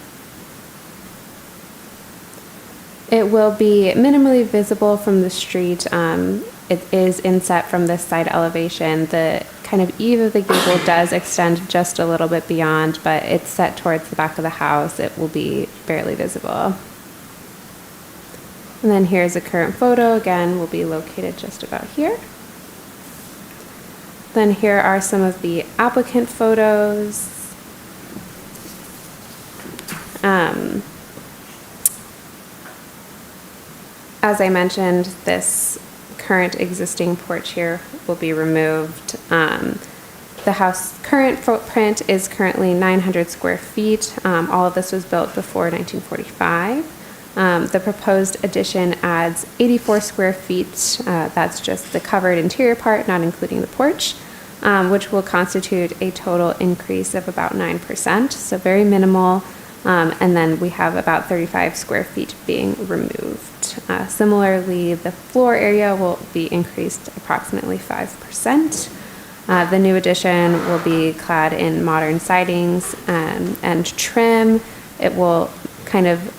It will be minimally visible from the street. It is inset from this side elevation. The kind of eave of the gable does extend just a little bit beyond, but it's set towards the back of the house. It will be barely visible. And then here's a current photo. Again, will be located just about here. Then here are some of the applicant photos. As I mentioned, this current existing porch here will be removed. The house current footprint is currently 900 square feet. All of this was built before 1945. The proposed addition adds 84 square feet. That's just the covered interior part, not including the porch, which will constitute a total increase of about 9%, so very minimal. And then we have about 35 square feet being removed. Similarly, the floor area will be increased approximately 5%. The new addition will be clad in modern sidings and trim. It will kind of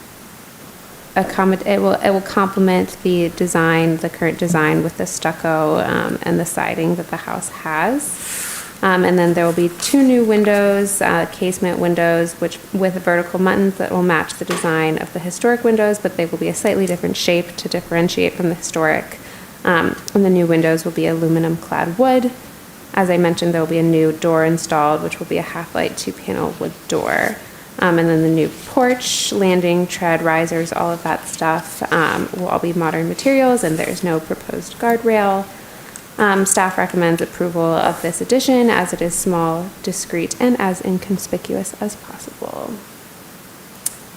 accommodate, it will complement the design, the current design with the stucco and the siding that the house has. And then there will be 2 new windows, casement windows, which with vertical buttons that will match the design of the historic windows, but they will be a slightly different shape to differentiate from the historic. And the new windows will be aluminum clad wood. As I mentioned, there will be a new door installed, which will be a half-light 2-panel wood door. And then the new porch, landing, tread, risers, all of that stuff will all be modern materials, and there's no proposed guardrail. Staff recommends approval of this addition as it is small, discreet, and as inconspicuous as possible.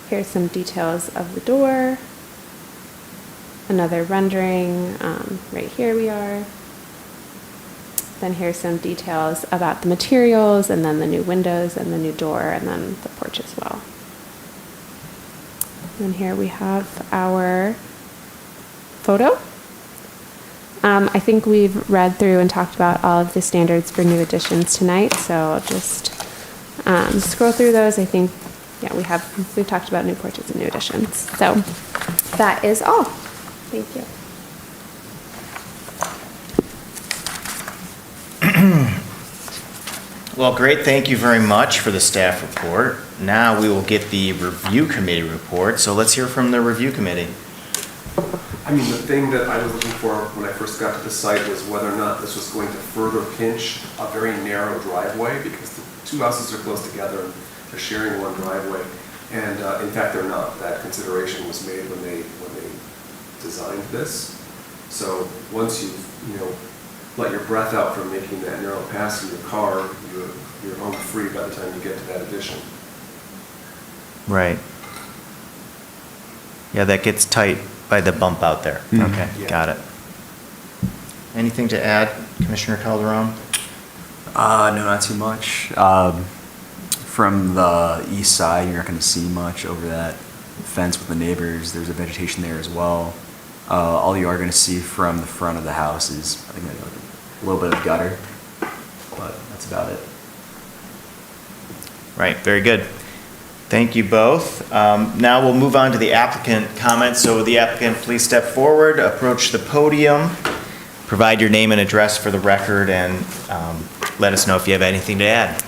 Here's some details of the door. Another rendering, right here we are. Then here's some details about the materials, and then the new windows and the new door, and then the porch as well. And here we have our photo. I think we've read through and talked about all of the standards for new additions tonight, so I'll just scroll through those. I think, yeah, we've talked about new porches and new additions. So that is all. Thank you. Well, great. Thank you very much for the staff report. Now we will get the review committee report. So let's hear from the review committee. I mean, the thing that I was looking for when I first got to the site was whether or not this was going to further pinch a very narrow driveway, because the two houses are close together and they're sharing one driveway. And in fact, they're not. That consideration was made when they designed this. So once you've let your breath out from making that narrow pass in your car, you're home free by the time you get to that addition. Right. Yeah, that gets tight by the bump out there. Okay, Yeah. got it. Anything to add, Commissioner Calderon? No, not too much. From the east side, you're not going to see much over that fence with the neighbors. There's a vegetation there as well. All you are going to see from the front of the house is, I think, a little bit of gutter, but that's about it. Right, very good. Thank you both. Now we'll move on to the applicant comments. So the applicant, please step forward, approach the podium, provide your name and address for the record, and let us know if you have anything to add.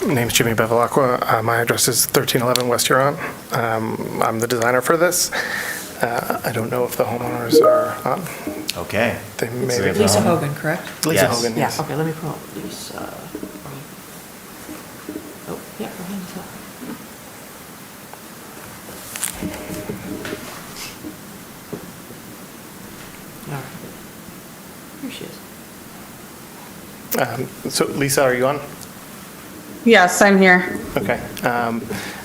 My name is Jimmy Bevilacqua. My address is 1311 West Huron. I'm the designer for this. I don't know if the homeowners are on. Okay. They may So we have Lisa the home- Hogan, correct? Lisa Yes. Hogan, Yeah, yes. okay, let me pull up Lisa. Oh, yeah, go ahead, Lisa. All right. Here she is. So Lisa, are you on? Yes, I'm here. Okay.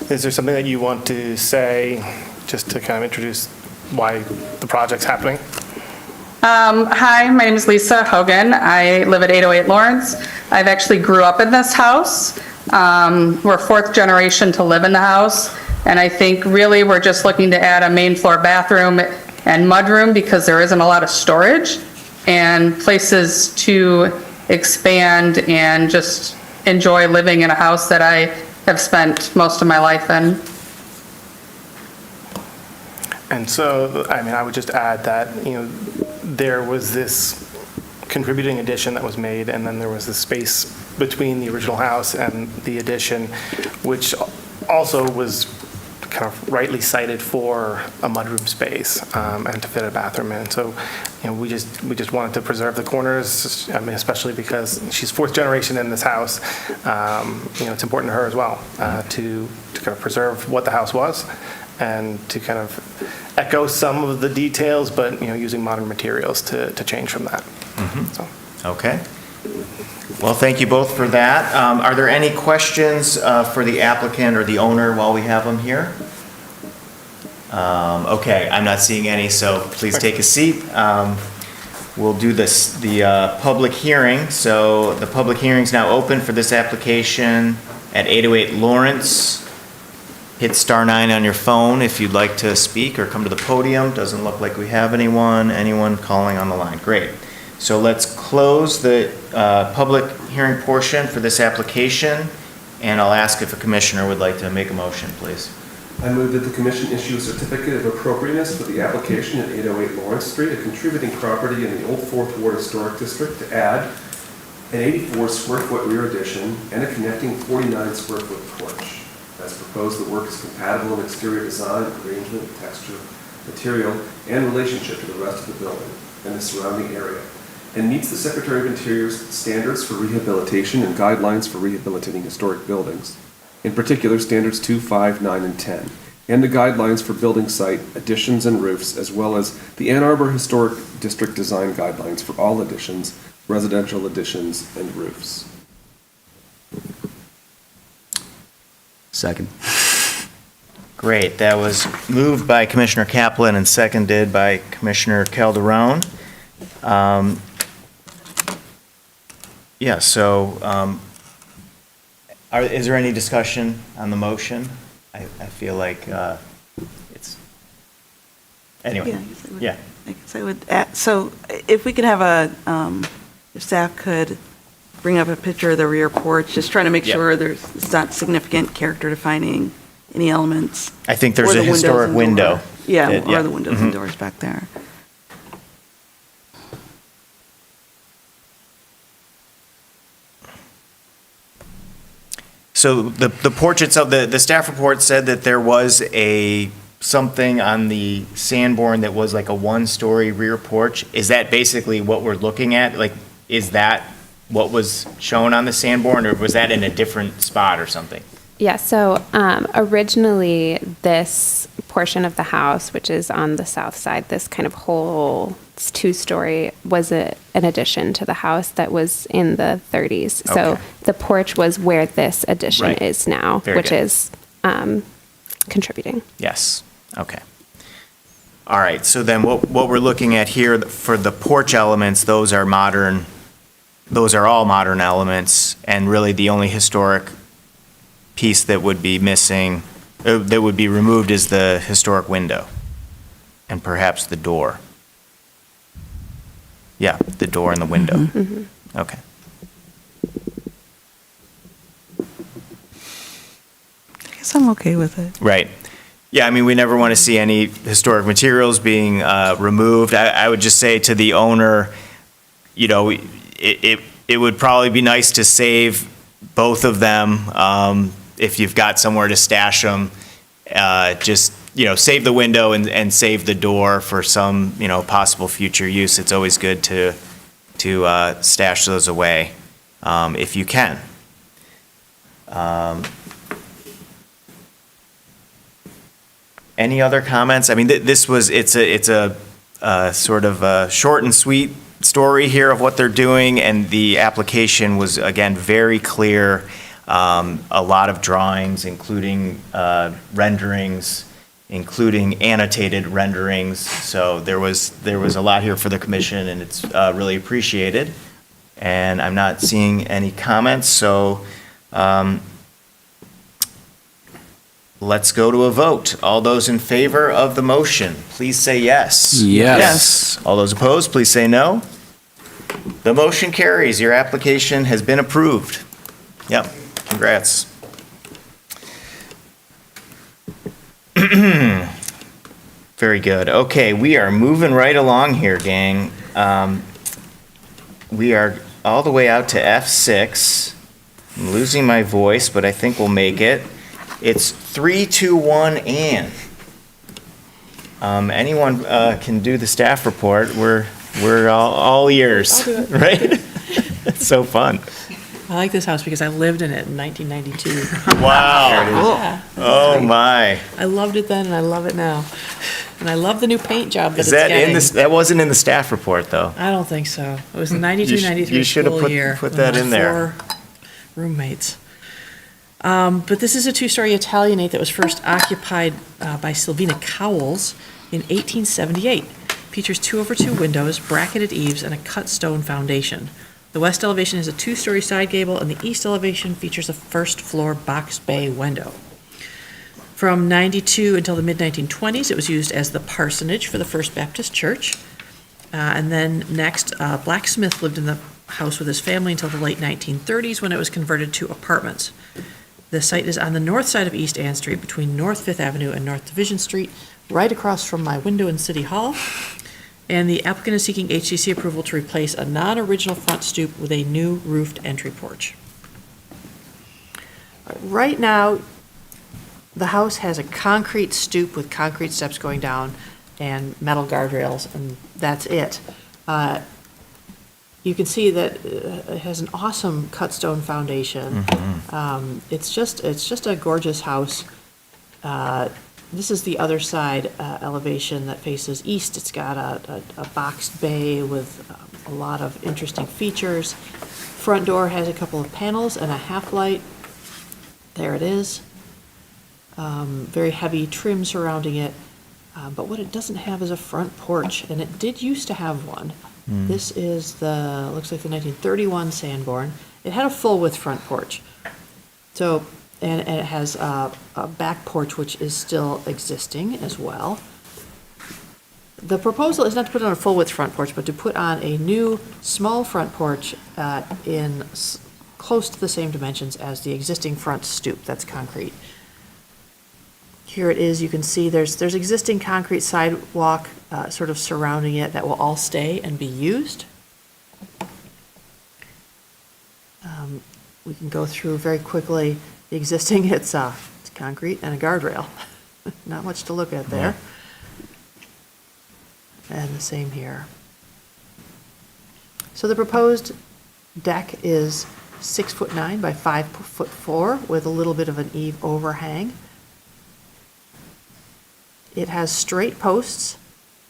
Is there something that you want to say, just to kind of introduce why the project's happening? Hi, my name is Lisa Hogan. I live at 808 Lawrence. I've actually grew up in this house. We're fourth generation to live in the house, and I think really we're just looking to add a main floor bathroom and mudroom because there isn't a lot of storage and places to expand and just enjoy living in a house that I have spent most of my life in. And so, I mean, I would just add that, there was this contributing addition that was made, and then there was the space between the original house and the addition, which also was kind of rightly cited for a mudroom space and to fit a bathroom in. So, we just wanted to preserve the corners. I mean, especially because she's fourth generation in this house. It's important to her as well to kind of preserve what the house was and to kind of echo some of the details, but using modern materials to change from that. So. Okay. Well, thank you both for that. Are there any questions for the applicant or the owner while we have them here? Okay, I'm not seeing any, so please take a seat. We'll do the public hearing. So the public hearing is now open for this application at 808 Lawrence. Hit star 9 on your phone if you'd like to speak or come to the podium. Doesn't look like we have anyone calling on the line. Great. So let's close the public hearing portion for this application, and I'll ask if a commissioner would like to make a motion, please. I move that the commission issue a certificate of appropriateness for the application at 808 Lawrence Street, a contributing property in the Old Fourth Ward Historic District, to add an 84 square foot rear addition and a connecting 49 square foot porch. As proposed, the work is compatible in exterior design, arrangement, texture, material, and relationship to the rest of the building and the surrounding area, and meets the Secretary of Interior's standards for rehabilitation and guidelines for rehabilitating historic buildings. in particular standards 2, 5, 9, and 10, and the guidelines for building site additions and roofs, as well as the Ann Arbor Historic District design guidelines for all additions, residential additions, and roofs. Second. Great. That was moved by Commissioner Kaplan and seconded by Commissioner Calderon. Yeah, so is there any discussion on the motion? I feel like it's, anyway, yeah. I guess I would add, so if we could have if staff could bring up a picture of the rear porch, just trying to make Yep. sure it's not significant character defining any elements. I think there's Or a the windows historic and window. door. Yeah, that- yeah. or the windows Mhm. and doors back there. So the porch itself, the staff report said that there was something on the Sanborn that was like a one-story rear porch. Is that basically what we're looking at? Like, is that what was shown on the Sanborn, or was that in a different spot or something? Yeah, so originally this portion of the house, which is on the south side, this kind of whole two-story was an addition to the house that was in the 30s. So Okay. the porch was where this addition Right. is now, Very which good. is contributing. Yes, okay. All right, so then what we're looking at here for the porch elements, those are all modern elements, and really the only historic piece that would be missing, that would be removed is the historic window, and perhaps the door. Yeah, the door and the window. Mhm. Okay. I guess I'm okay with it. Right. Yeah, I mean, we never want to see any historic materials being removed. I would just say to the owner, you know, it would probably be nice to save both of them. If you've got somewhere to stash them, just, you know, save the window and save the door for some, you know, possible future use. It's always good to stash those away, if you can. Any other comments? I mean, it's a sort of a short and sweet story here of what they're doing, and the application was, again, very clear. A lot of drawings, including renderings, including annotated renderings. So there was a lot here for the commission, and it's really appreciated. And I'm not seeing any comments, so let's go to a vote. All those in favor of the motion, please say yes. Yes. All those opposed, please say no. The motion carries. Your application has been approved. Yep, congrats. Very good. Okay, we are moving right along here, gang. We are all the way out to F6. I'm losing my voice, but I think we'll make it. It's 3, 2, 1, and. Anyone can do the staff report. We're all ears, I'll do it. right? It's so fun. I like this house because I lived in it in 1992. Wow. Yeah. Oh, my. I loved it then and I love it now. And I love the new paint job that Is it's that getting. in this? That wasn't in the staff report, though. I don't think so. It was 92, You 93 should have school year. put with that my in there. 4 roommates. But this is a 2-story Italianate that was first occupied by Silvina Cowles in 1878. Features 2/2 windows, bracketed eaves, and a cut stone foundation. The west elevation has a 2-story side gable, and the east elevation features a first-floor box bay window. From 92 until the mid-1920s, it was used as the parsonage for the First Baptist Church. And then next, a blacksmith lived in the house with his family until the late 1930s, when it was converted to apartments. The site is on the north side of East Ann Street, between North Fifth Avenue and North Division Street, right across from my window in City Hall. And the applicant is seeking HCC approval to replace a non-original front stoop with a new roofed entry porch. Right now, the house has a concrete stoop with concrete steps going down and metal guardrails, and that's it. You can see that it has an awesome cut stone foundation. It's just a gorgeous house. This is the other side elevation that faces east. It's got a boxed bay with a lot of interesting features. Front door has a couple of panels and a half light. There it is. Very heavy trim surrounding it. But what it doesn't have is a front porch, and it did used to have one. This is looks like the 1931 Sanborn. It had a full width front porch. So, and it has a back porch which is still existing as well. The proposal is not to put on a full width front porch, but to put on a new small front porch close to the same dimensions as the existing front stoop. That's concrete. Here it is. You can see there's existing concrete sidewalk sort of surrounding it that will all stay and be used. We can go through very quickly the existing. It's concrete and a guardrail. Not much to look at there. And the same here. So the proposed deck is 6'9" by 5'4" with a little bit of an eave overhang. It has straight posts,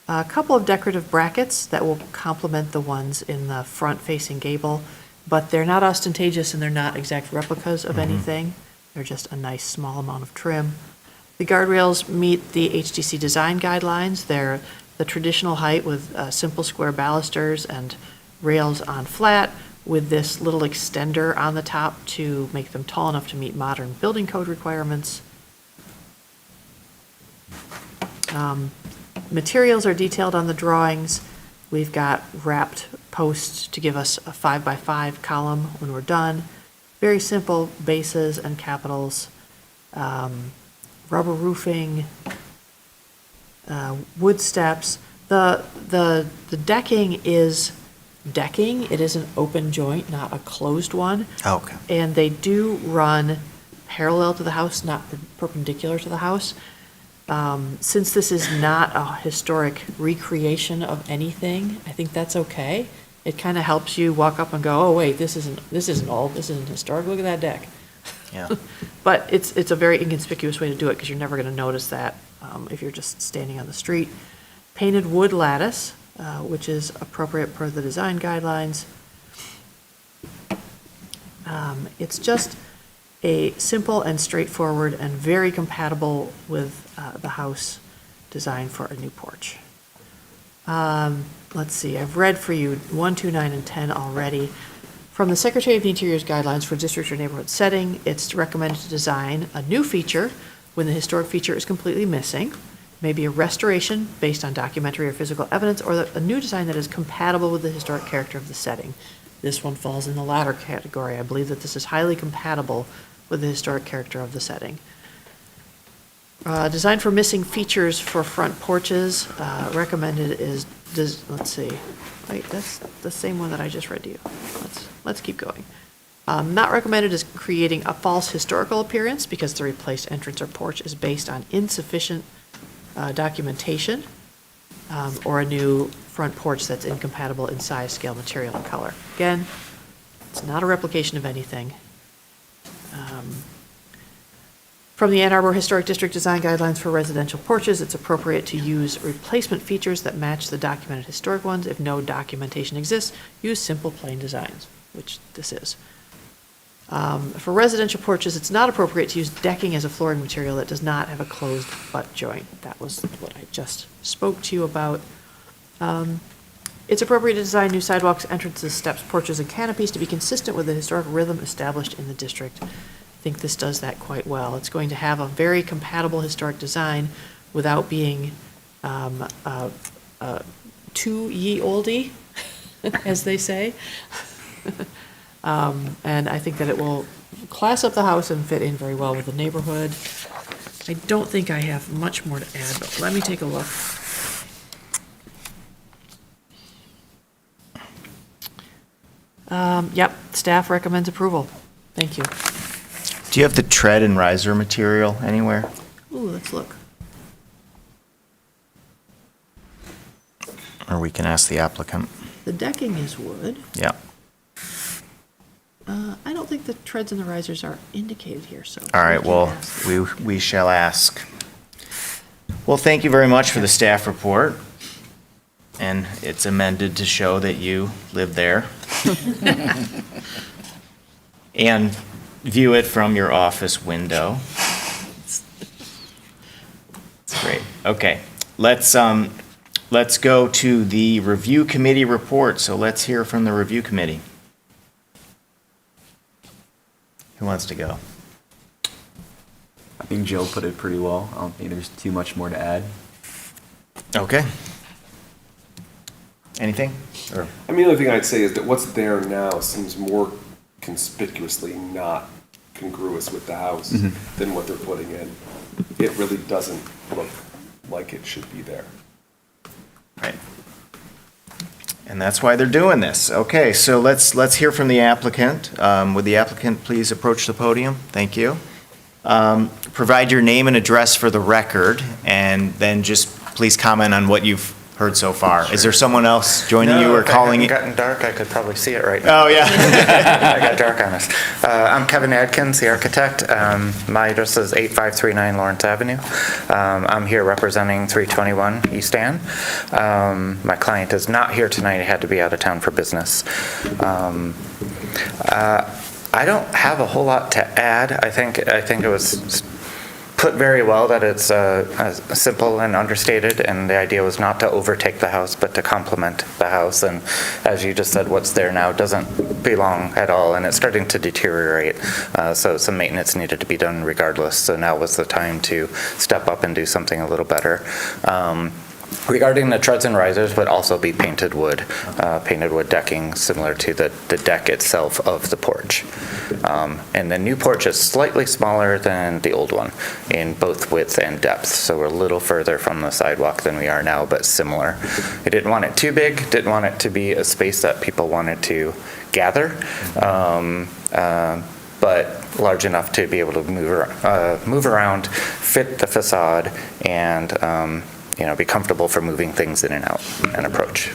a couple of decorative brackets that will complement the ones in the front-facing gable, but they're not ostentatious and they're not exact replicas of anything. They're just a nice small amount of trim. The guardrails meet the HDC design guidelines. They're the traditional height with simple square balusters and rails on flat with this little extender on the top to make them tall enough to meet modern building code requirements. Materials are detailed on the drawings. We've got wrapped posts to give us a 5x5 column when we're done. Very simple bases and capitals. Rubber roofing, wood steps. The decking is decking. It is an open joint, not a closed one. Okay. And they do run parallel to the house, not perpendicular to the house. Since this is not a historic recreation of anything, I think that's okay. It kind of helps you walk up and go, oh wait, this isn't old, this isn't historic. Look at that deck. Yeah. But it's a very inconspicuous way to do it because you're never going to notice that if you're just standing on the street. Painted wood lattice, which is appropriate per the design guidelines. It's just a simple and straightforward and very compatible with the house design for a new porch. Let's see, I've read for you 1, 2, 9, and 10 already. From the Secretary of the Interior's guidelines for district or neighborhood setting, it's recommended to design a new feature when the historic feature is completely missing, maybe a restoration based on documentary or physical evidence, or a new design that is compatible with the historic character of the setting. This one falls in the latter category. I believe that this is highly compatible with the historic character of the setting. Design for missing features for front porches, recommended is, let's see, wait, that's the same one that I just read to you. Let's keep going. Not recommended is creating a false historical appearance because the replaced entrance or porch is based on insufficient documentation, or a new front porch that's incompatible in size, scale, material, and color. Again, it's not a replication of anything. From the Ann Arbor Historic District Design Guidelines for residential porches, it's appropriate to use replacement features that match the documented historic ones. If no documentation exists, use simple plain designs, which this is. For residential porches, it's not appropriate to use decking as a flooring material that does not have a closed butt joint. That was what I just spoke to you about. It's appropriate to design new sidewalks, entrances, steps, porches, and canopies to be consistent with the historic rhythm established in the district. I think this does that quite well. It's going to have a very compatible historic design without being too ye olde, as they say. And I think that it will class up the house and fit in very well with the neighborhood. I don't think I have much more to add, but let me take a look. Yep, staff recommends approval. Thank you. Do you have the tread and riser material anywhere? Ooh, let's look. Or we can ask the applicant. The decking is wood. Yeah. I don't think the treads and the risers are indicated here, so. All right, we can well, ask. we shall ask. Well, thank you very much for the staff report. And it's amended to show that you live there. And view it from your office window. It's great. Okay, let's go to the review committee report. So let's hear from the review committee. Who wants to go? I think Jill put it pretty well. I don't think there's too much more to add. Okay. Anything? Or I mean, the only thing I'd say is that what's there now seems more conspicuously not congruous with the house than what they're putting in. It really doesn't look like it should be there. Right. And that's why they're doing this. Okay, so let's hear from the applicant. Would the applicant please approach the podium? Thank you. Provide your name and address for the record, and then just please comment on what you've heard so far. Is there someone else joining you or calling If it? it hadn't gotten dark, I could probably see it right now. Oh, yeah. I got dark on us. I'm Kevin Adkins, the architect. My address is 8539 Lawrence Avenue. I'm here representing 321 East Ann. My client is not here tonight. He had to be out of town for business. I don't have a whole lot to add. I think it was put very well that it's simple and understated, and the idea was not to overtake the house, but to complement the house. And as you just said, what's there now doesn't belong at all, and it's starting to deteriorate. So some maintenance needed to be done regardless. So now was the time to step up and do something a little better. Regarding the treads and risers, would also be painted wood decking, similar to the deck itself of the porch. And the new porch is slightly smaller than the old one in both width and depth, so we're a little further from the sidewalk than we are now, but similar. I didn't want it too big, didn't want it to be a space that people wanted to gather, but large enough to be able to move around, fit the facade, and be comfortable for moving things in and out and approach.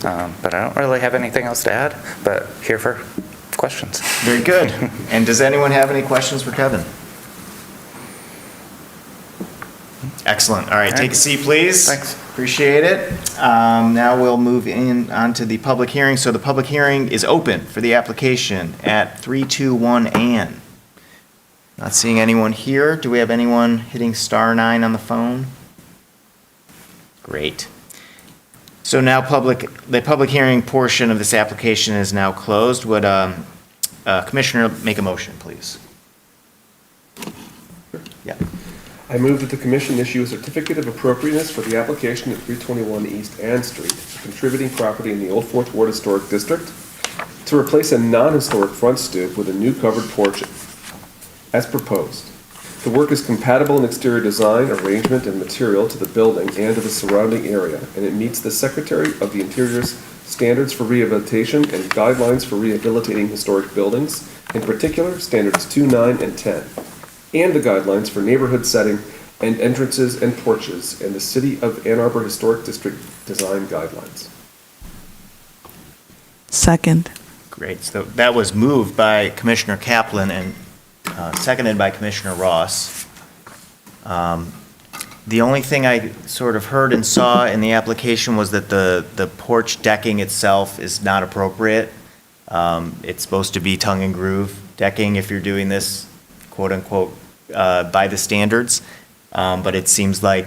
But I don't really have anything else to add, but here for questions. Very good. And does anyone have any questions for Kevin? Excellent. All right, take a seat, please. Thanks. Appreciate it. Now we'll move on to the public hearing. So the public hearing is open for the application at 321 Ann. Not seeing anyone here. Do we have anyone hitting *9 on the phone? Great. So now the public hearing portion of this application is now closed. Would Commissioner make a motion, please? Yeah. I move that the commission issue a certificate of appropriateness for the application at 321 East Ann Street, a contributing property in the Old Fourth Ward Historic District, to replace a non-historic front stoop with a new covered porch as proposed. The work is compatible in exterior design, arrangement, and material to the building and to the surrounding area, and it meets the Secretary of the Interior's standards for rehabilitation and guidelines for rehabilitating historic buildings, in particular, standards 2, 9, and 10, and the guidelines for neighborhood setting and entrances and porches in the City of Ann Arbor Historic District Design Guidelines. Second. Great. So that was moved by Commissioner Kaplan and seconded by Commissioner Ross. The only thing I sort of heard and saw in the application was that the porch decking itself is not appropriate. It's supposed to be tongue and groove decking if you're doing this, quote unquote, by the standards. But it seems like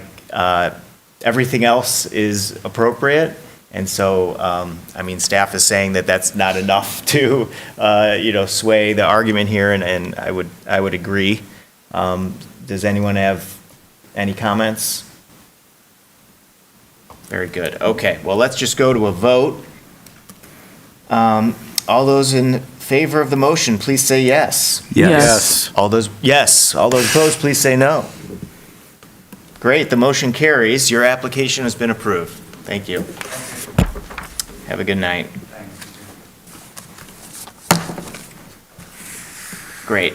everything else is appropriate. And so, staff is saying that that's not enough to, sway the argument here, and I would agree. Does anyone have any comments? Very good. Okay, well, let's just go to a vote. All those in favor of the motion, please say yes. Yes. All those opposed, please say no. Great, the motion carries. Your application has been approved. Thank you. Have a good night. Great.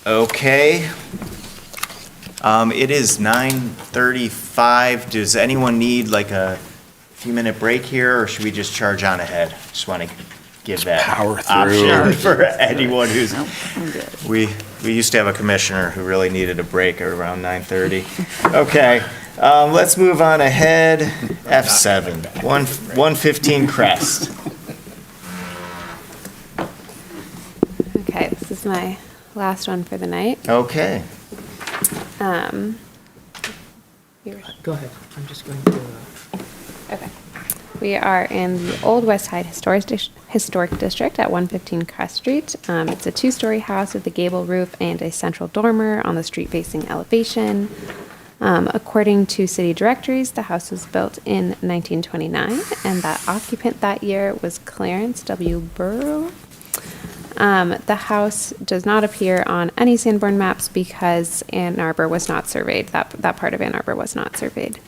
Okay. It is 9:35. Does anyone need like a few-minute break here, or should we just charge on ahead? Just want to give that power through. option for anyone who's, No, I'm good. we used to have a commissioner who really needed a break at around 9:30. Okay, let's move on ahead. F7, 115 Crest. Okay, this is my last one for the night. Okay. Go ahead, I'm just going to... Okay. We are in the Old West Side Historic District at 115 Crest Street. It's a two-story house with a gable roof and a central dormer on the street-facing elevation. According to city directories, the house was built in 1929, and that occupant that year was Clarence W. Burrow. The house does not appear on any Sanborn maps because Ann Arbor was not surveyed. That part of Ann Arbor was not surveyed.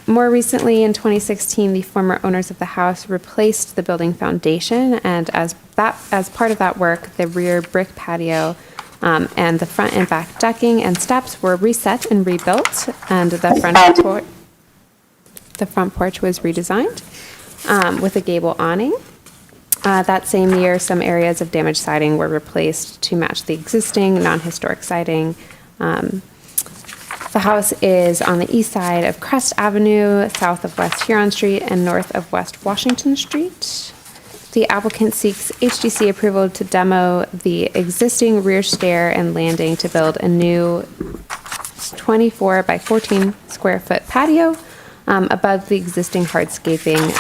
More recently, in 2016, the former owners of the house replaced the building foundation, and as part of that work, the rear brick patio and the front and back decking and steps were reset and rebuilt, and the front porch was redesigned with a gable awning. That same year, some areas of damaged siding were replaced to match the existing non-historic siding. The house is on the east side of Crest Avenue, south of West Huron Street, and north of West Washington Street. The applicant seeks HDC approval to demo the existing rear stair and landing to build a new 24 by 14 square foot patio above the existing hardscaping.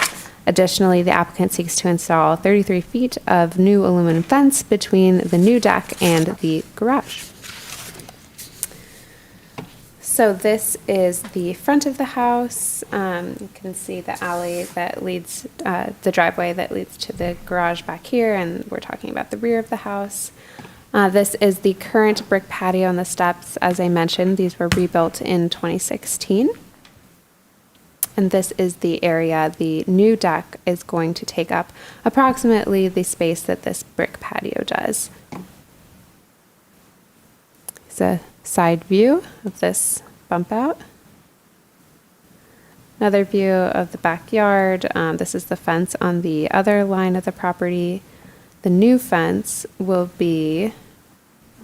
Additionally, the applicant seeks to install 33 feet of new aluminum fence between the new deck and the garage. So this is the front of the house. You can see the alley that leads, the driveway that leads to the garage back here, and we're talking about the rear of the house. This is the current brick patio and the steps. As I mentioned, these were rebuilt in 2016. And this is the area the new deck is going to take up approximately the space that this brick patio does. It's a side view of this bump out. Another view of the backyard. This is the fence on the other line of the property. The new fence will be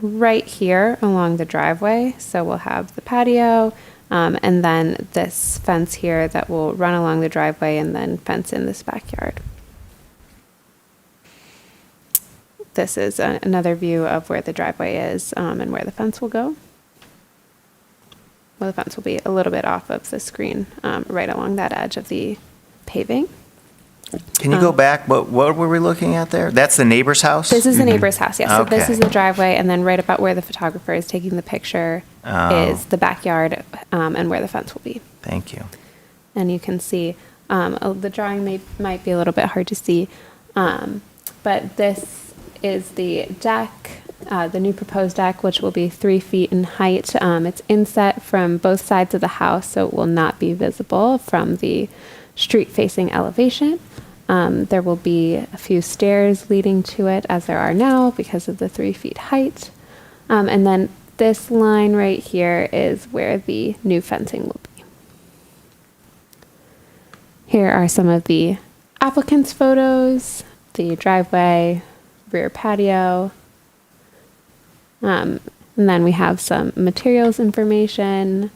right here along the driveway. So we'll have the patio, and then this fence here that will run along the driveway and then fence in this backyard. This is another view of where the driveway is and where the fence will go. Well, the fence will be a little bit off of the screen, right along that edge of the paving. Can you go back? What were we looking at there? That's the neighbor's house? This is the neighbor's house, yes. So this Okay. is the driveway, and then right about where the photographer is taking the picture is the backyard and where the fence will be. Thank you. And you can see, the drawing might be a little bit hard to see, but this is the deck, the new proposed deck, which will be 3 feet in height. It's inset from both sides of the house, so it will not be visible from the street-facing elevation. There will be a few stairs leading to it, as there are now, because of the 3 feet height. And then this line right here is where the new fencing will be. Here are some of the applicant's photos, the driveway, rear patio. And then we have some materials information.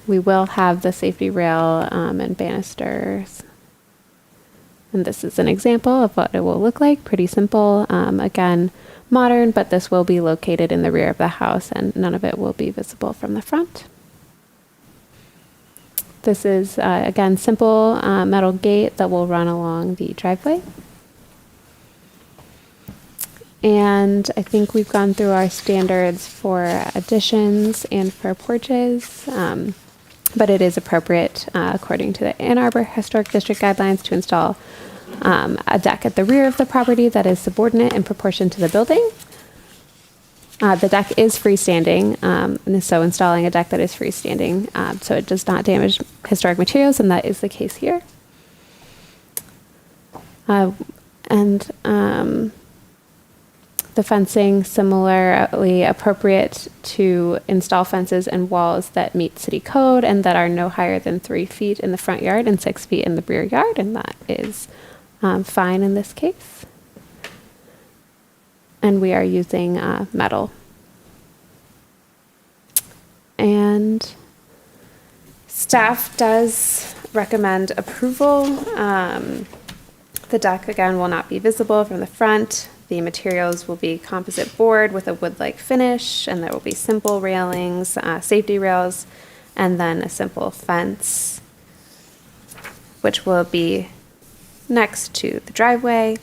We will have the safety rail and banisters. And this is an example of what it will look like. Pretty simple. Again, modern, but this will be located in the rear of the house and none of it will be visible from the front. This is, again, simple metal gate that will run along the driveway. And I think we've gone through our standards for additions and for porches, but it is appropriate, according to the Ann Arbor Historic District guidelines, to install a deck at the rear of the property that is subordinate in proportion to the building. The deck is freestanding, and so installing a deck that is freestanding so it does not damage historic materials, and that is the case here. the fencing similarly appropriate to install fences and walls that meet city code and that are no higher than 3 feet in the front yard and 6 feet in the rear yard, and that is fine in this case. And we are using metal. And staff does recommend approval. The deck, again, will not be visible from the front. The materials will be composite board with a wood-like finish, and there will be simple railings, safety rails, and then a simple fence, which will be next to the driveway.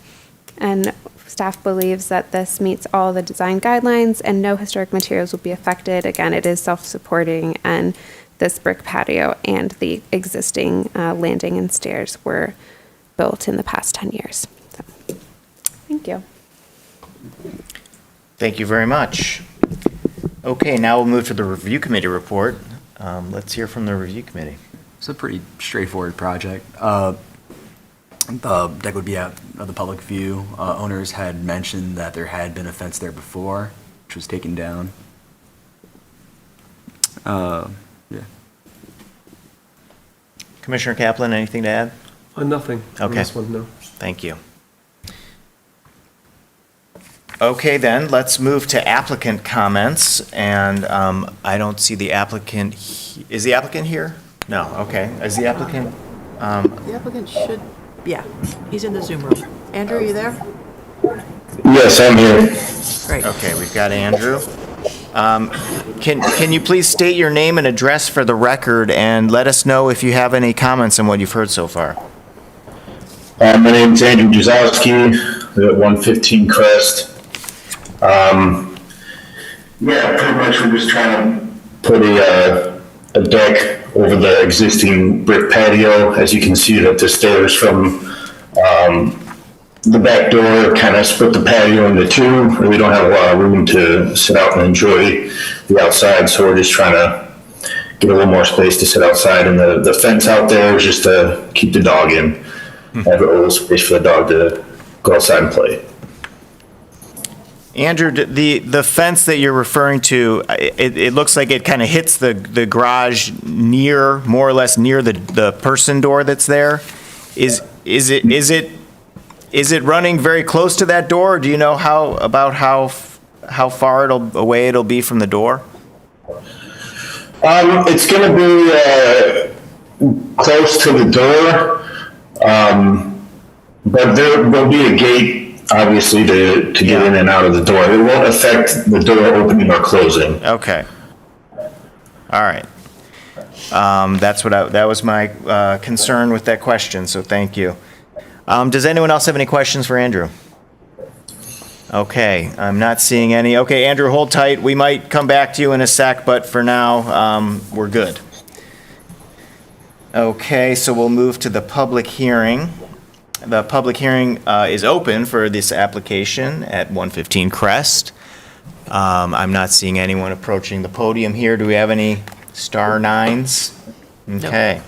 And staff believes that this meets all the design guidelines and no historic materials will be affected. Again, it is self-supporting, and this brick patio and the existing landing and stairs were built in the past 10 years. So, thank you. Thank you very much. Okay, now we'll move to the review committee report. Let's hear from the review committee. It's a pretty straightforward project. The deck would be out of the public view. Owners had mentioned that there had been a fence there before, which was taken down. Yeah. Commissioner Kaplan, anything to add? Nothing on Okay. this one, no. Thank you. Okay, then, let's move to applicant comments, and I don't see the applicant. Is the applicant here? No, okay. Is the applicant? The applicant should, yeah, he's in the Zoom room. Andrew, are you there? Yes, I'm here. Great. Okay, we've got Andrew. Can you please state your name and address for the record, and let us know if you have any comments on what you've heard so far? My name is Andrew Jazowski, at 115 Crest. Yeah, pretty much we're just trying to put a deck over the existing brick patio. As you can see, that the stairs from the back door kind of split the patio into two. Really don't have a lot of room to sit out and enjoy the outside, so we're just trying to get a little more space to sit outside. And the fence out there is just to keep the dog in. Have a little space for the dog to go outside and play. Andrew, the fence that you're referring to, it looks like it kind of hits the garage more or less near the person door that's there. Is it running very close to that door? Or do you know how far away it'll be from the door? It's going to be close to the door, but there'll be a gate, obviously, to get in and out of the door. It won't affect the door opening or closing. Okay. All right. That was my concern with that question, so thank you. Does anyone else have any questions for Andrew? Okay, I'm not seeing any. Okay, Andrew, hold tight. We might come back to you in a sec, but for now, we're good. Okay, so we'll move to the public hearing. The public hearing is open for this application at 115 Crest. I'm not seeing anyone approaching the podium here. Do we have any star nines? Okay.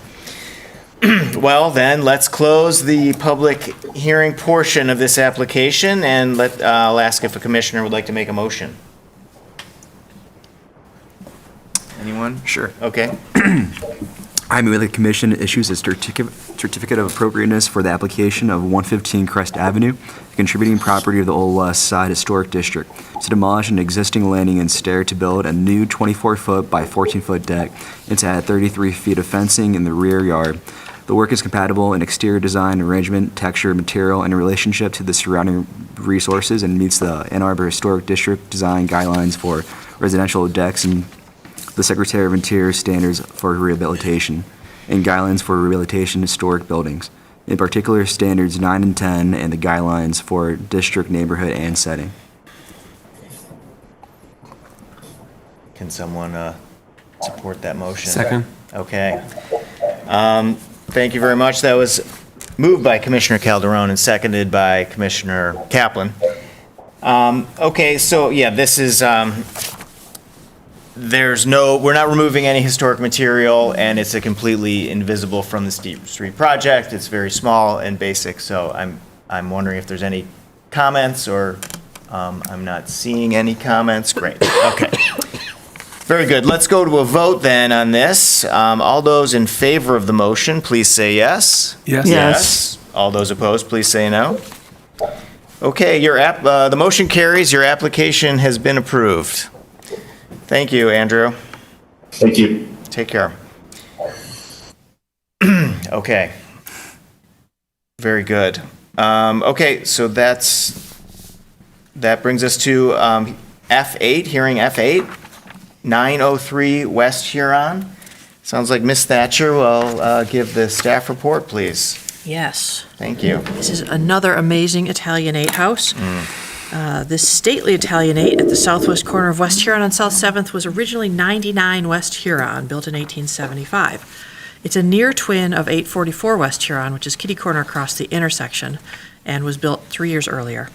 Well, then, let's close the public hearing portion of this application, and I'll ask if a commissioner would like to make a motion. Anyone? Sure. Okay. I move that the commission issues a certificate of appropriateness for the application of 115 Crest Avenue, a contributing property of the Old West Side Historic District, to demolish an existing landing and stair to build a new 24-foot by 14-foot deck and to add 33 feet of fencing in the rear yard. The work is compatible in exterior design, arrangement, texture, material, and in relationship to the surrounding resources and meets the Ann Arbor Historic District design guidelines for residential decks and the Secretary of Interior standards for rehabilitation and guidelines for rehabilitation historic buildings, in particular standards 9 and 10 and the guidelines for district, neighborhood, and setting. Can someone support that motion? Second. Okay. Thank you very much. That was moved by Commissioner Calderon and seconded by Commissioner Kaplan. Okay, so yeah, this is, we're not removing any historic material, and it's a completely invisible from the street project. It's very small and basic, so I'm wondering if there's any comments or I'm not seeing any comments. Great. Okay. Very good. Let's go to a vote then on this. All those in favor of the motion, please say yes. Yes. Yes. All those opposed, please say no. Okay, the motion carries. Your application has been approved. Thank you, Andrew. Thank you. Take care. Okay. Very good. Okay, so that brings us to F8, hearing F8, 903 West Huron. Sounds like Ms. Thatcher will give the staff report, please. Yes. Thank you. This is another amazing Italianate house. This stately Italianate at the southwest corner of West Huron on South 7th was originally 99 West Huron, built in 1875. It's a near twin of 844 West Huron, which is kitty corner across the intersection, and was built 3 years earlier.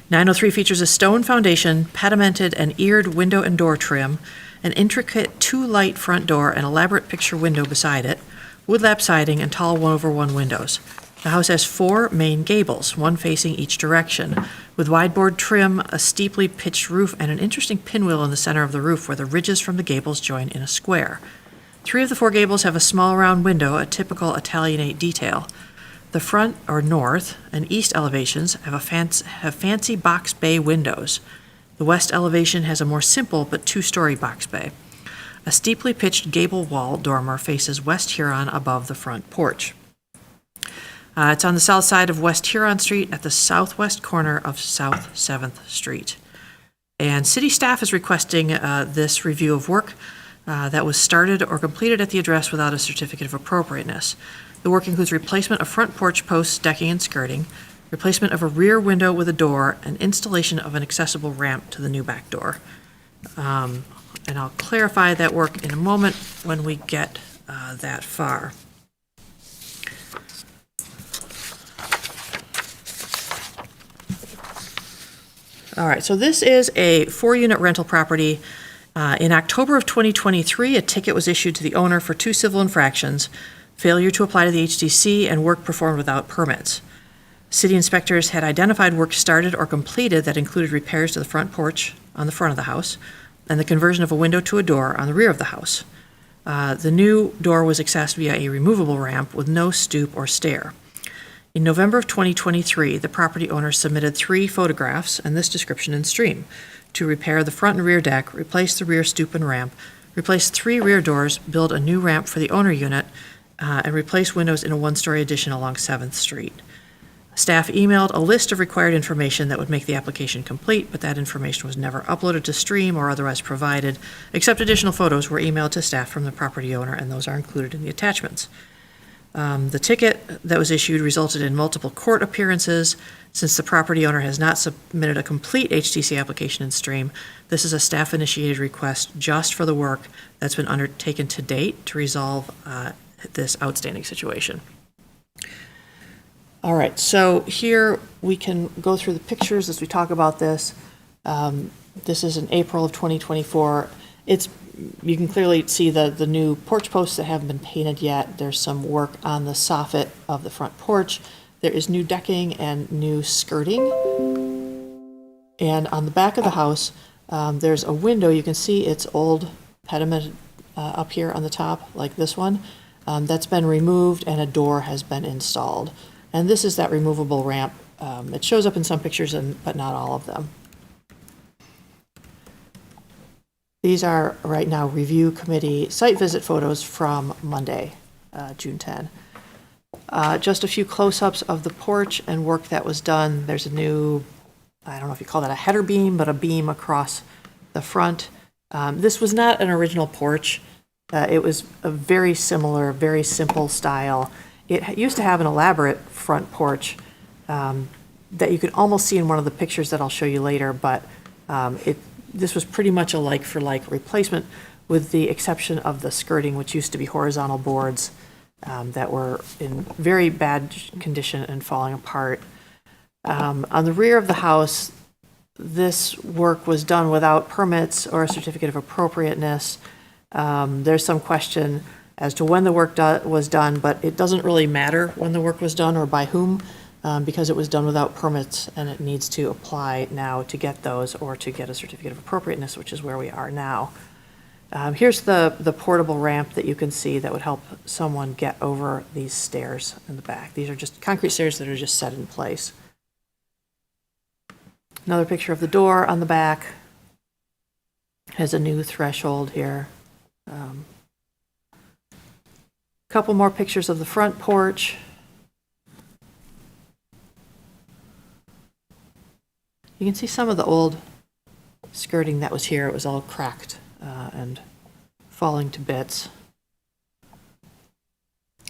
903 features a stone foundation, pedimented and eared window and door trim, an intricate two-light front door, an elaborate picture window beside it, wood-lap siding, and tall 1/1 windows. The house has 4 main gables, one facing each direction, with wide-board trim, a steeply pitched roof, and an interesting pinwheel in the center of the roof where the ridges from the gables join in a square. 3 of the 4 gables have a small round window, a typical Italianate detail. The front, or north, and east elevations have fancy box bay windows. The west elevation has a more simple but 2-story box bay. A steeply pitched gable wall dormer faces West Huron above the front porch. It's on the south side of West Huron Street at the southwest corner of South 7th Street. And city staff is requesting this review of work that was started or completed at the address without a certificate of appropriateness. The work includes replacement of front porch posts, decking, and skirting, replacement of a rear window with a door, and installation of an accessible ramp to the new back door. And I'll clarify that work in a moment when we get that far. All right, so this is a 4-unit rental property. In October of 2023, a ticket was issued to the owner for 2 civil infractions, failure to apply to the HDC, and work performed without permits. City inspectors had identified work started or completed that included repairs to the front porch on the front of the house and the conversion of a window to a door on the rear of the house. The new door was accessed via a removable ramp with no stoop or stair. In November of 2023, the property owner submitted 3 photographs and this description in stream to repair the front and rear deck, replace the rear stoop and ramp, replace 3 rear doors, build a new ramp for the owner unit, and replace windows in a 1-story addition along 7th Street. Staff emailed a list of required information that would make the application complete, but that information was never uploaded to Stream or otherwise provided, except additional photos were emailed to staff from the property owner, and those are included in the attachments. The ticket that was issued resulted in multiple court appearances. Since the property owner has not submitted a complete HTC application in Stream, this is a staff-initiated request just for the work that's been undertaken to date to resolve this outstanding situation. All right, so here we can go through the pictures as we talk about this. This is in April of 2024. You can clearly see the new porch posts that haven't been painted yet. There's some work on the soffit of the front porch. There is new decking and new skirting. And on the back of the house, there's a window. You can see its old pediment up here on the top, like this one. That's been removed and a door has been installed. And this is that removable ramp. It shows up in some pictures, but not all of them. These are right now review committee site visit photos from Monday, June 10. Just a few close-ups of the porch and work that was done. There's a new, I don't know if you call that a header beam, but a beam across the front. This was not an original porch. It was a very similar, very simple style. It used to have an elaborate front porch that you could almost see in one of the pictures that I'll show you later, but this was pretty much a like-for-like replacement, with the exception of the skirting, which used to be horizontal boards that were in very bad condition and falling apart. On the rear of the house, this work was done without permits or a certificate of appropriateness. There's some question as to when the work was done, but it doesn't really matter when the work was done or by whom. because it was done without permits, and it needs to apply now to get those or to get a certificate of appropriateness, which is where we are now. Here's the portable ramp that you can see that would help someone get over these stairs in the back. These are just concrete stairs that are just set in place. Another picture of the door on the back. Has a new threshold here. Couple more pictures of the front porch. You can see some of the old skirting that was here. It was all cracked and falling to bits.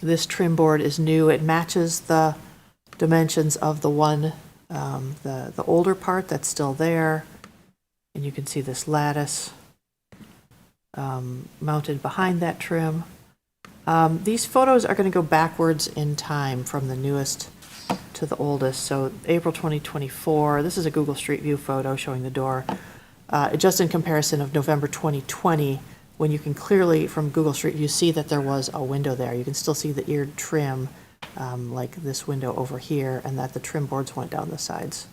This trim board is new. It matches the dimensions of the one, the older part that's still there. And you can see this lattice mounted behind that trim. These photos are going to go backwards in time from the newest to the oldest. So April 2024, this is a Google Street View photo showing the door. Just in comparison of November 2020, when you can clearly, from Google Street View, see that there was a window there. You can still see the eared trim, like this window over here, and that the trim boards went down the sides.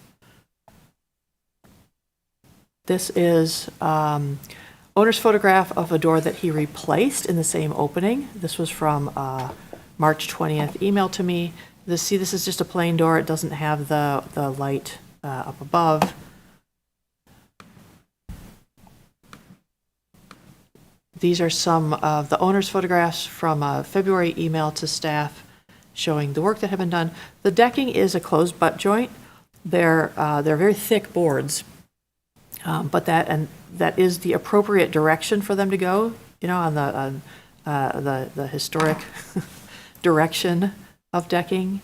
This is owner's photograph of a door that he replaced in the same opening. This was from March 20th, emailed to me. This is just a plain door. It doesn't have the light up above. These are some of the owner's photographs from a February email to staff showing the work that had been done. The decking is a closed butt joint. They're very thick boards, but that is the appropriate direction for them to go. You know, on the historic direction of decking,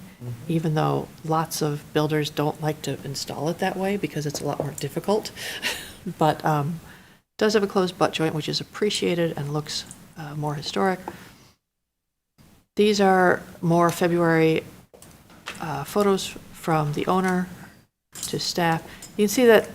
even though lots of builders don't like to install it that way because it's a lot more difficult. But does have a closed butt joint, which is appreciated and looks more historic. These are more February photos from the owner to staff. You can see that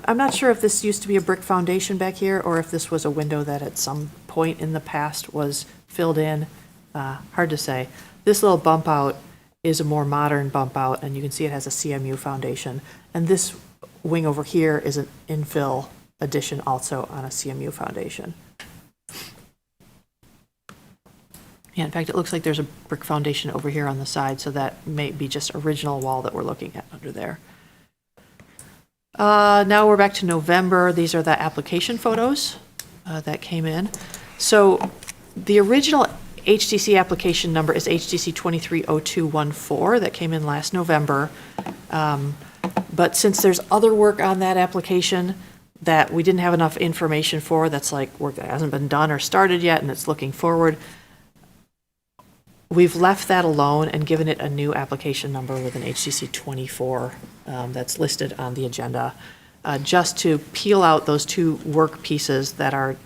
I'm not sure if this used to be a brick foundation back here or if this was a window that at some point in the past was filled in. Hard to say. This little bump out is a more modern bump out, and you can see it has a CMU foundation. And this wing over here is an infill addition also on a CMU foundation. Yeah, in fact, it looks like there's a brick foundation over here on the side, so that may be just original wall that we're looking at under there. Now we're back to November. These are the application photos that came in. So the original HDC application number is HDC 230214 that came in last November. But since there's other work on that application that we didn't have enough information for, that's like work that hasn't been done or started yet and it's looking forward, we've left that alone and given it a new application number with an HDC 24 that's listed on the agenda, just to peel out those two work pieces that are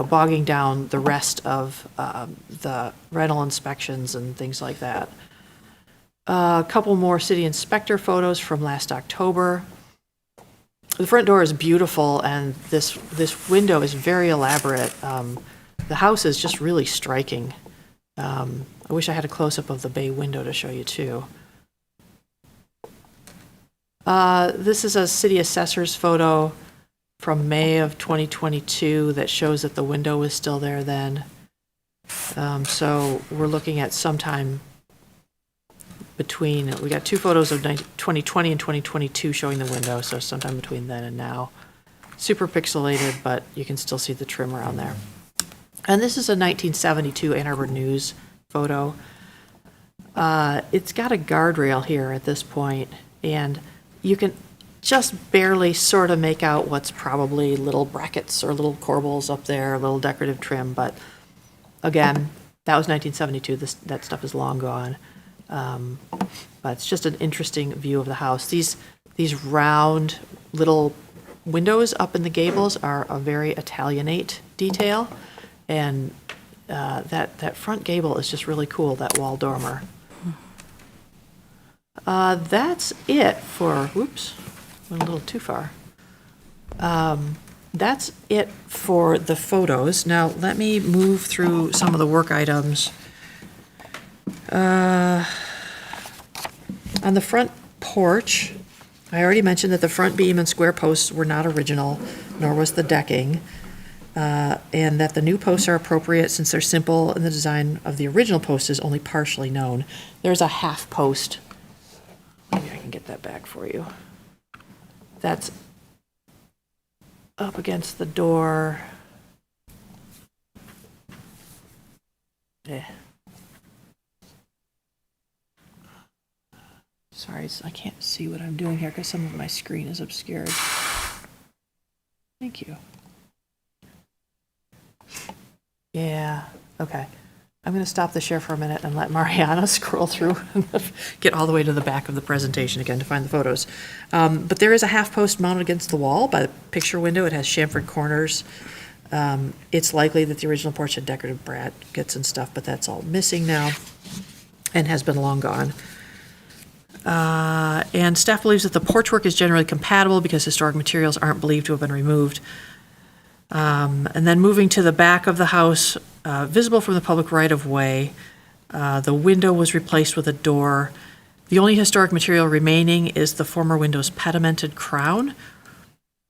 bogging down the rest of the rental inspections and things like that. A couple more city inspector photos from last October. The front door is beautiful, and this window is very elaborate. The house is just really striking. I wish I had a close-up of the bay window to show you too. This is a city assessor's photo from May of 2022 that shows that the window was still there then. So we're looking at sometime between, we got two photos of 2020 and 2022 showing the window, so sometime between then and now. Super pixelated, but you can still see the trim around there. And this is a 1972 Ann Arbor News photo. It's got a guardrail here at this point, and you can just barely sort of make out what's probably little brackets or little corbels up there, a little decorative trim, but again, that was 1972. That stuff is long gone. But it's just an interesting view of the house. These round little windows up in the gables are a very Italianate detail, and that front gable is just really cool, that wall dormer. That's it for, whoops, went a little too far. That's it for the photos. Now let me move through some of the work items. On the front porch, I already mentioned that the front beam and square posts were not original, nor was the decking, and that the new posts are appropriate since they're simple and the design of the original post is only partially known. There's a half post. Maybe I can get that back for you. That's up against the door. Sorry, I can't see what I'm doing here because some of my screen is obscured. Thank you. Yeah, okay. I'm going to stop the share for a minute and let Mariana scroll through and get all the way to the back of the presentation again to find the photos. But there is a half post mounted against the wall by the picture window. It has chamfered corners. It's likely that the original porch had decorative brackets and stuff, but that's all missing now and has been long gone. And staff believes that the porch work is generally compatible because historic materials aren't believed to have been removed. And then moving to the back of the house, visible from the public right-of-way, the window was replaced with a door. The only historic material remaining is the former window's pedimented crown.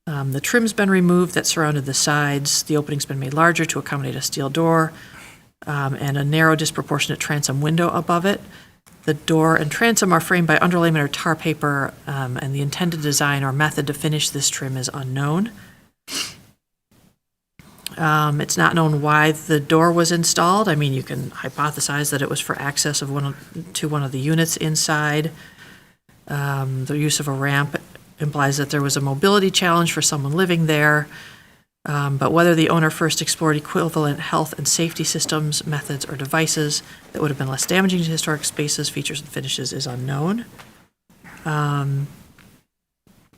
The trim's been removed that surrounded the sides. The opening's been made larger to accommodate a steel door, and a narrow disproportionate transom window above it. The door and transom are framed by underlayment or tar paper, and the intended design or method to finish this trim is unknown. It's not known why the door was installed. I mean, you can hypothesize that it was for access to one of the units inside. The use of a ramp implies that there was a mobility challenge for someone living there. But whether the owner first explored equivalent health and safety systems, methods, or devices that would have been less damaging to historic spaces, features, and finishes is unknown.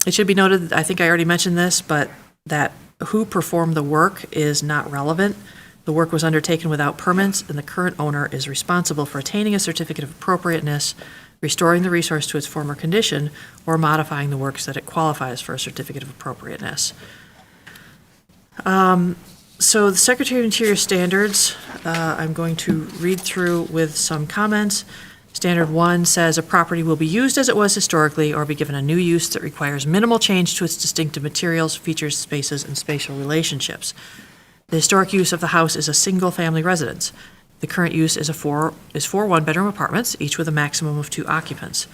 It should be noted, I think I already mentioned this, but that who performed the work is not relevant. The work was undertaken without permits, and the current owner is responsible for attaining a certificate of appropriateness, restoring the resource to its former condition, or modifying the work so that it qualifies for a certificate of appropriateness. So the Secretary of Interior standards, I'm going to read through with some comments. Standard 1 says a property will be used as it was historically or be given a new use that requires minimal change to its distinctive materials, features, spaces, and spatial relationships. The historic use of the house is a single-family residence. The current use is four one-bedroom apartments, each with a maximum of 2 occupants.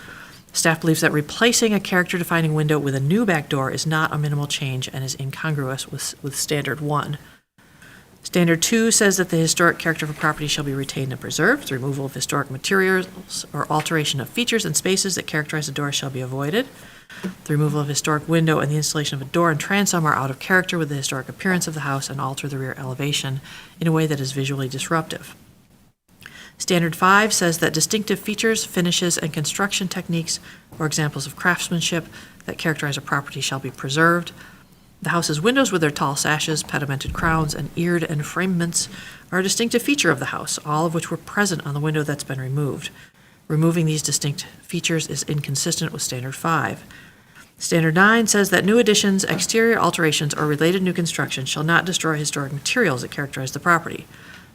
Staff believes that replacing a character-defining window with a new back door is not a minimal change and is incongruous with Standard 1. Standard 2 says that the historic character of a property shall be retained and preserved. The removal of historic materials or alteration of features and spaces that characterize a door shall be avoided. The removal of historic window and the installation of a door and transom are out of character with the historic appearance of the house and alter the rear elevation in a way that is visually disruptive. Standard 5 says that distinctive features, finishes, and construction techniques or examples of craftsmanship that characterize a property shall be preserved. The house's windows with their tall sashes, pedimented crowns, and eared enframements are a distinctive feature of the house, all of which were present on the window that's been removed. Removing these distinct features is inconsistent with Standard 5. Standard 9 says that new additions, exterior alterations, or related new construction shall not destroy historic materials that characterize the property.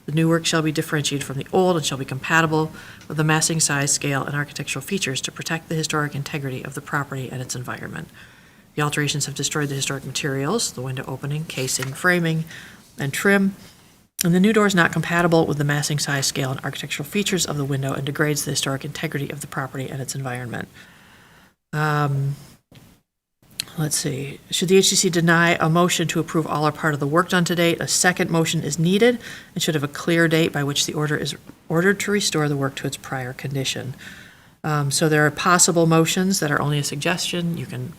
The new work shall be differentiated from the old and shall be compatible with the massing, size, scale, and architectural features to protect the historic integrity of the property and its environment. The alterations have destroyed the historic materials, the window opening, casing, framing, and trim, and the new door is not compatible with the massing, size, scale, and architectural features of the window and degrades the historic integrity of the property and its environment. Let's see. Should the HDC deny a motion to approve all or part of the work done to date, a second motion is needed and should have a clear date by which the order is ordered to restore the work to its prior condition. So there are possible motions that are only a suggestion. You can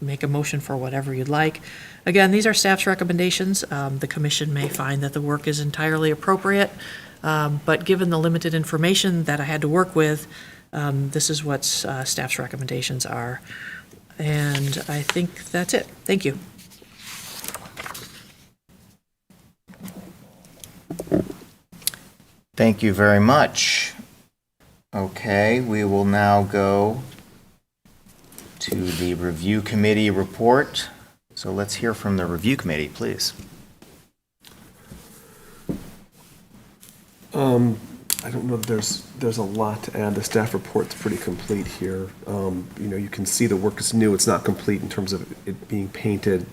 make a motion for whatever you'd like. Again, these are staff's recommendations. The commission may find that the work is entirely appropriate, but given the limited information that I had to work with, this is what staff's recommendations are. And I think that's it. Thank you. Thank you very much. Okay, we will now go to the review committee report. So let's hear from the review committee, please. I don't know, there's a lot to add. The staff report's pretty complete here. You can see the work is new. It's not complete in terms of it being painted.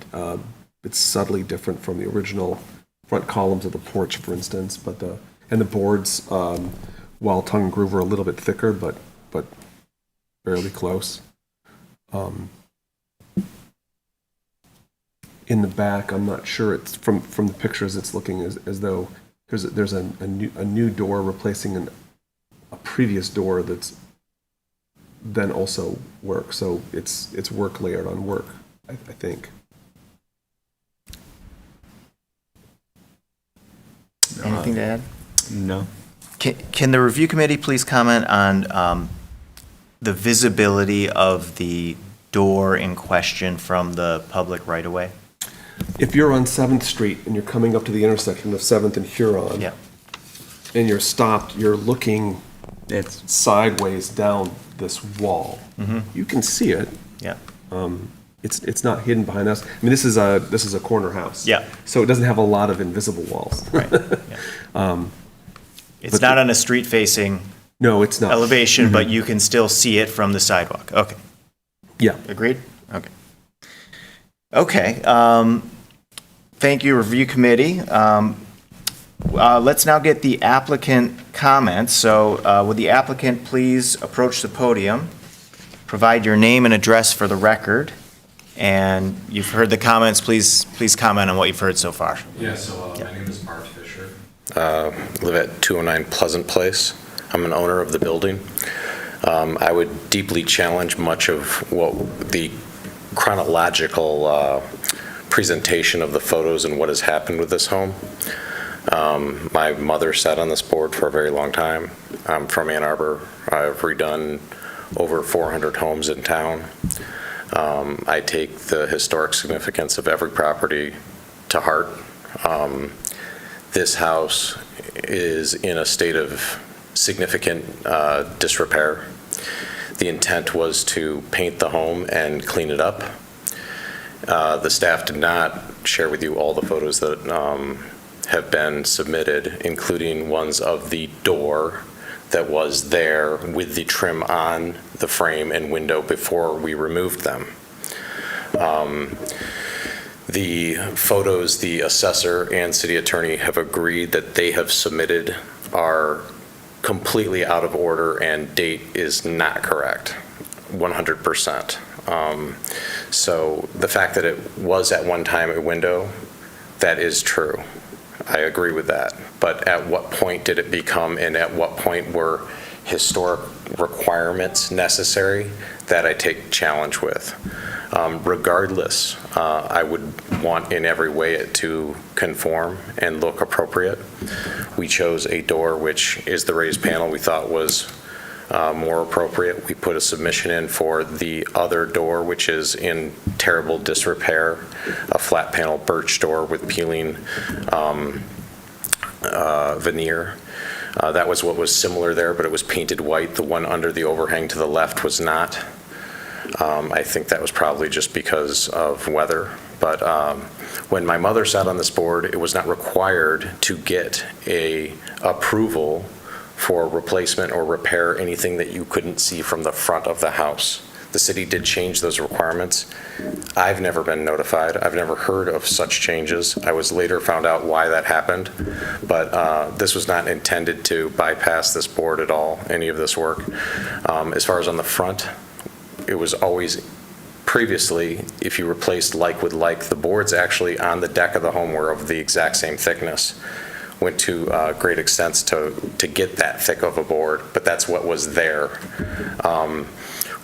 It's subtly different from the original front columns of the porch, for instance. But the boards, while tongue and groove, are a little bit thicker, but fairly close. In the back, I'm not sure. It's from the pictures. It's looking as though there's a new door replacing a previous door that's then also work. So it's work layered on work, I think. Anything to add? No. Can the review committee please comment on the visibility of the door in question from the public right-of-way? If you're on 7th Street and you're coming up to the intersection of 7th and Huron, and you're stopped, you're looking sideways down this wall. You can see it. Yeah. It's not hidden behind us. I mean, this is a corner house. Yeah. So it doesn't have a lot of invisible walls. Right. Yeah. It's not on a street-facing. No, it's not. Elevation, but you can still see it from the sidewalk. Okay. Yeah. Agreed? Okay. Okay. Thank you, review committee. Let's now get the applicant comments. So would the applicant please approach the podium, provide your name and address for the record, and you've heard the comments. Please comment on what you've heard so far. Yeah, so my name is Mark Fisher. Live at 209 Pleasant Place. I'm an owner of the building. I would deeply challenge much of what the chronological presentation of the photos and what has happened with this home. My mother sat on this board for a very long time. I'm from Ann Arbor. I've redone over 400 homes in town. I take the historic significance of every property to heart. This house is in a state of significant disrepair. The intent was to paint the home and clean it up. The staff did not share with you all the photos that have been submitted, including ones of the door that was there with the trim on the frame and window before we removed them. The photos the assessor and city attorney have agreed that they have submitted are completely out of order and date is not correct, 100%. So the fact that it was at one time a window, that is true. I agree with that. But at what point did it become, and at what point were historic requirements necessary? That I take challenge with. Regardless, I would want in every way it to conform and look appropriate. We chose a door which is the raised panel we thought was more appropriate. We put a submission in for the other door, which is in terrible disrepair, a flat panel birch door with peeling veneer. That was what was similar there, but it was painted white. The one under the overhang to the left was not. I think that was probably just because of weather. But when my mother sat on this board, it was not required to get a approval for replacement or repair anything that you couldn't see from the front of the house. The city did change those requirements. I've never been notified. I've never heard of such changes. I was later found out why that happened, but this was not intended to bypass this board at all, any of this work. As far as on the front, it was always previously, if you replaced like with like, the boards actually on the deck of the home were of the exact same thickness. Went to great extents to get that thick of a board, but that's what was there.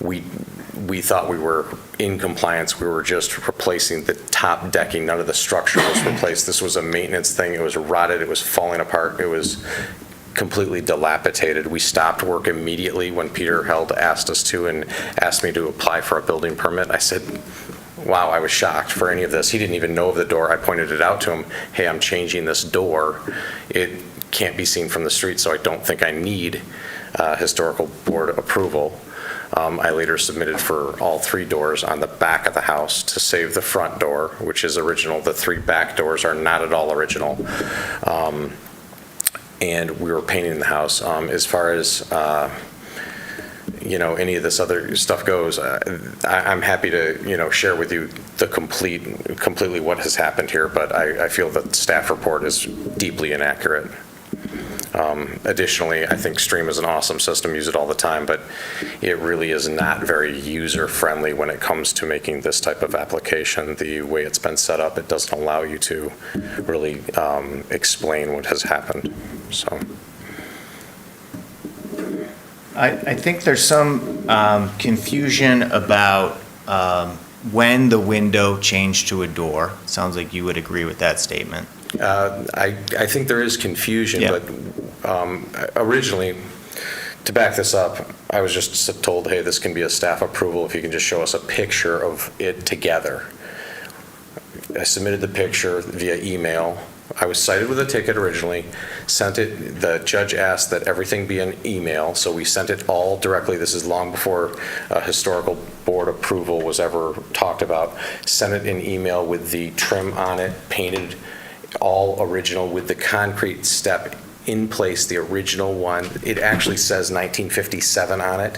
We thought we were in compliance. We were just replacing the top decking. None of the structure was replaced. This was a maintenance thing. It was rotted. It was falling apart. It was completely dilapidated. We stopped work immediately when Peter Held asked us to and asked me to apply for a building permit. I said, wow, I was shocked for any of this. He didn't even know of the door. I pointed it out to him. Hey, I'm changing this door. It can't be seen from the street, so I don't think I need historical board approval. I later submitted for all three doors on the back of the house to save the front door, which is original. The three back doors are not at all original. and we were painting the house. As far as, any of this other stuff goes, I'm happy to, share with you the completely what has happened here, but I feel that the staff report is deeply inaccurate. Additionally, I think Stream is an awesome system, use it all the time, but it really is not very user-friendly when it comes to making this type of application. The way it's been set up, it doesn't allow you to really explain what has happened, so. I think there's some confusion about when the window changed to a door. Sounds like you would agree with that statement. I think there is confusion, Yeah. but originally, to back this up, I was just told, hey, this can be a staff approval if you can just show us a picture of it together. I submitted the picture via email. I was cited with a ticket originally, sent it, the judge asked that everything be an email, so we sent it all directly. This is long before historical board approval was ever talked about. Sent it in email with the trim on it, painted all original with the concrete step in place, the original one. It actually says 1957 on it.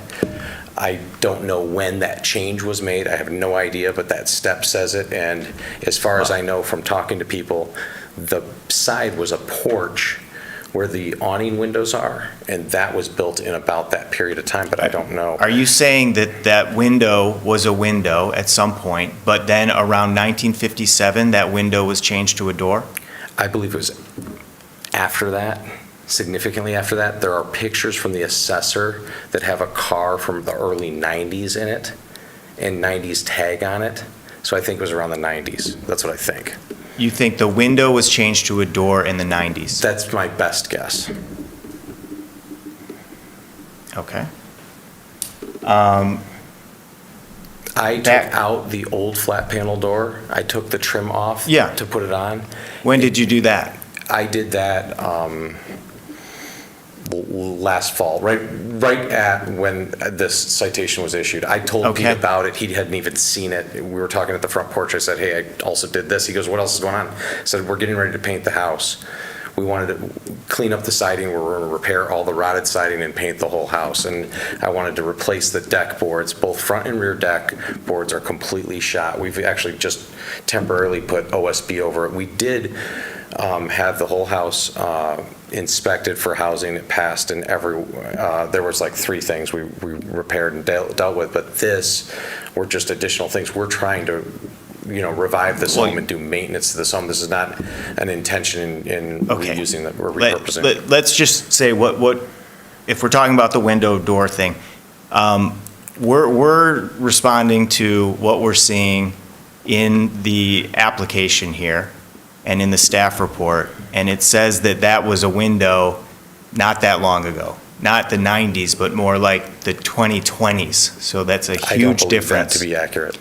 I don't know when that change was made. I have no idea, but that step says it. And as far as I know from talking to people, the side was a porch where the awning windows are, and that was built in about that period of time, but I don't know. Are you saying that that window was a window at some point, but then around 1957, that window was changed to a door? I believe it was after that, significantly after that. There are pictures from the assessor that have a car from the early 90s in it and 90s tag on it. So I think it was around the 90s. That's what I think. You think the window was changed to a door in the 90s? That's my best guess. Okay. I took out the old flat panel door. I took the trim off to put it on. When did you do that? I did that last fall, right at when this citation was issued. I told Pete about it. He hadn't even seen it. We were talking at the front porch. I said, hey, I also did this. He goes, what else is going on? I said, we're getting ready to paint the house. We wanted to clean up the siding. We're going to repair all the rotted siding and paint the whole house. And I wanted to replace the deck boards. Both front and rear deck boards are completely shot. We've actually just temporarily put OSB over it. We did have the whole house inspected for housing. It passed, and there was like 3 things we repaired and dealt with, but this were just additional things. We're trying to revive this home and do maintenance to this home. This is not an intention in reusing it or repurposing. Let's just say what if we're talking about the window door thing, we're responding to what we're seeing in the application here and in the staff report, and it says that that was a window not that long ago. Not the 90s, but more like the 2020s. So that's a huge I don't believe difference. that to be accurate.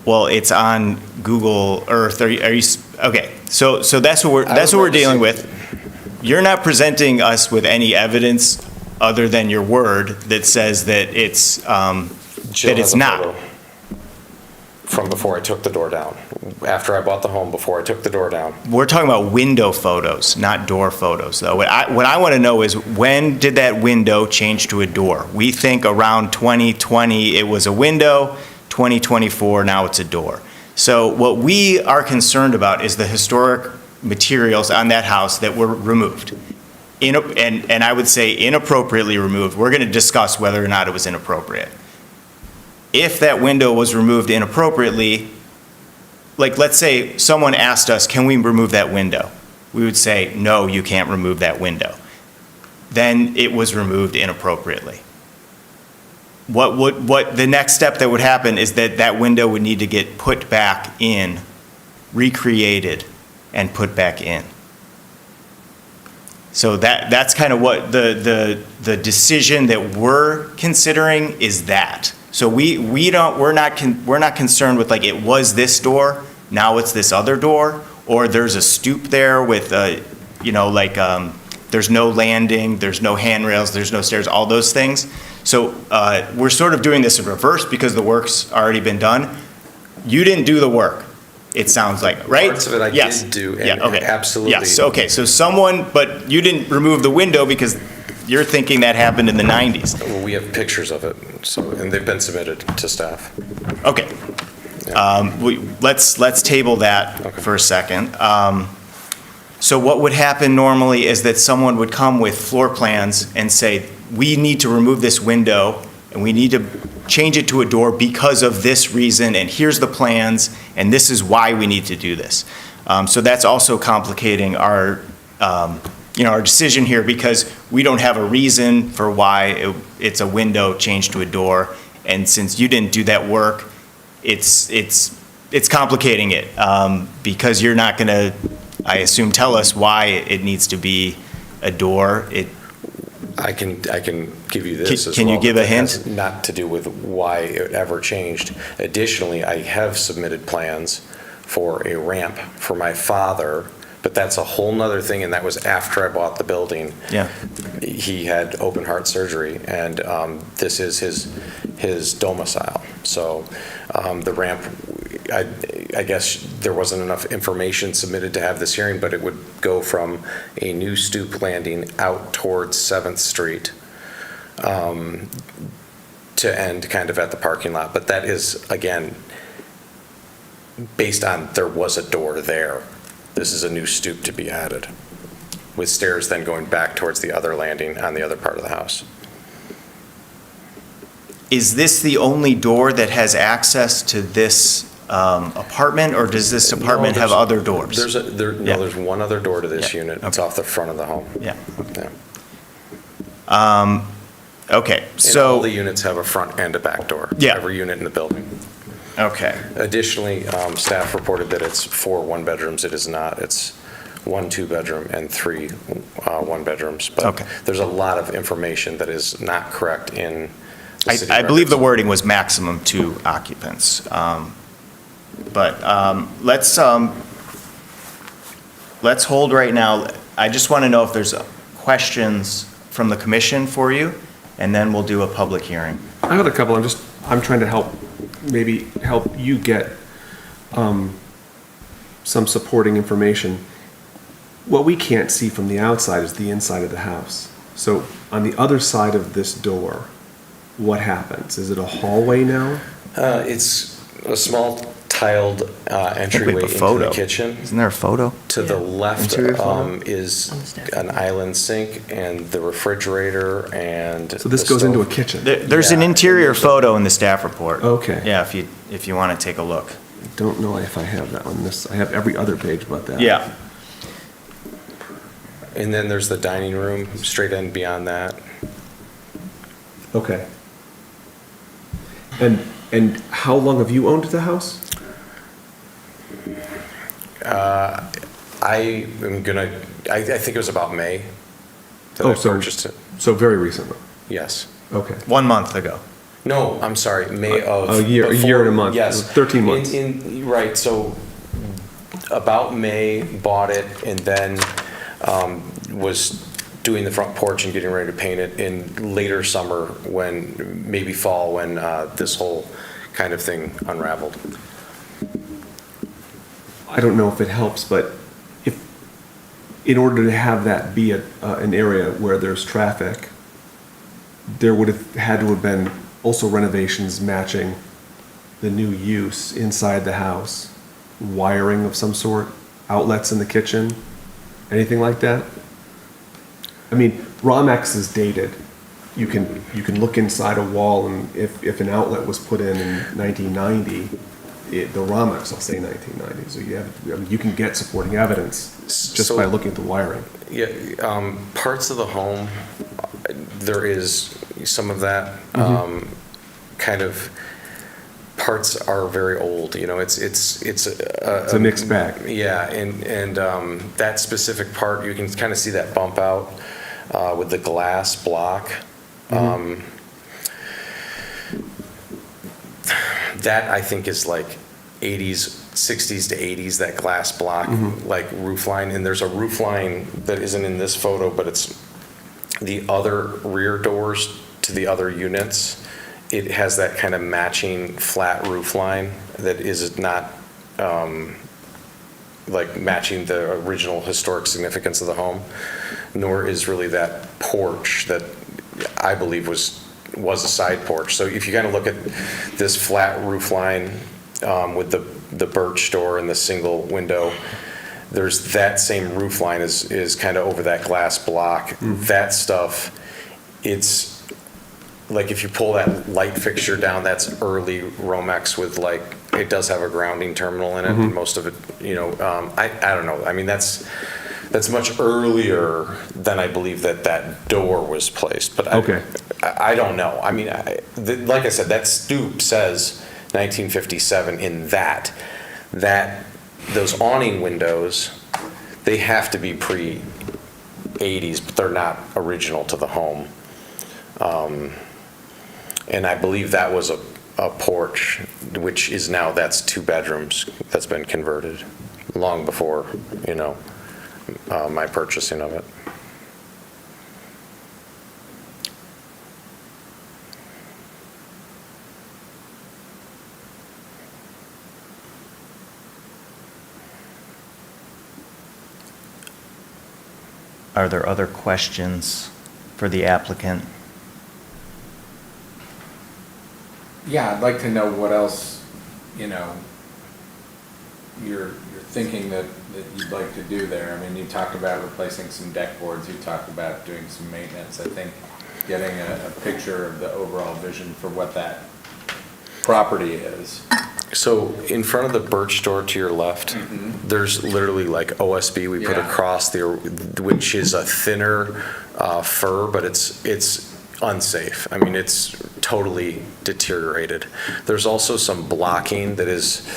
Well, it's on Google Earth. Are you okay? So that's what we're dealing with. You're not presenting us with any evidence other than your word that says that it's not. From before I took the door down. After I bought the home, before I took the door down. We're talking about window photos, not door photos, though. What I want to know is, when did that window change to a door? We think around 2020 it was a window. 2024, now it's a door. So what we are concerned about is the historic materials on that house that were removed. And I would say inappropriately removed. We're going to discuss whether or not it was inappropriate. If that window was removed inappropriately, like let's say someone asked us, can we remove that window? We would say, no, you can't remove that window. Then it was removed inappropriately. What the next step that would happen is that window would need to get put back in, recreated, and put back in. So that's kind of what the decision that we're considering is that. So we're not concerned with like it was this door, now it's this other door, or there's a stoop there with there's no landing, there's no handrails, there's no stairs, all those things. So we're sort of doing this in reverse because the work's already been done. You didn't do the work. it sounds like, right? Parts of it I Yes. did do, Yeah, and okay. absolutely. Yes, okay, so someone, but you didn't remove the window because you're thinking that happened in the 90s. Well, we have pictures of it, so, and they've been submitted to staff. Okay. Let's table that for a second. So what would happen normally is that someone would come with floor plans and say, we need to remove this window and we need to change it to a door because of this reason, and here's the plans, and this is why we need to do this. So that's also complicating our, our decision here, because we don't have a reason for why it's a window changed to a door, and since you didn't do that work, it's complicating it, because you're not going to, I assume, tell us why it needs to be a door. I can give you this as well. Can you give a That hint? has not to do with why it ever changed. Additionally, I have submitted plans for a ramp for my father, but that's a whole nother thing, and that was after I bought the building. Yeah. He had open heart surgery, and this is his domicile. So the ramp, I guess there wasn't enough information submitted to have this hearing, but it would go from a new stoop landing out towards 7th Street to end kind of at the parking lot. But that is, again, based on there was a door there. This is a new stoop to be added, with stairs then going back towards the other landing on the other part of the house. Is this the only door that has access to this apartment, or does this apartment have other doors? There's one other door to this unit. It's off the front of the home. Yeah. Yeah. Okay, And so. all the units have a front and a back door. Yeah. Every unit in the building. Okay. Additionally, staff reported that it's 4 one-bedrooms. It is not. It's 1 two-bedroom and 3 one-bedrooms. But there's a lot of information that is not correct in the city I believe the records. wording was maximum 2 occupants. But let's hold right now. I just want to know if there's questions from the commission for you, and then we'll do a public hearing. I got a couple. I'm trying to maybe help you get some supporting information. What we can't see from the outside is the inside of the house. So on the other side of this door, what happens? Is it a hallway now? It's a small tiled entryway into the kitchen. Isn't there a photo? To the left Interior photo? is an island sink and the refrigerator and. So this goes into a kitchen? There's an interior photo in the staff report. Okay. Yeah, if you want to take a look. I don't know if I have that one. I have every other page but that. Yeah. And then there's the dining room, straight in beyond that. Okay. And how long have you owned the house? I think it was about May that I purchased it. So very recently? Yes. Okay. 1 month ago. No, I'm sorry, May of. A year and a month. Yes. 13 months. Right, so about May, bought it, and then was doing the front porch and getting ready to paint it in later summer, maybe fall, when this whole kind of thing unraveled. I don't know if it helps, but in order to have that be an area where there's traffic, there would have had to have been also renovations matching the new use inside the house, wiring of some sort, outlets in the kitchen, anything like that. I mean, Romex is dated. You can look inside a wall, and if an outlet was put in 1990, the Romex will say 1990. So you can get supporting evidence just by looking at the wiring. Yeah, parts of the home, there is some of that. Kind of parts are very old. It's a mixed bag. Yeah, and that specific part, you can kind of see that bump out with the glass block. That I think is like 60s to 80s, that glass block, like roof line. And there's a roof line that isn't in this photo, but it's the other rear doors to the other units. It has that kind of matching flat roof line that is not like matching the original historic significance of the home, nor is really that porch that I believe was a side porch. So if you kind of look at this flat roof line with the birch door and the single window, there's that same roof line is kind of over that glass block. That stuff, it's like if you pull that light fixture down, that's early Romex with like, it does have a grounding terminal in it. And most of it, you know, I don't know. I mean, that's much earlier than I believe that door was placed. But I don't know. I mean, like I said, that stoop says 1957 in that those awning windows, they have to be pre-80s, but they're not original to the home. And I believe that was a porch, which is now, that's 2 bedrooms that's been converted long before, you know, my purchasing of it. Are there other questions for the applicant? Yeah, I'd like to know what else, you know, you're thinking that you'd like to do there. I mean, you talked about replacing some deck boards, you talked about doing some maintenance. I think getting a picture of the overall vision for what that property is. So in front of the birch door to your left, there's literally like OSB we put across which is a thinner fir, but it's unsafe. I mean, it's totally deteriorated. There's also some blocking that is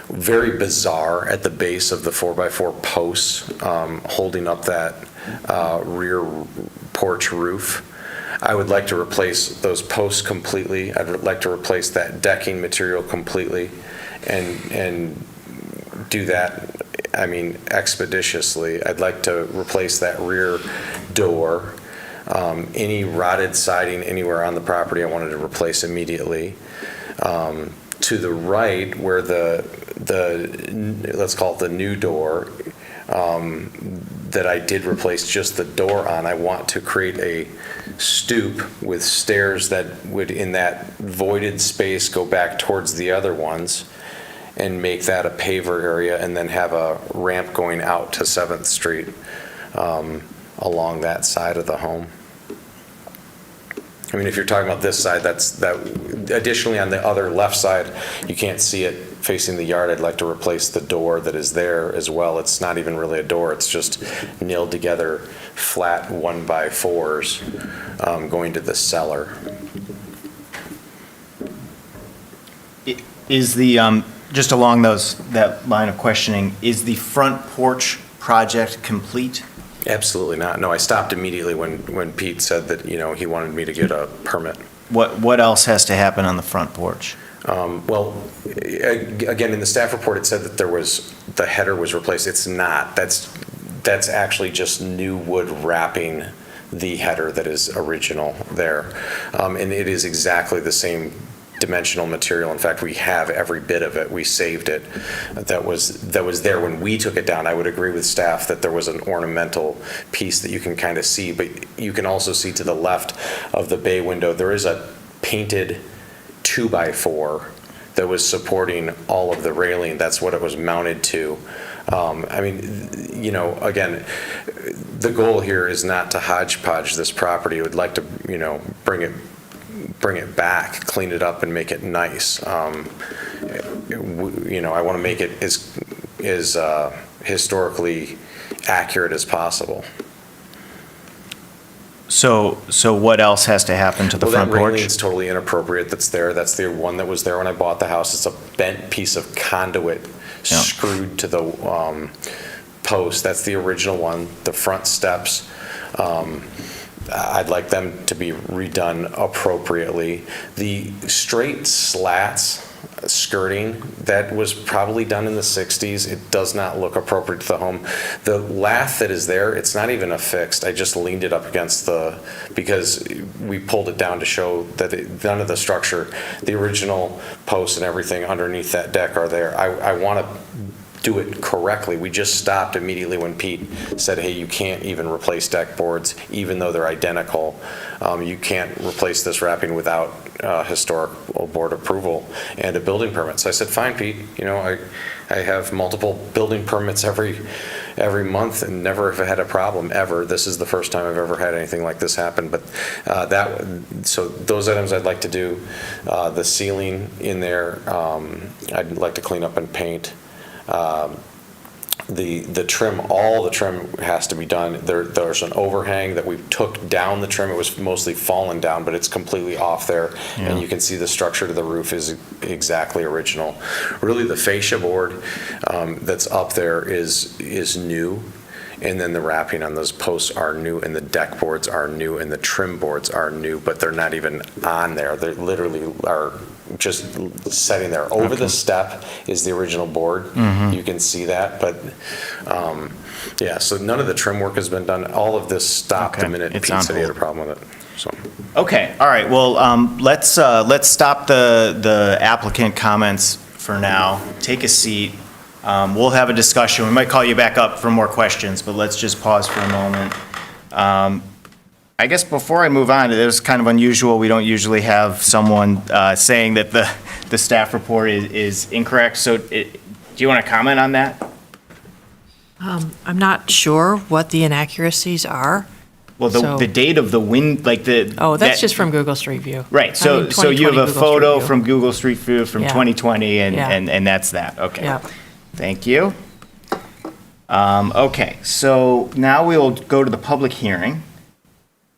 very bizarre at the base of the 4x4 posts holding up that rear porch roof. I would like to replace those posts completely. I'd like to replace that decking material completely and do that, I mean, expeditiously. I'd like to replace that rear door. Any rotted siding anywhere on the property, I wanted to replace immediately. To the right, where the let's call it the new door, that I did replace just the door on, I want to create a stoop with stairs that would, in that voided space, go back towards the other ones and make that a paver area, and then have a ramp going out to 7th Street along that side of the home. I mean, if you're talking about this side, additionally on the other left side, you can't see it facing the yard. I'd like to replace the door that is there as well. It's not even really a door, it's just nailed together flat 1x4s going to the cellar. Is the, just along that line of questioning, is the front porch project complete? Absolutely not. No, I stopped immediately when Pete said that, you know, he wanted me to get a permit. What else has to happen on the front porch? Well, again, in the staff report, it said that the header was replaced. It's not. That's actually just new wood wrapping the header that is original there. And it is exactly the same dimensional material. In fact, we have every bit of it. We saved it. That was there when we took it down. I would agree with staff that there was an ornamental piece that you can kind of see, but you can also see to the left of the bay window, there is a painted 2x4 that was supporting all of the railing. That's what it was mounted to. I mean, you know, again, the goal here is not to hodgepodge this property. I would like to, you know, bring it back, clean it up, and make it nice. You know, I want to make it as historically accurate as possible. So what else has to happen to the front That porch? railing's totally inappropriate that's there. That's the one that was there when I bought the house. It's a bent piece of conduit screwed to the post. That's the original one. The front steps, I'd like them to be redone appropriately. The straight slats skirting, that was probably done in the 60s. It does not look appropriate to the home. The lath that is there, it's not even affixed. I just leaned it up against because we pulled it down to show that none of the structure, the original posts and everything underneath that deck are there. I want to do it correctly. We just stopped immediately when Pete said, hey, you can't even replace deck boards, even though they're identical. You can't replace this wrapping without historical board approval and a building permit. So I said, fine, Pete, I have multiple building permits every month and never have had a problem ever. This is the first time I've ever had anything like this happen. But so those items I'd like to do. The ceiling in there, I'd like to clean up and paint. The trim, all the trim has to be done. There's an overhang that we took down the trim. It was mostly fallen down, but it's completely off there. Yeah. And you can see the structure to the roof is exactly original. Really, the fascia board that's up there is new. And then the wrapping on those posts are new, and the deck boards are new, and the trim boards are new, but they're not even on there. They literally are just setting there. Over the step is the original board. Mhm. You can see that, but yeah, so none of the trim work has been done. All of this stopped the minute It's Pete on said he had a hold. problem with it, so. Okay, all right, well, let's stop the applicant comments for now. Take a seat. We'll have a discussion. We might call you back up for more questions, but let's just pause for a moment. I guess before I move on, it was kind of unusual. We don't usually have someone saying that the staff report is incorrect. So do you want to comment on that? I'm not sure what the inaccuracies are. Well, So- the date of the wind, like the. Oh, that's that- just from Google Street View. Right, I so mean, so you have 2020 a Google Street photo View. from Google Street View from Yeah. 2020, Yeah. and that's that, okay. Yeah. Thank you. Okay, so now we will go to the public hearing.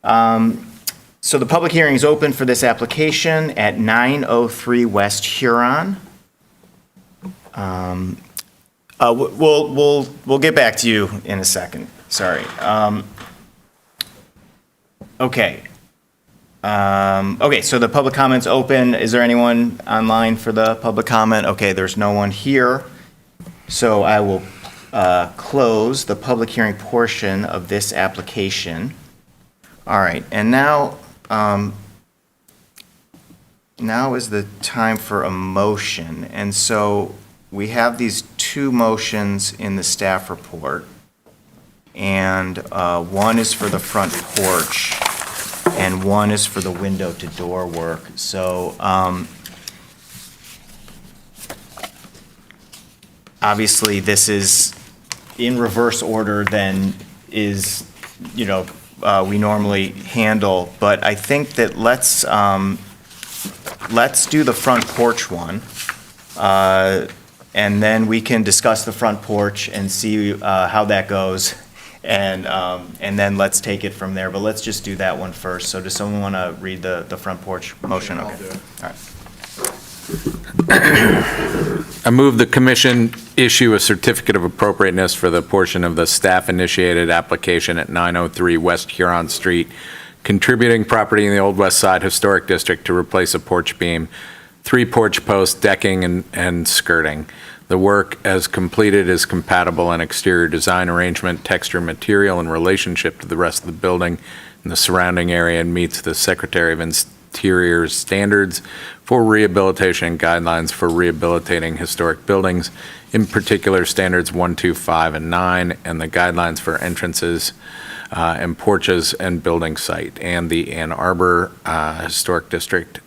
So the public hearing is open for this application at 903 West Huron. We'll get back to you in a second, sorry. Okay. Okay, so the public comment's open. Is there anyone online for the public comment? Okay, there's no one here. So I will close the public hearing portion of this application. All right, and now is the time for a motion. And so we have these two motions in the staff report. And one is for the front porch, and one is for the window to door work. So obviously, this is in reverse order than is, we normally handle. But I think that let's do the front porch one. And then we can discuss the front porch and see how that goes. And then let's take it from there. But let's just do that one first. So does someone want to read the front porch motion? I'll Okay. do it. All right. I move the commission issue a certificate of appropriateness for the portion of the staff-initiated application at 903 West Huron Street, contributing property in the Old West Side Historic District to replace a porch beam, 3 porch posts, decking, and skirting. The work as completed is compatible in exterior design arrangement, texture, material, and relationship to the rest of the building and the surrounding area, and meets the Secretary of Interior's standards for rehabilitation and guidelines for rehabilitating historic buildings, in particular standards 1, 2, 5, and 9, and the guidelines for entrances and porches and building site, and the Ann Arbor Historic District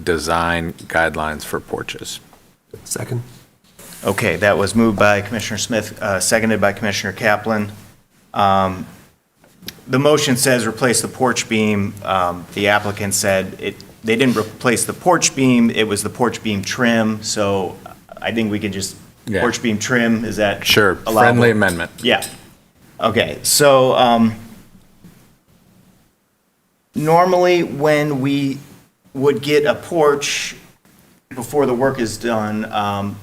design guidelines for porches. Second. Okay, that was moved by Commissioner Smith, seconded by Commissioner Kaplan. The motion says replace the porch beam. The applicant said they didn't replace the porch beam, it was the porch beam trim. So I think we can just, Yeah. porch beam trim, is that Sure, allowable? friendly amendment. Yeah. Okay, so normally when we would get a porch before the work is done,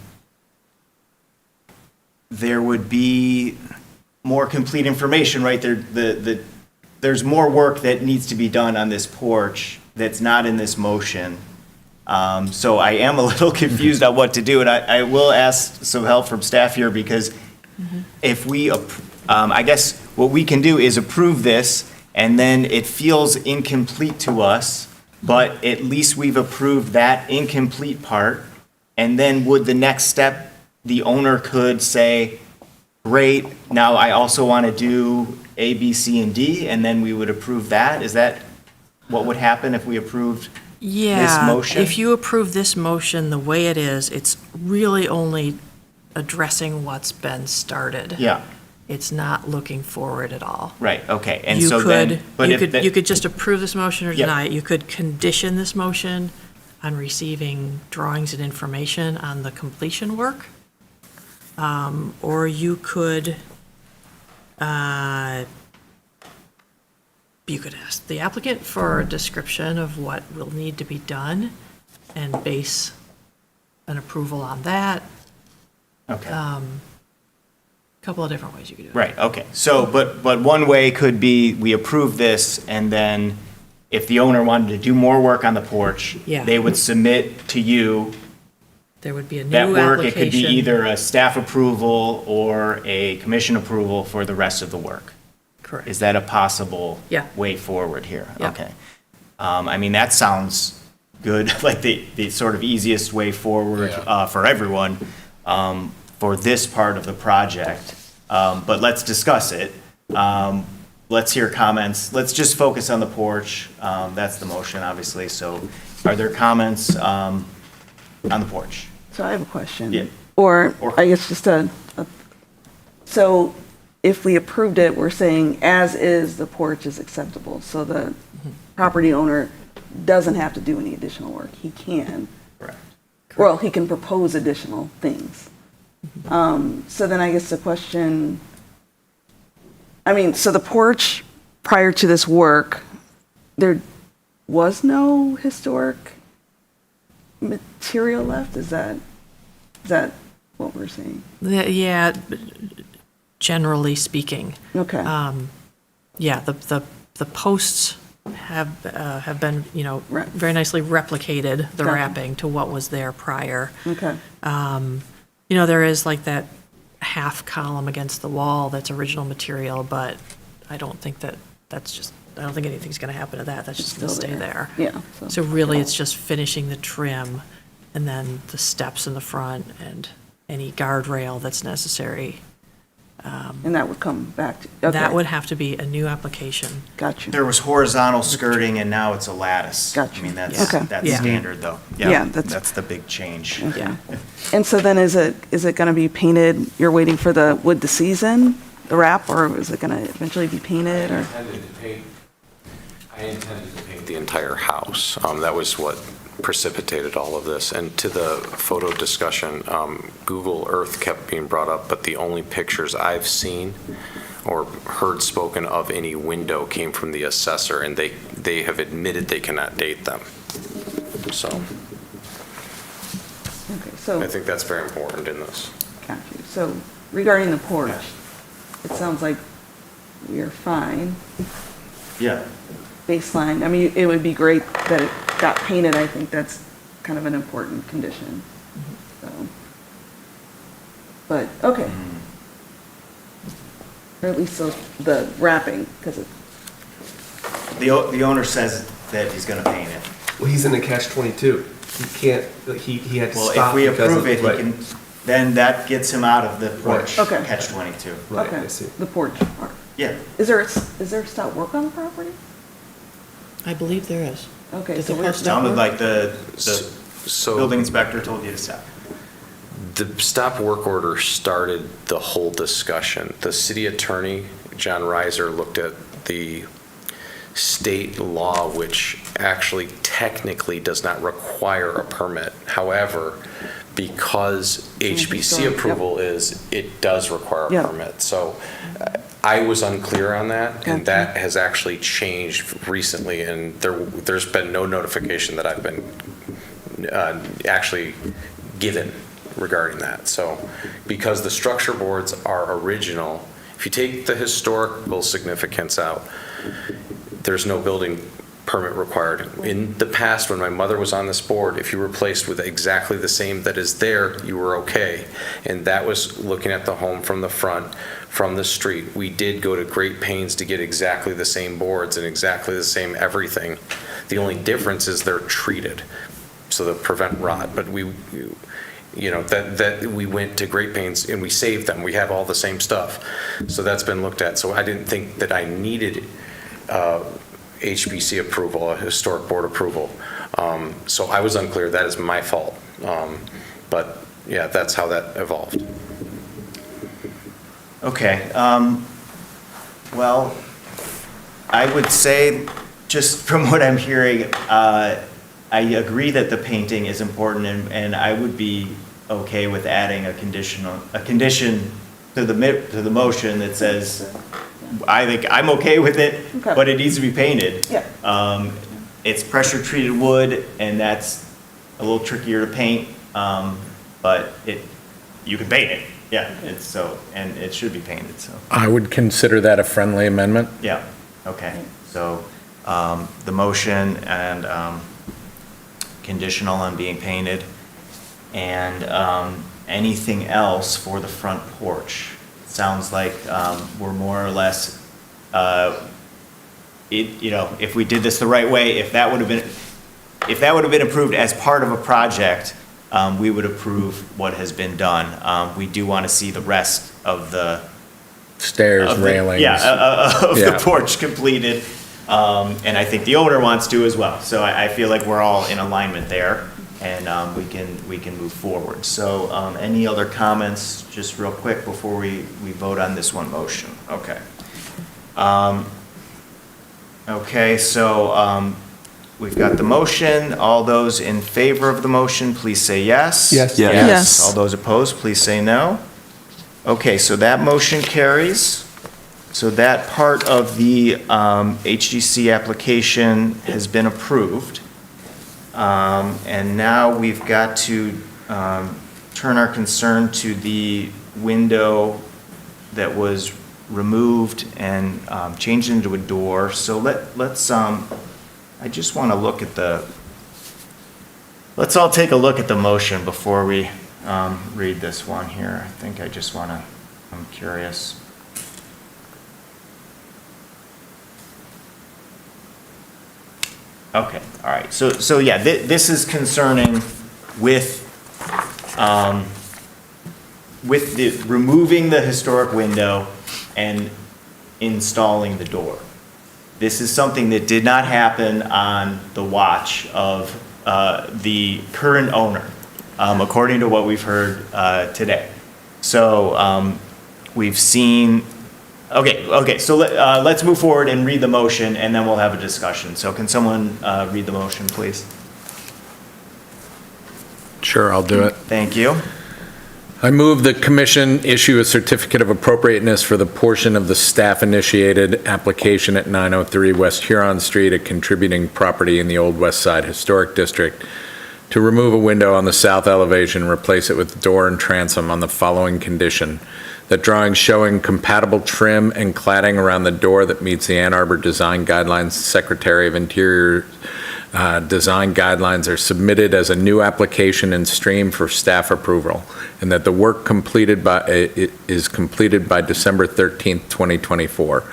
there would be more complete information, right? There's more work that needs to be done on this porch that's not in this motion. So I am a little confused on what to do, and I will ask some help from staff here, because if we, I guess what we can do is approve this, and then it feels incomplete to us, but at least we've approved that incomplete part, and then would the next step the owner could say, great, now I also want to do A, B, C, and D, and then we would approve that? Is that what would happen if we approved this motion? If you approve this motion the way it is, it's really only addressing what's been started. Yeah. It's not looking forward at all. Right, okay, and You so could, then, but if the- you could just approve this motion or Yep. deny it. You could condition this motion on receiving drawings and information on the completion work. Or you could ask the applicant for a description of what will need to be done and base an approval on that. Okay. Couple of different ways you could do it. Right, okay. So, but one way could be, we approve this, and then if the owner wanted to do more work on the porch, Yeah. they would submit to you There would be a new that application. work. It could be either a staff approval or a commission approval for the rest of the work. Correct. Is that a possible Yeah. way forward here? Yeah. Okay. I mean, that sounds good, like the sort of easiest way forward for everyone for this part of the project. But let's discuss it. Let's hear comments. Let's just focus on the porch. That's the motion, obviously. So are there comments on the porch? So I have a question. Yeah. Or I guess just so if we approved it, we're saying as is, the porch is acceptable. So the property owner doesn't have to do any additional work. He can. Correct. Well, he can propose additional things. So then I guess the question, I mean, so the porch, prior to this work, there was no historic material left? Is that what we're saying? Yeah, generally speaking. Okay. Yeah, the posts have been, very nicely replicated, the Gotcha. wrapping to what was there prior. Okay. There is like that half column against the wall that's original material, but I don't think I don't think anything's going to happen to that. That's just going to Still stay there. there. Yeah. So really, it's just finishing the trim and then the steps in the front and any guardrail that's necessary. And that would come back to, okay. That would have to be a new application. Got you. There was horizontal skirting, and now it's a lattice. Gotcha. I mean, Okay. that's Yeah. standard, though. Yeah, that's- That's the big change. Okay. And so then is it going to be painted, you're waiting for the wood to season, the wrap, or is it going to eventually be painted, or? I intended to paint the entire house. That was what precipitated all of this. And to the photo discussion, Google Earth kept being brought up, but the only pictures I've seen or heard spoken of any window came from the assessor, and they have admitted they cannot date them. So Okay, so, I think that's very important in this. got you. So regarding the porch, it sounds like we are fine. Yeah. Baseline, I mean, it would be great that it got painted. I think that's kind of an important condition. So, but, okay. Or at least the wrapping, because it, The owner says that he's going to paint it. Well, he's in a catch-22. He can't, he had to Well, stop if we because approve of- it, he right. can, then that gets him out of the porch Okay. catch-22. Right, okay, I see. the porch part. Yeah. Is there stop work on the property? I believe there is. Okay, Did so the we're. post Sounded like the So building inspector told you to stop. the stop work order started the whole discussion. The city attorney, John Reiser, looked at the state law, which actually technically does not require a permit. However, because HBC Yep. approval it does require a Yep. permit. So I was unclear on that, and Gotcha. that has actually changed recently, and there's been no notification that I've been actually given regarding that. So because the structure boards are original, if you take the historical significance out, there's no building permit required. In the past, when my mother was on this board, if you were placed with exactly the same that is there, you were okay. And that was looking at the home from the front, from the street. We did go to great pains to get exactly the same boards and exactly the same everything. The only difference is they're treated, so they'll prevent rot. But that we went to great pains and we saved them. We have all the same stuff. So that's been looked at. So I didn't think that I needed HBC approval, a historic board approval. So I was unclear. That is my fault. But yeah, that's how that evolved. Okay. Well, I would say, just from what I'm hearing, I agree that the painting is important, and I would be okay with adding a condition to the motion that says, I think I'm okay with it, Okay. but it needs to be painted. Yeah. It's pressure treated wood, and that's a little trickier to paint, but you can paint it. Yeah, and it should be painted, so. I would consider that a friendly amendment. Yeah, okay. So the motion and conditional on being painted, and anything else for the front porch? Sounds like we're more or less, if we did this the right way, if that would have been approved as part of a project, we would approve what has been done. We do want to see the rest of the Stairs, railings. The porch completed. And I think the owner wants to as well. So I feel like we're all in alignment there, and we can move forward. So any other comments, just real quick, before we vote on this one motion? Okay. Okay, so we've got the motion. All those in favor of the motion, please say yes. Yes. Yes. Yes. All those opposed, please say no. Okay, so that motion carries. So that part of the HGC application has been approved. And now we've got to turn our concern to the window that was removed and changed into a door. So let's, I just want to look at let's all take a look at the motion before we read this one here. I think I just want to, I'm curious. Okay, all right. So yeah, this is concerning with removing the historic window and installing the door. This is something that did not happen on the watch of the current owner, according to what we've heard today. So we've seen. Okay, so let's move forward and read the motion, and then we'll have a discussion. So can someone read the motion, please? Sure, I'll do it. Thank you. I move the commission issue a certificate of appropriateness for the portion of the staff-initiated application at 903 West Huron Street, a contributing property in the Old West Side Historic District, to remove a window on the south elevation and replace it with door and transom on the following condition: that drawings showing compatible trim and cladding around the door that meets the Ann Arbor Design Guidelines Secretary of Interior design guidelines are submitted as a new application and stream for staff approval, and that the work is completed by December 13th, 2024.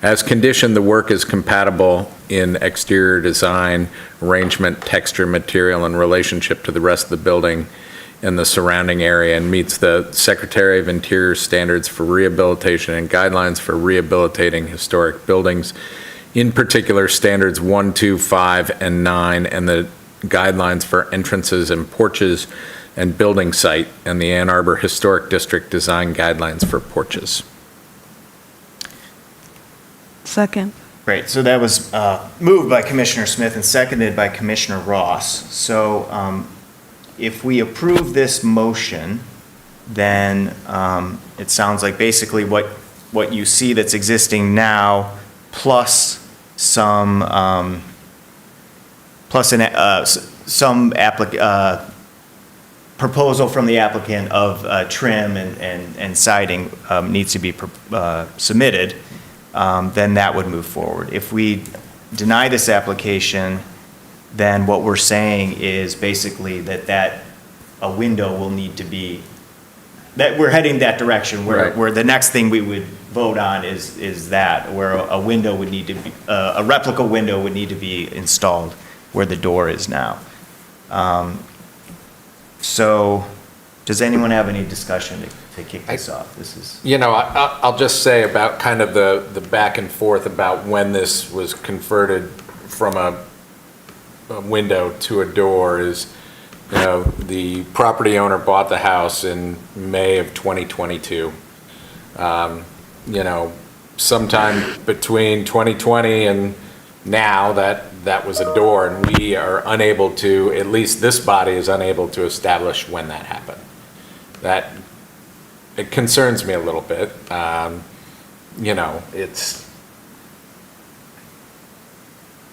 As conditioned, the work is compatible in exterior design, arrangement, texture, material, and relationship to the rest of the building and the surrounding area, and meets the Secretary of Interior standards for rehabilitation and guidelines for rehabilitating historic buildings, in particular standards 1, 2, 5, and 9, and the guidelines for entrances and porches and building site, and the Ann Arbor Historic District design guidelines for porches. Second. Great, so that was moved by Commissioner Smith and seconded by Commissioner Ross. So if we approve this motion, then it sounds like basically what you see that's existing now, plus some proposal from the applicant of trim and siding needs to be submitted, then that would move forward. If we deny this application, then what we're saying is basically that a window will need to be, that we're heading that direction where the next thing we would vote on is that, where a window would need to be, a replica window would need to be installed where the door is now. So Does anyone have any discussion to kick this off? This is. I'll just say about kind of the back and forth about when this was converted from a window to a door is, the property owner bought the house in May of 2022. Sometime between 2020 and now that was a door, and we are unable to, at least this body is unable to establish when that happened. It concerns me a little bit.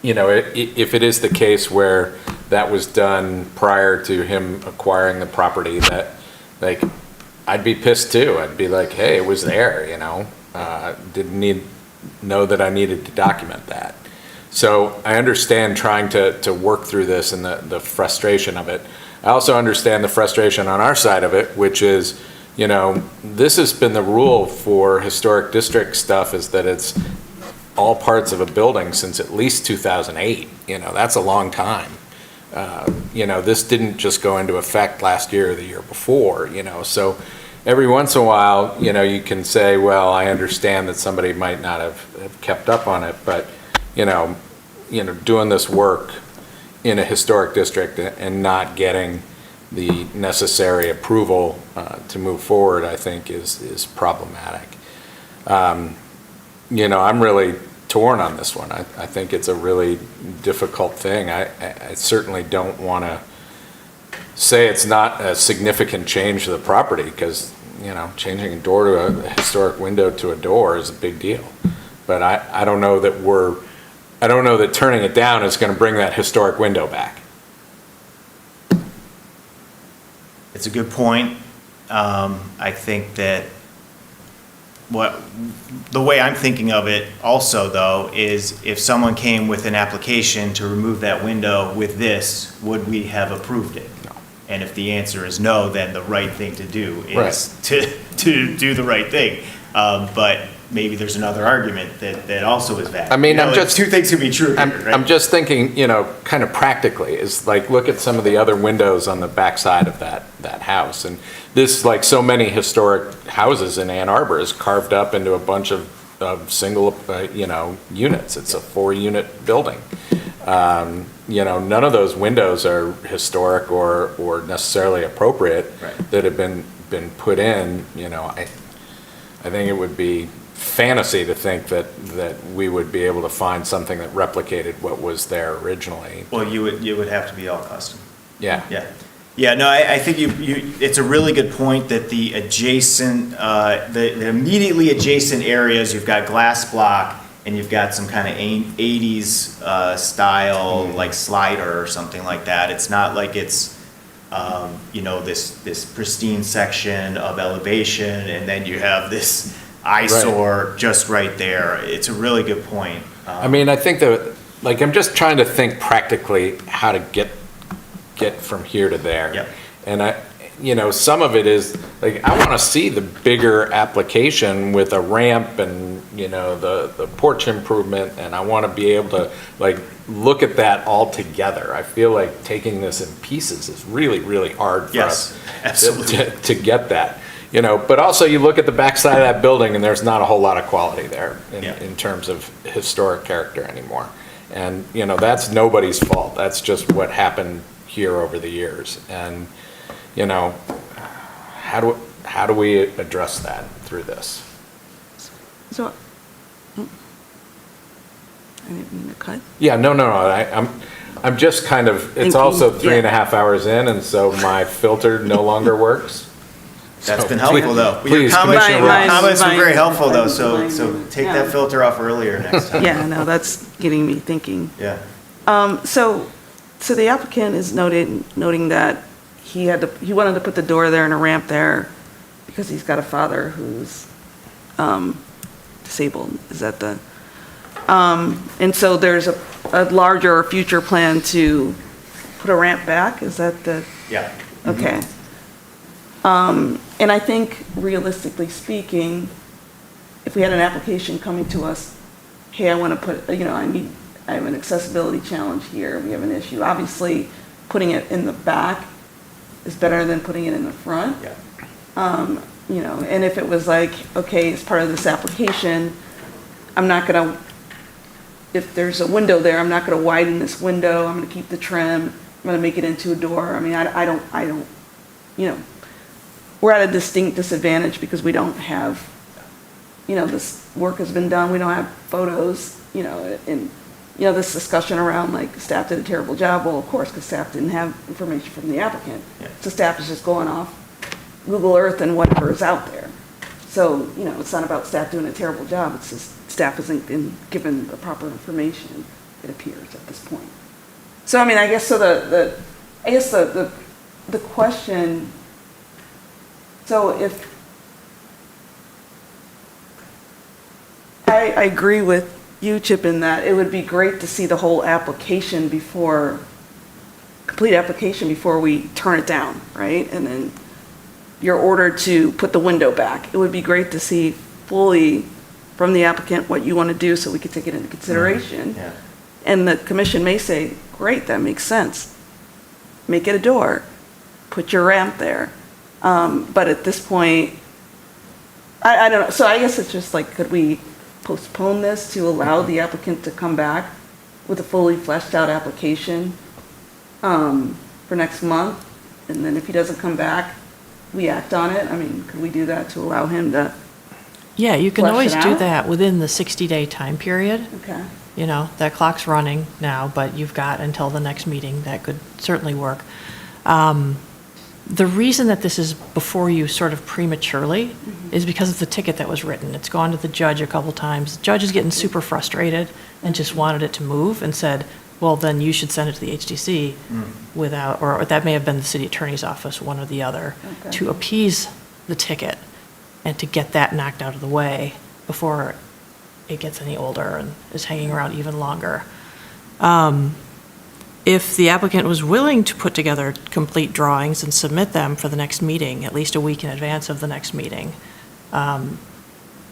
If it is the case where that was done prior to him acquiring the property, that, like, I'd be pissed too. I'd be like, hey, it was there, didn't know that I needed to document that. So I understand trying to work through this and the frustration of it. I also understand the frustration on our side of it, which is, this has been the rule for historic district stuff, is that it's all parts of a building since at least 2008. That's a long time. This didn't just go into effect last year or the year before, so every once in a while, you can say, well, I understand that somebody might not have kept up on it, but, doing this work in a historic district and not getting the necessary approval to move forward, I think is problematic. I'm really torn on this one. I think it's a really difficult thing. I certainly don't want to say it's not a significant change to the property, because, changing a door to a historic window to a door is a big deal. But I don't know that turning it down is going to bring that historic window back. It's a good point. I think that the way I'm thinking of it also, though, is if someone came with an application to remove that window with this, would we have approved it? No. And if the answer is no, then the right thing to do is to do the right thing. But maybe there's another argument that also is valid. I mean, I'm just two things can be true. I'm just thinking, kind of practically, is like, look at some of the other windows on the backside of that house, and this, like so many historic houses in Ann Arbor, is carved up into a bunch of single, units. It's a 4-unit building. None of those windows are historic or necessarily appropriate that have been put in. I think it would be fantasy to think that we would be able to find something that replicated what was there originally. Well, you would have to be all custom. Yeah. Yeah, no, I think it's a really good point that the adjacent, the immediately adjacent areas, you've got glass block and you've got some kind of 80s style, like slider or something like that. It's not like it's, this pristine section of elevation, and then you have this eyesore just right there. It's a really good point. I mean, I think that, like, I'm just trying to think practically how to get from here to there. Yep. And some of it is, like, I want to see the bigger application with a ramp and, the porch improvement, and I want to be able to, like, look at that all together. I feel like taking this in pieces is really, really hard for us to get that. But also you look at the backside of that building and there's not a whole lot of quality there in terms of historic character anymore. And, that's nobody's fault. That's just what happened here over the years. And, how do we address that through this? So, I didn't mean to cut. Yeah, no. I'm just kind of, it's also 3.5 hours in, and so my filter no longer works. That's been helpful, though. Please, your comments were very helpful, though, mine- so take that filter off earlier next time. Yeah, no, that's getting me thinking. Yeah. So the applicant is noting that he wanted to put the door there and a ramp there because he's got a father who's disabled. Is that the? And so there's a larger future plan to put a ramp back. Is that the? Yeah. Okay. And I think realistically speaking, if we had an application coming to us, hey, I want to put, I have an accessibility challenge here, we have an issue. Obviously, putting it in the back is better than putting it in the front. Yeah. You know, and if it was like, okay, as part of this application, I'm not gonna, if there's a window there, I'm not gonna widen this window, I'm gonna keep the trim, I'm gonna make it into a door. I mean, I don't, you know, we're at a distinct disadvantage because we don't have, you know, this work has been done, we don't have photos, you know, and, you know, this discussion around like staff did a terrible job, well, of course, because staff didn't have information from the applicant. Yeah. So staff is just going off Google Earth and whatever is out there. So, you know, it's not about staff doing a terrible job, it's just staff isn't been given the proper information, it appears at this point. So, I mean, I guess, so the question, so if, I agree with you, Chip, in that it would be great to see the whole application before, complete application before we turn it down, right? And then you're ordered to put the window back. It would be great to see fully from the applicant what you want to do so we could take it into consideration. Yeah. And the commission may say, great, that makes sense. Make it a door, put your ramp there. But at this point, I don't know, so I guess it's just like, could we postpone this to allow the applicant to come back with a fully fleshed out application for next month? And then if he doesn't come back, we act on it? I mean, could we do that to allow him to? Yeah, you can flesh always it do out? that within the 60-day time period. Okay. You know, that clock's running now, but you've got until the next meeting. That could certainly work. The reason that this is before you sort of prematurely is because of the ticket that was written. It's gone to the judge a couple times. The judge is getting super frustrated and just wanted it to move and said, well, then you should send it to the HDC without, or that may have been the city attorney's office, one or the other, Okay. to appease the ticket and to get that knocked out of the way before it gets any older and is hanging around even longer. If the applicant was willing to put together complete drawings and submit them for the next meeting, at least a week in advance of the next meeting, and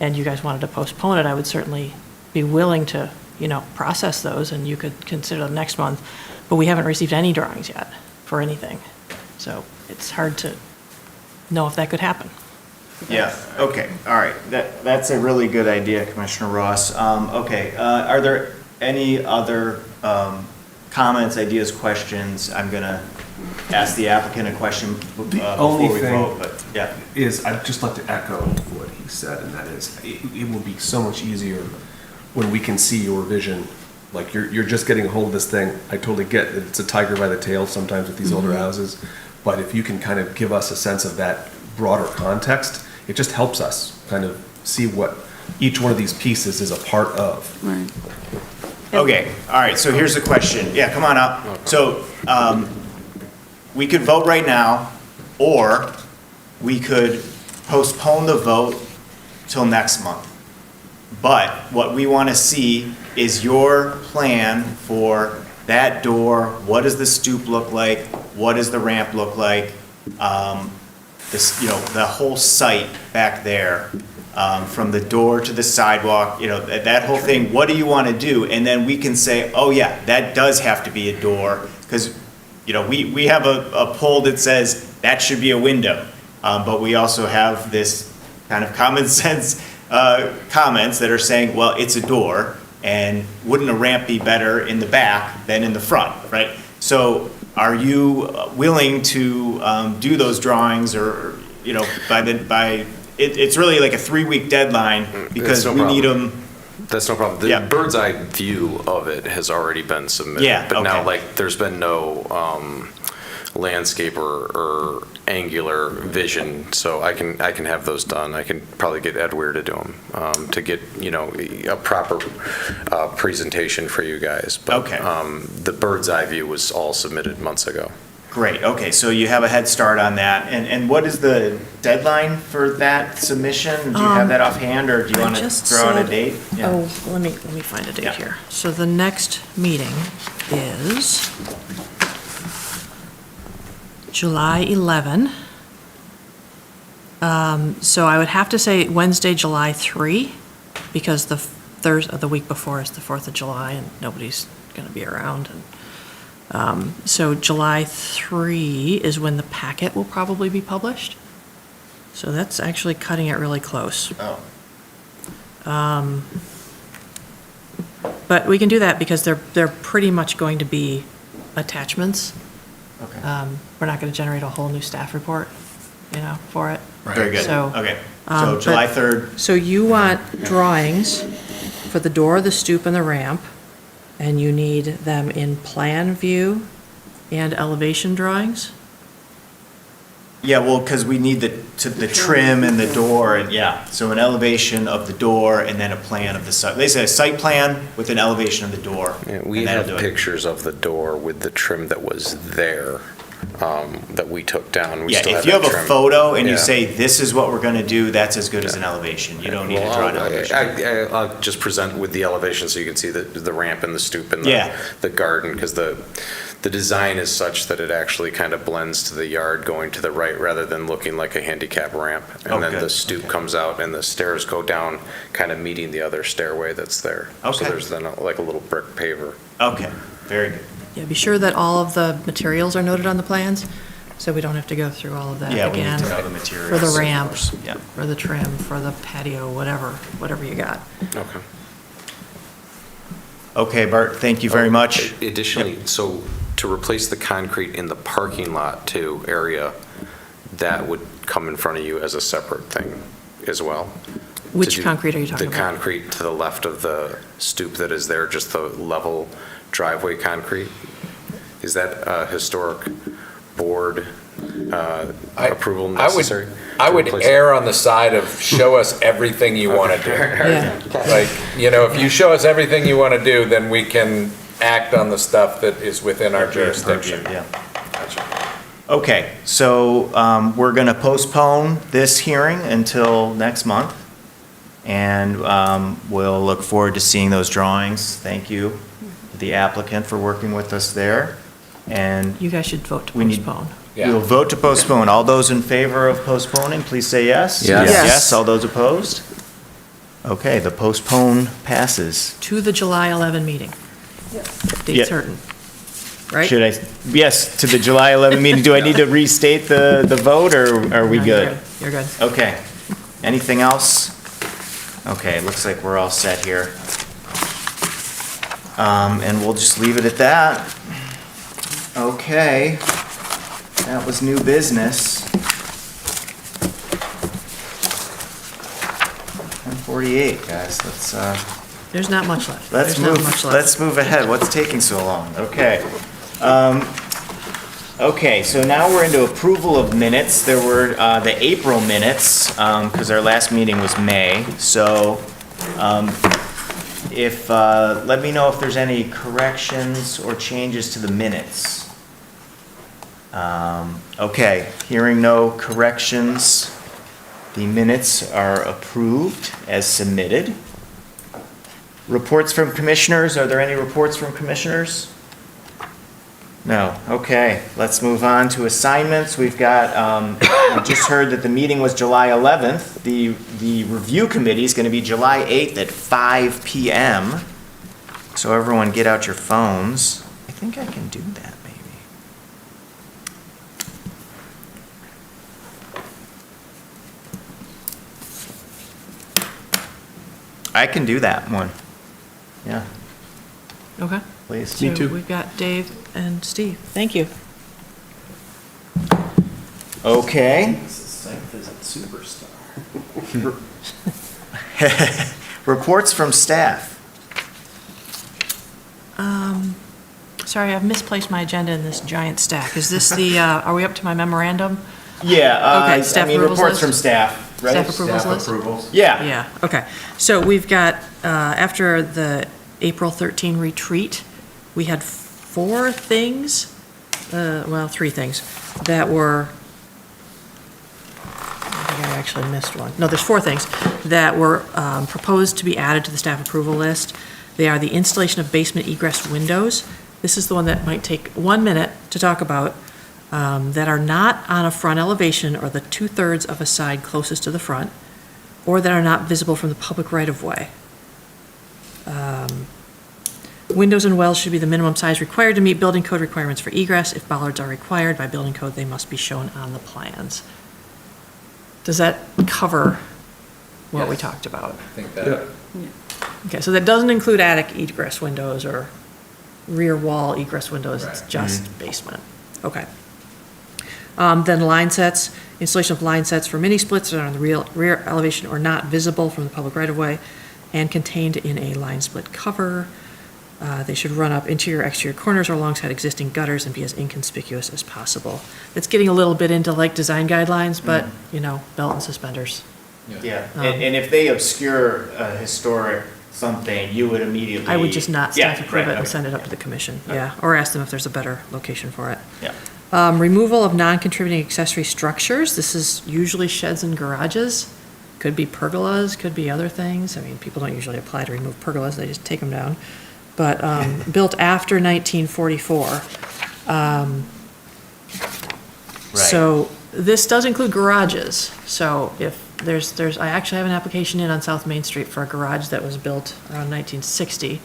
you guys wanted to postpone it, I would certainly be willing to, you know, process those and you could consider them next month. But we haven't received any drawings yet for anything. So it's hard to know if that could happen. Yeah, okay, all right. That's a really good idea, Commissioner Ross. Okay, are there any other comments, ideas, questions? I'm gonna ask the applicant a question before we vote, but yeah. Is, I'd just like to echo what he said, and that is, it will be so much easier when we can see your vision. Like, you're just getting a hold of this thing. I totally get that it's a tiger by the tail sometimes with these older houses, but if you can kind of give us a sense of that broader context, it just helps us kind of see what each one of these pieces is a part of. Right. Okay, all right, so here's the question. Yeah, come on up. So, we could vote right now, or we could postpone the vote till next month. But what we want to see is your plan for that door. What does the stoop look like? What does the ramp look like? This, you know, the whole site back there, from the door to the sidewalk, you know, that whole thing. What do you want to do? And then we can say, oh yeah, that does have to be a door, because, you know, we have a poll that says that should be a window, but we also have this kind of common sense comments that are saying, well, it's a door, and wouldn't a ramp be better in the back than in the front, right? So are you willing to do those drawings, or, you know, it's really like a 3-week deadline, because we need them. That's no problem. The bird's eye view of it has already been submitted. Yeah, but now, okay. like, there's been no landscape or angular vision, so I can have those done. I can probably get Ed Weir to do them to get, you know, a proper presentation for you guys. But, Okay. The bird's eye view was all submitted months ago. Great, okay, so you have a head start on that. And what is the deadline for that submission? Do you have that offhand, or do you want to throw out a date? Yeah. Oh, let me find a date Yeah. here. So the next meeting is July 11. So I would have to say Wednesday, July 3, because the week before is the 4th of July, and nobody's going to be around. So July 3 is when the packet will probably be published. So that's actually cutting it really close. Oh. But we can do that because they're pretty much going to be attachments. Okay. We're not going to generate a whole new staff report, for it. Very good. So, Okay. So July 3rd. So you want drawings for the door, the stoop, and the ramp, and you need them in plan view and elevation drawings? Yeah, well, because we need the trim and the door, and yeah, so an elevation of the door and then a plan of the site. They say a site plan with an elevation of the door. Yeah, we and that'll have do it. pictures of the door with the trim that was there, that we took down. We Yeah, still if you have that a trim. photo and you Yeah. say, this is what we're gonna do, that's as good as an elevation. You don't need to Well, draw an elevation. I'll just present with the elevation so you can see the ramp and the stoop and Yeah. the garden, because the design is such that it actually kind of blends to the yard going to the right rather than looking like a handicap ramp. And then good. the stoop comes out and the stairs go down, kind of meeting the other stairway that's there. So Okay. there's then like a little brick paver. Okay, very good. Yeah, be sure that all of the materials are noted on the plans, so we don't have to go through all of that Yeah, we need again. to know the materials. For the of ramp, course. Yeah. for the trim, for the patio, whatever you got. Okay. Okay, Bart, thank you very much. Additionally, so to replace the concrete in the parking lot too area, that would come in front of you as a separate thing as well. Which To do concrete are you talking The about? concrete to the left of the stoop that is there, just the level driveway concrete. Is that a historic board approval necessary? I would to replace err on the side of show us everything you want to do. Yeah. Like, if you show us everything you want to do, then we can act on the stuff that is within our jurisdiction. Yeah. Okay, so we're going to postpone this hearing until next month, and we'll look forward to seeing those drawings. Thank you, to the applicant, for working with us there. And You guys should vote to we need, postpone. we will vote to postpone. All those in favor of postponing, please say yes. Yes. Yes. Yes, all those opposed? Okay, the postpone passes. To the July 11 meeting. Yeah. Date certain, right? Should I, yes, to the July 11 meeting. Do I need to restate the vote, or are we No, good? You're good. Okay. Anything else? Okay, looks like we're all set here. And we'll just leave it at that. Okay. That was new business. 10:48, guys. There's not much left. Let's There's not move, much left. let's move ahead. What's taking so long? Okay. Okay, so now we're into approval of minutes. There were the April minutes, because our last meeting was May. So let me know if there's any corrections or changes to the minutes. Okay, hearing no corrections, the minutes are approved as submitted. Reports from commissioners, are there any reports from commissioners? No, okay, let's move on to assignments. We've got, we just heard that the meeting was July 11th. The review committee is going to be July 8th at 5 PM. So everyone get out your phones. I think I can do that, maybe. I can do that one. Yeah, Okay. please. So we've got Dave and Steve. Thank you. Okay. Site visit superstar. Reports from staff. Sorry, I've misplaced my agenda in this giant stack. Is this the, are we up to my memorandum? Yeah, Okay, I staff mean, approvals reports list? from staff, right? Staff approvals Staff list? approvals. Yeah. Yeah, okay. So we've got, after the April 13 retreat, we had 4 things, three things, that were, I think I actually missed one. No, there's 4 things that were proposed to be added to the staff approval list. They are the installation of basement egress windows. This is the one that might take 1 minute to talk about, that are not on a front elevation or the 2/3 of a side closest to the front, or that are not visible from the public right-of-way. windows and wells should be the minimum size required to meet building code requirements for egress. If bollards are required by building code, they must be shown on the plans. Does that cover what we talked about? I think that. Okay, so that doesn't include attic egress windows or rear wall egress windows, it's just basement. Okay. Then line sets, installation of line sets for mini splits that are on the rear elevation or not visible from the public right-of-way and contained in a line split cover. They should run up interior, exterior corners or alongside existing gutters and be as inconspicuous as possible. It's getting a little bit into like design guidelines, but, you know, belt and suspenders. Yeah, and if they obscure a historic something, you would immediately. I would just not staff approve it and okay. send it up to the commission, yeah, or ask them if there's a better location for it. Yeah. Removal of non-contributing accessory structures, this is usually sheds and garages, could be pergolas, could be other things. I mean, people don't usually apply to remove pergolas, they just take them down. But built after 1944. So this does include garages, so if I actually have an application in on South Main Street for a garage that was built around 1960,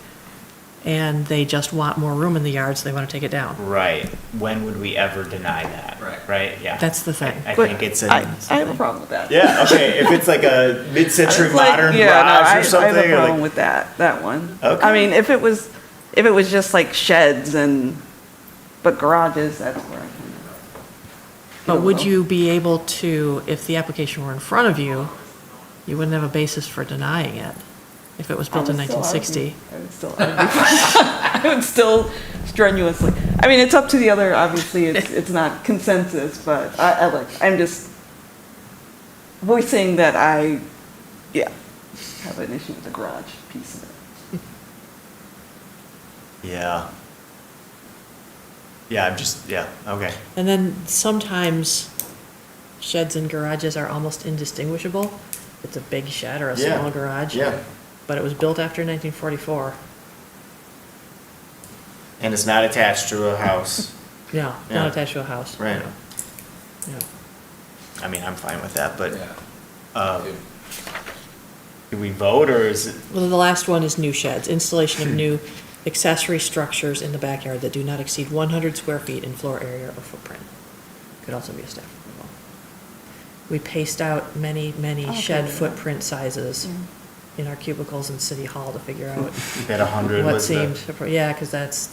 and they just want more room in the yard, so they want to take it down. Right. When would we ever deny that? Right, yeah. That's the thing. I think it's I have a problem with that. Yeah, okay, if it's like a mid-century It's like- modern yeah, no, garage or something. I have a or problem like- with that one. Okay. I mean, if it was just like sheds but garages, that's where I can. But would you be able to, if the application were in front of you, you wouldn't have a basis for denying it if it was built in 1960? I would still strenuously. I mean, it's up to the other, obviously, it's not consensus, but I'm just voicing that I have an issue with the garage piece of it. Yeah. Yeah, okay. And then sometimes sheds and garages are almost indistinguishable. It's a big shed or a Yeah, small garage. yeah. But it was built after 1944. And it's not attached to a house. No, Yeah. not attached to a house. Right. Yeah. I mean, I'm fine with that, but, do we vote or is it? Well, the last one is new sheds, installation of new accessory structures in the backyard that do not exceed 100 square feet in floor area or footprint. Could also be a staff approval. We paced out many shed footprint sizes in our cubicles in City Hall to figure out. That 100 what was seemed, the. yeah, because that's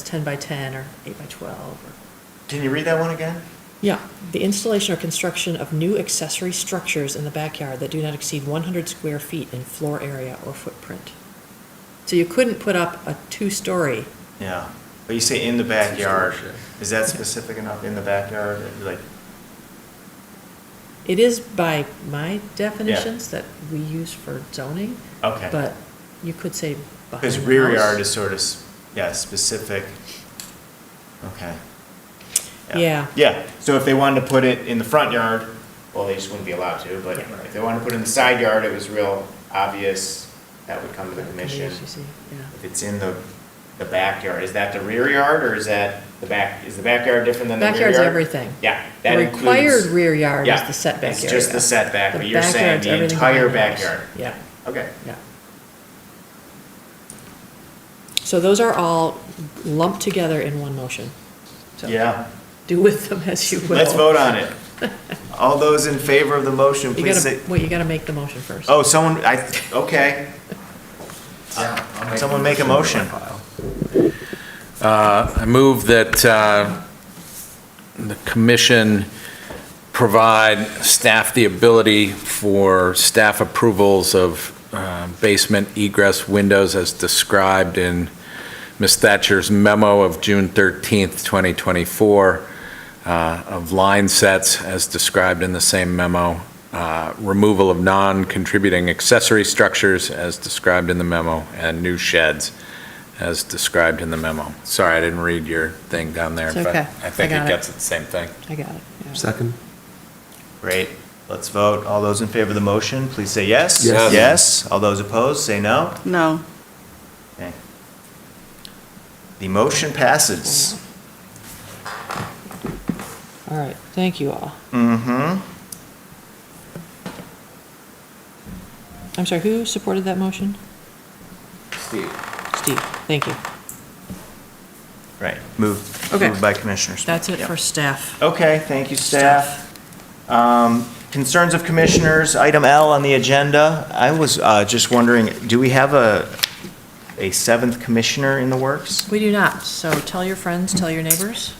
10 by 10 or 8 by 12. Can you read that one again? Yeah, the installation or construction of new accessory structures in the backyard that do not exceed 100 square feet in floor area or footprint. So you couldn't put up a 2-story. Yeah, but you say in the backyard, is that specific enough, in the backyard, like? It is by my definitions that we use for zoning. Okay. But you could say behind Because the rear house. yard is sort of, specific. Okay. Yeah. Yeah, so if they wanted to put it in the front yard, well, they just wouldn't be allowed to, but if they wanted to put it in the side yard, it was real obvious, that would come to the commission. If it's in the backyard, is that the rear yard, or is that the back, is the backyard different than the rear yard? Backyard's everything. Yeah. The that required includes- rear yard is yeah, the setback it's area. just the setback, The but you're saying backyard's the everything entire behind the house. backyard? Yeah. Okay. Yeah. So those are all lumped together in one motion. So Yeah. do with them as you will. Let's vote on it. All those in favor of the motion, You please gotta, say. well, you gotta make the motion first. Oh, okay. Someone make a motion. I move that the commission provide staff the ability for staff approvals of basement egress windows as described in Ms. Thatcher's memo of June 13th, 2024, of line sets as described in the same memo, removal of non-contributing accessory structures as described in the memo, and new sheds as described in the memo. Sorry, I didn't read your thing down there, It's but okay. I think I got it it. gets at the same thing. I got it. Yeah. Second? Great. Let's vote. All those in favor of the motion, please say yes. Yes. Yes. All those opposed, say no. No. Okay. The motion passes. All right, thank you all. Mm-hmm. I'm sorry, who supported that motion? Steve. Steve, thank you. Right, moved Okay. by Commissioner Smith. That's it Yep. for staff. Okay, thank you, staff. Concerns of commissioners, item L on the agenda. I was just wondering, do we have a seventh commissioner in the works? We do not, so tell your friends, tell your neighbors.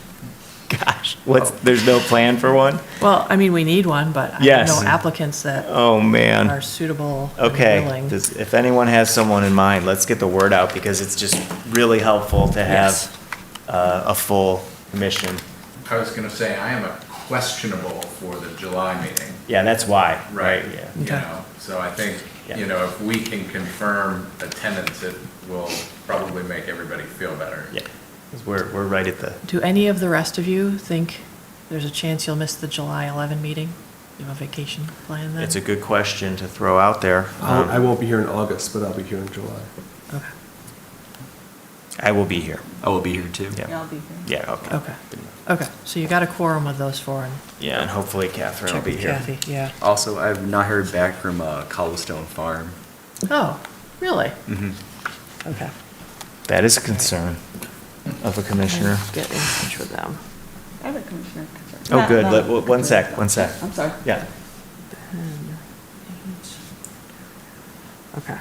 Gosh, there's no plan for one? Well, I mean, we need one, but I have Yes. no applicants that Oh, man. are suitable and Okay, willing. if anyone has someone in mind, let's get the word out, because it's just really helpful to have Yes. a full commission. I was going to say, I am a questionable for the July meeting. Yeah, that's why. Right, Yeah. you Okay. know, so I think, Yeah. you know, if we can confirm attendance, it will probably make everybody feel better. Yeah, 'cause we're right at the, Do any of the rest of you think there's a chance you'll miss the July 11 meeting? You have a vacation plan then? it's a good question to throw out there. I won't be here in August, but I'll be here in July. Okay. I will be here. I will be here too. Yeah, I'll be here. Yeah, okay. Okay. Okay, so you got a quorum of those four and Yeah, and hopefully Catherine will check be with here. Kathy, yeah. Also, I've not heard back from Cobblestone Farm. Oh, really? Mhm. Okay. That is a concern of a commissioner. Get in touch with them. I have a commissioner concern. Oh, Not- good. not- One sec. I'm sorry. Yeah. Okay.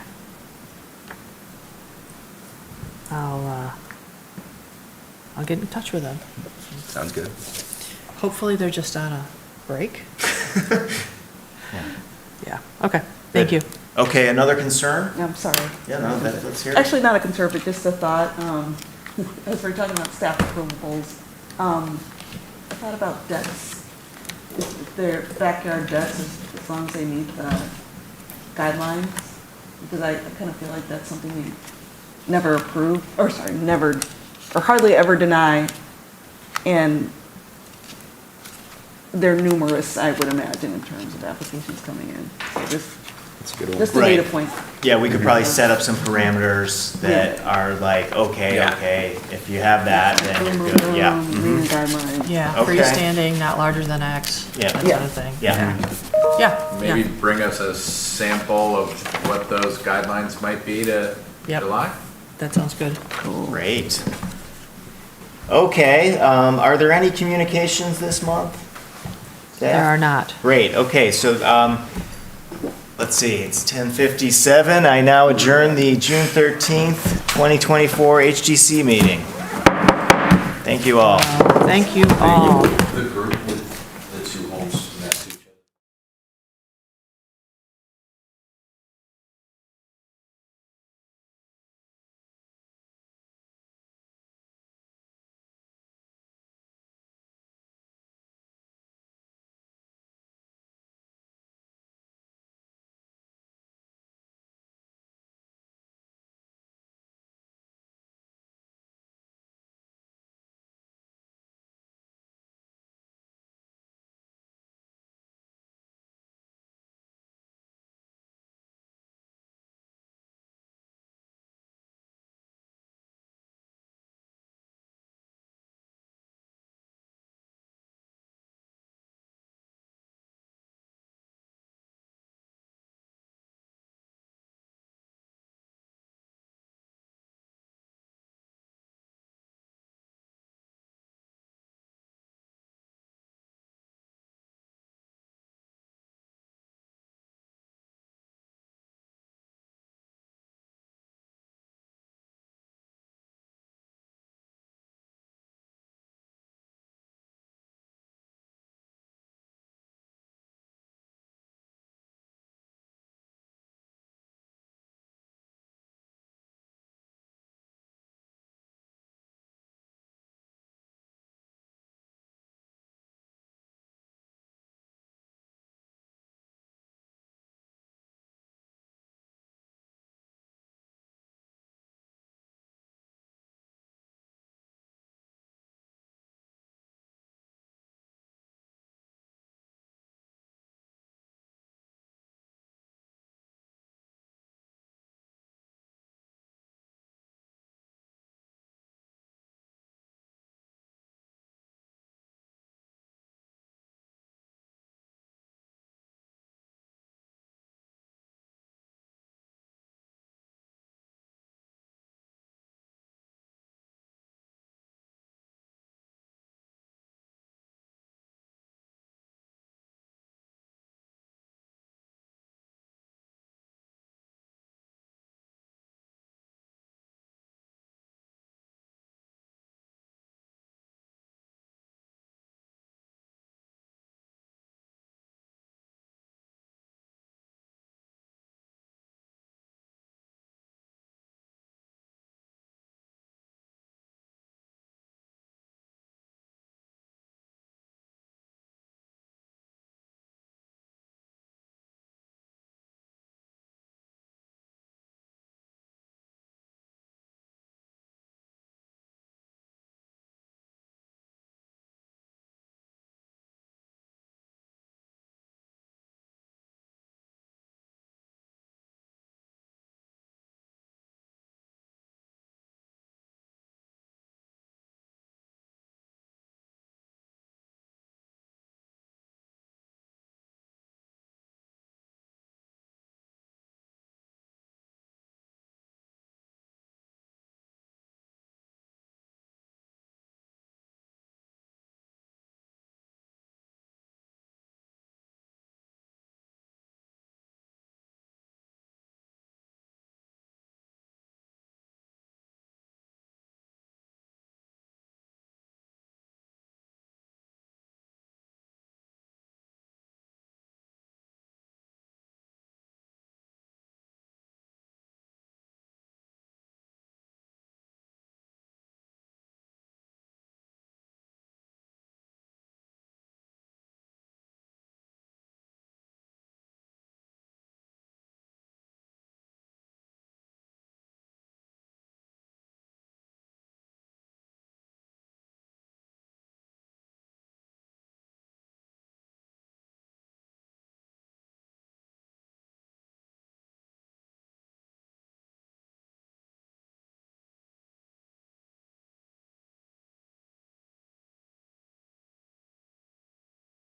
I'll get in touch with them. Sounds good. Hopefully they're just on a break. Yeah, okay, thank you. Okay, another concern? I'm sorry. Yeah, no, let's hear it. Actually, not a concern, but just a thought. As we're talking about staff approvals, I thought about decks. If their backyard decks, as long as they meet the guidelines, because I kind of feel like that's something we never approve, or sorry, never, or hardly ever deny. And they're numerous, I would imagine, in terms of applications coming in. So just a data Right. point. Yeah, we could probably set up some parameters that are like, okay, if you have that, then you're good, yeah. Mhm. Guidelines. Yeah, Okay. freestanding, not larger than X, Yeah. that Yeah. sort of thing. Yeah. Yeah, Maybe yeah. bring us a sample of what those guidelines might be to Yep. July? That sounds good. Great. Okay, are there any communications this month? There are not. Great, okay, so, let's see, it's 10:57. I now adjourn the June 13th, 2024 HGC meeting. Thank you all. Thank you all.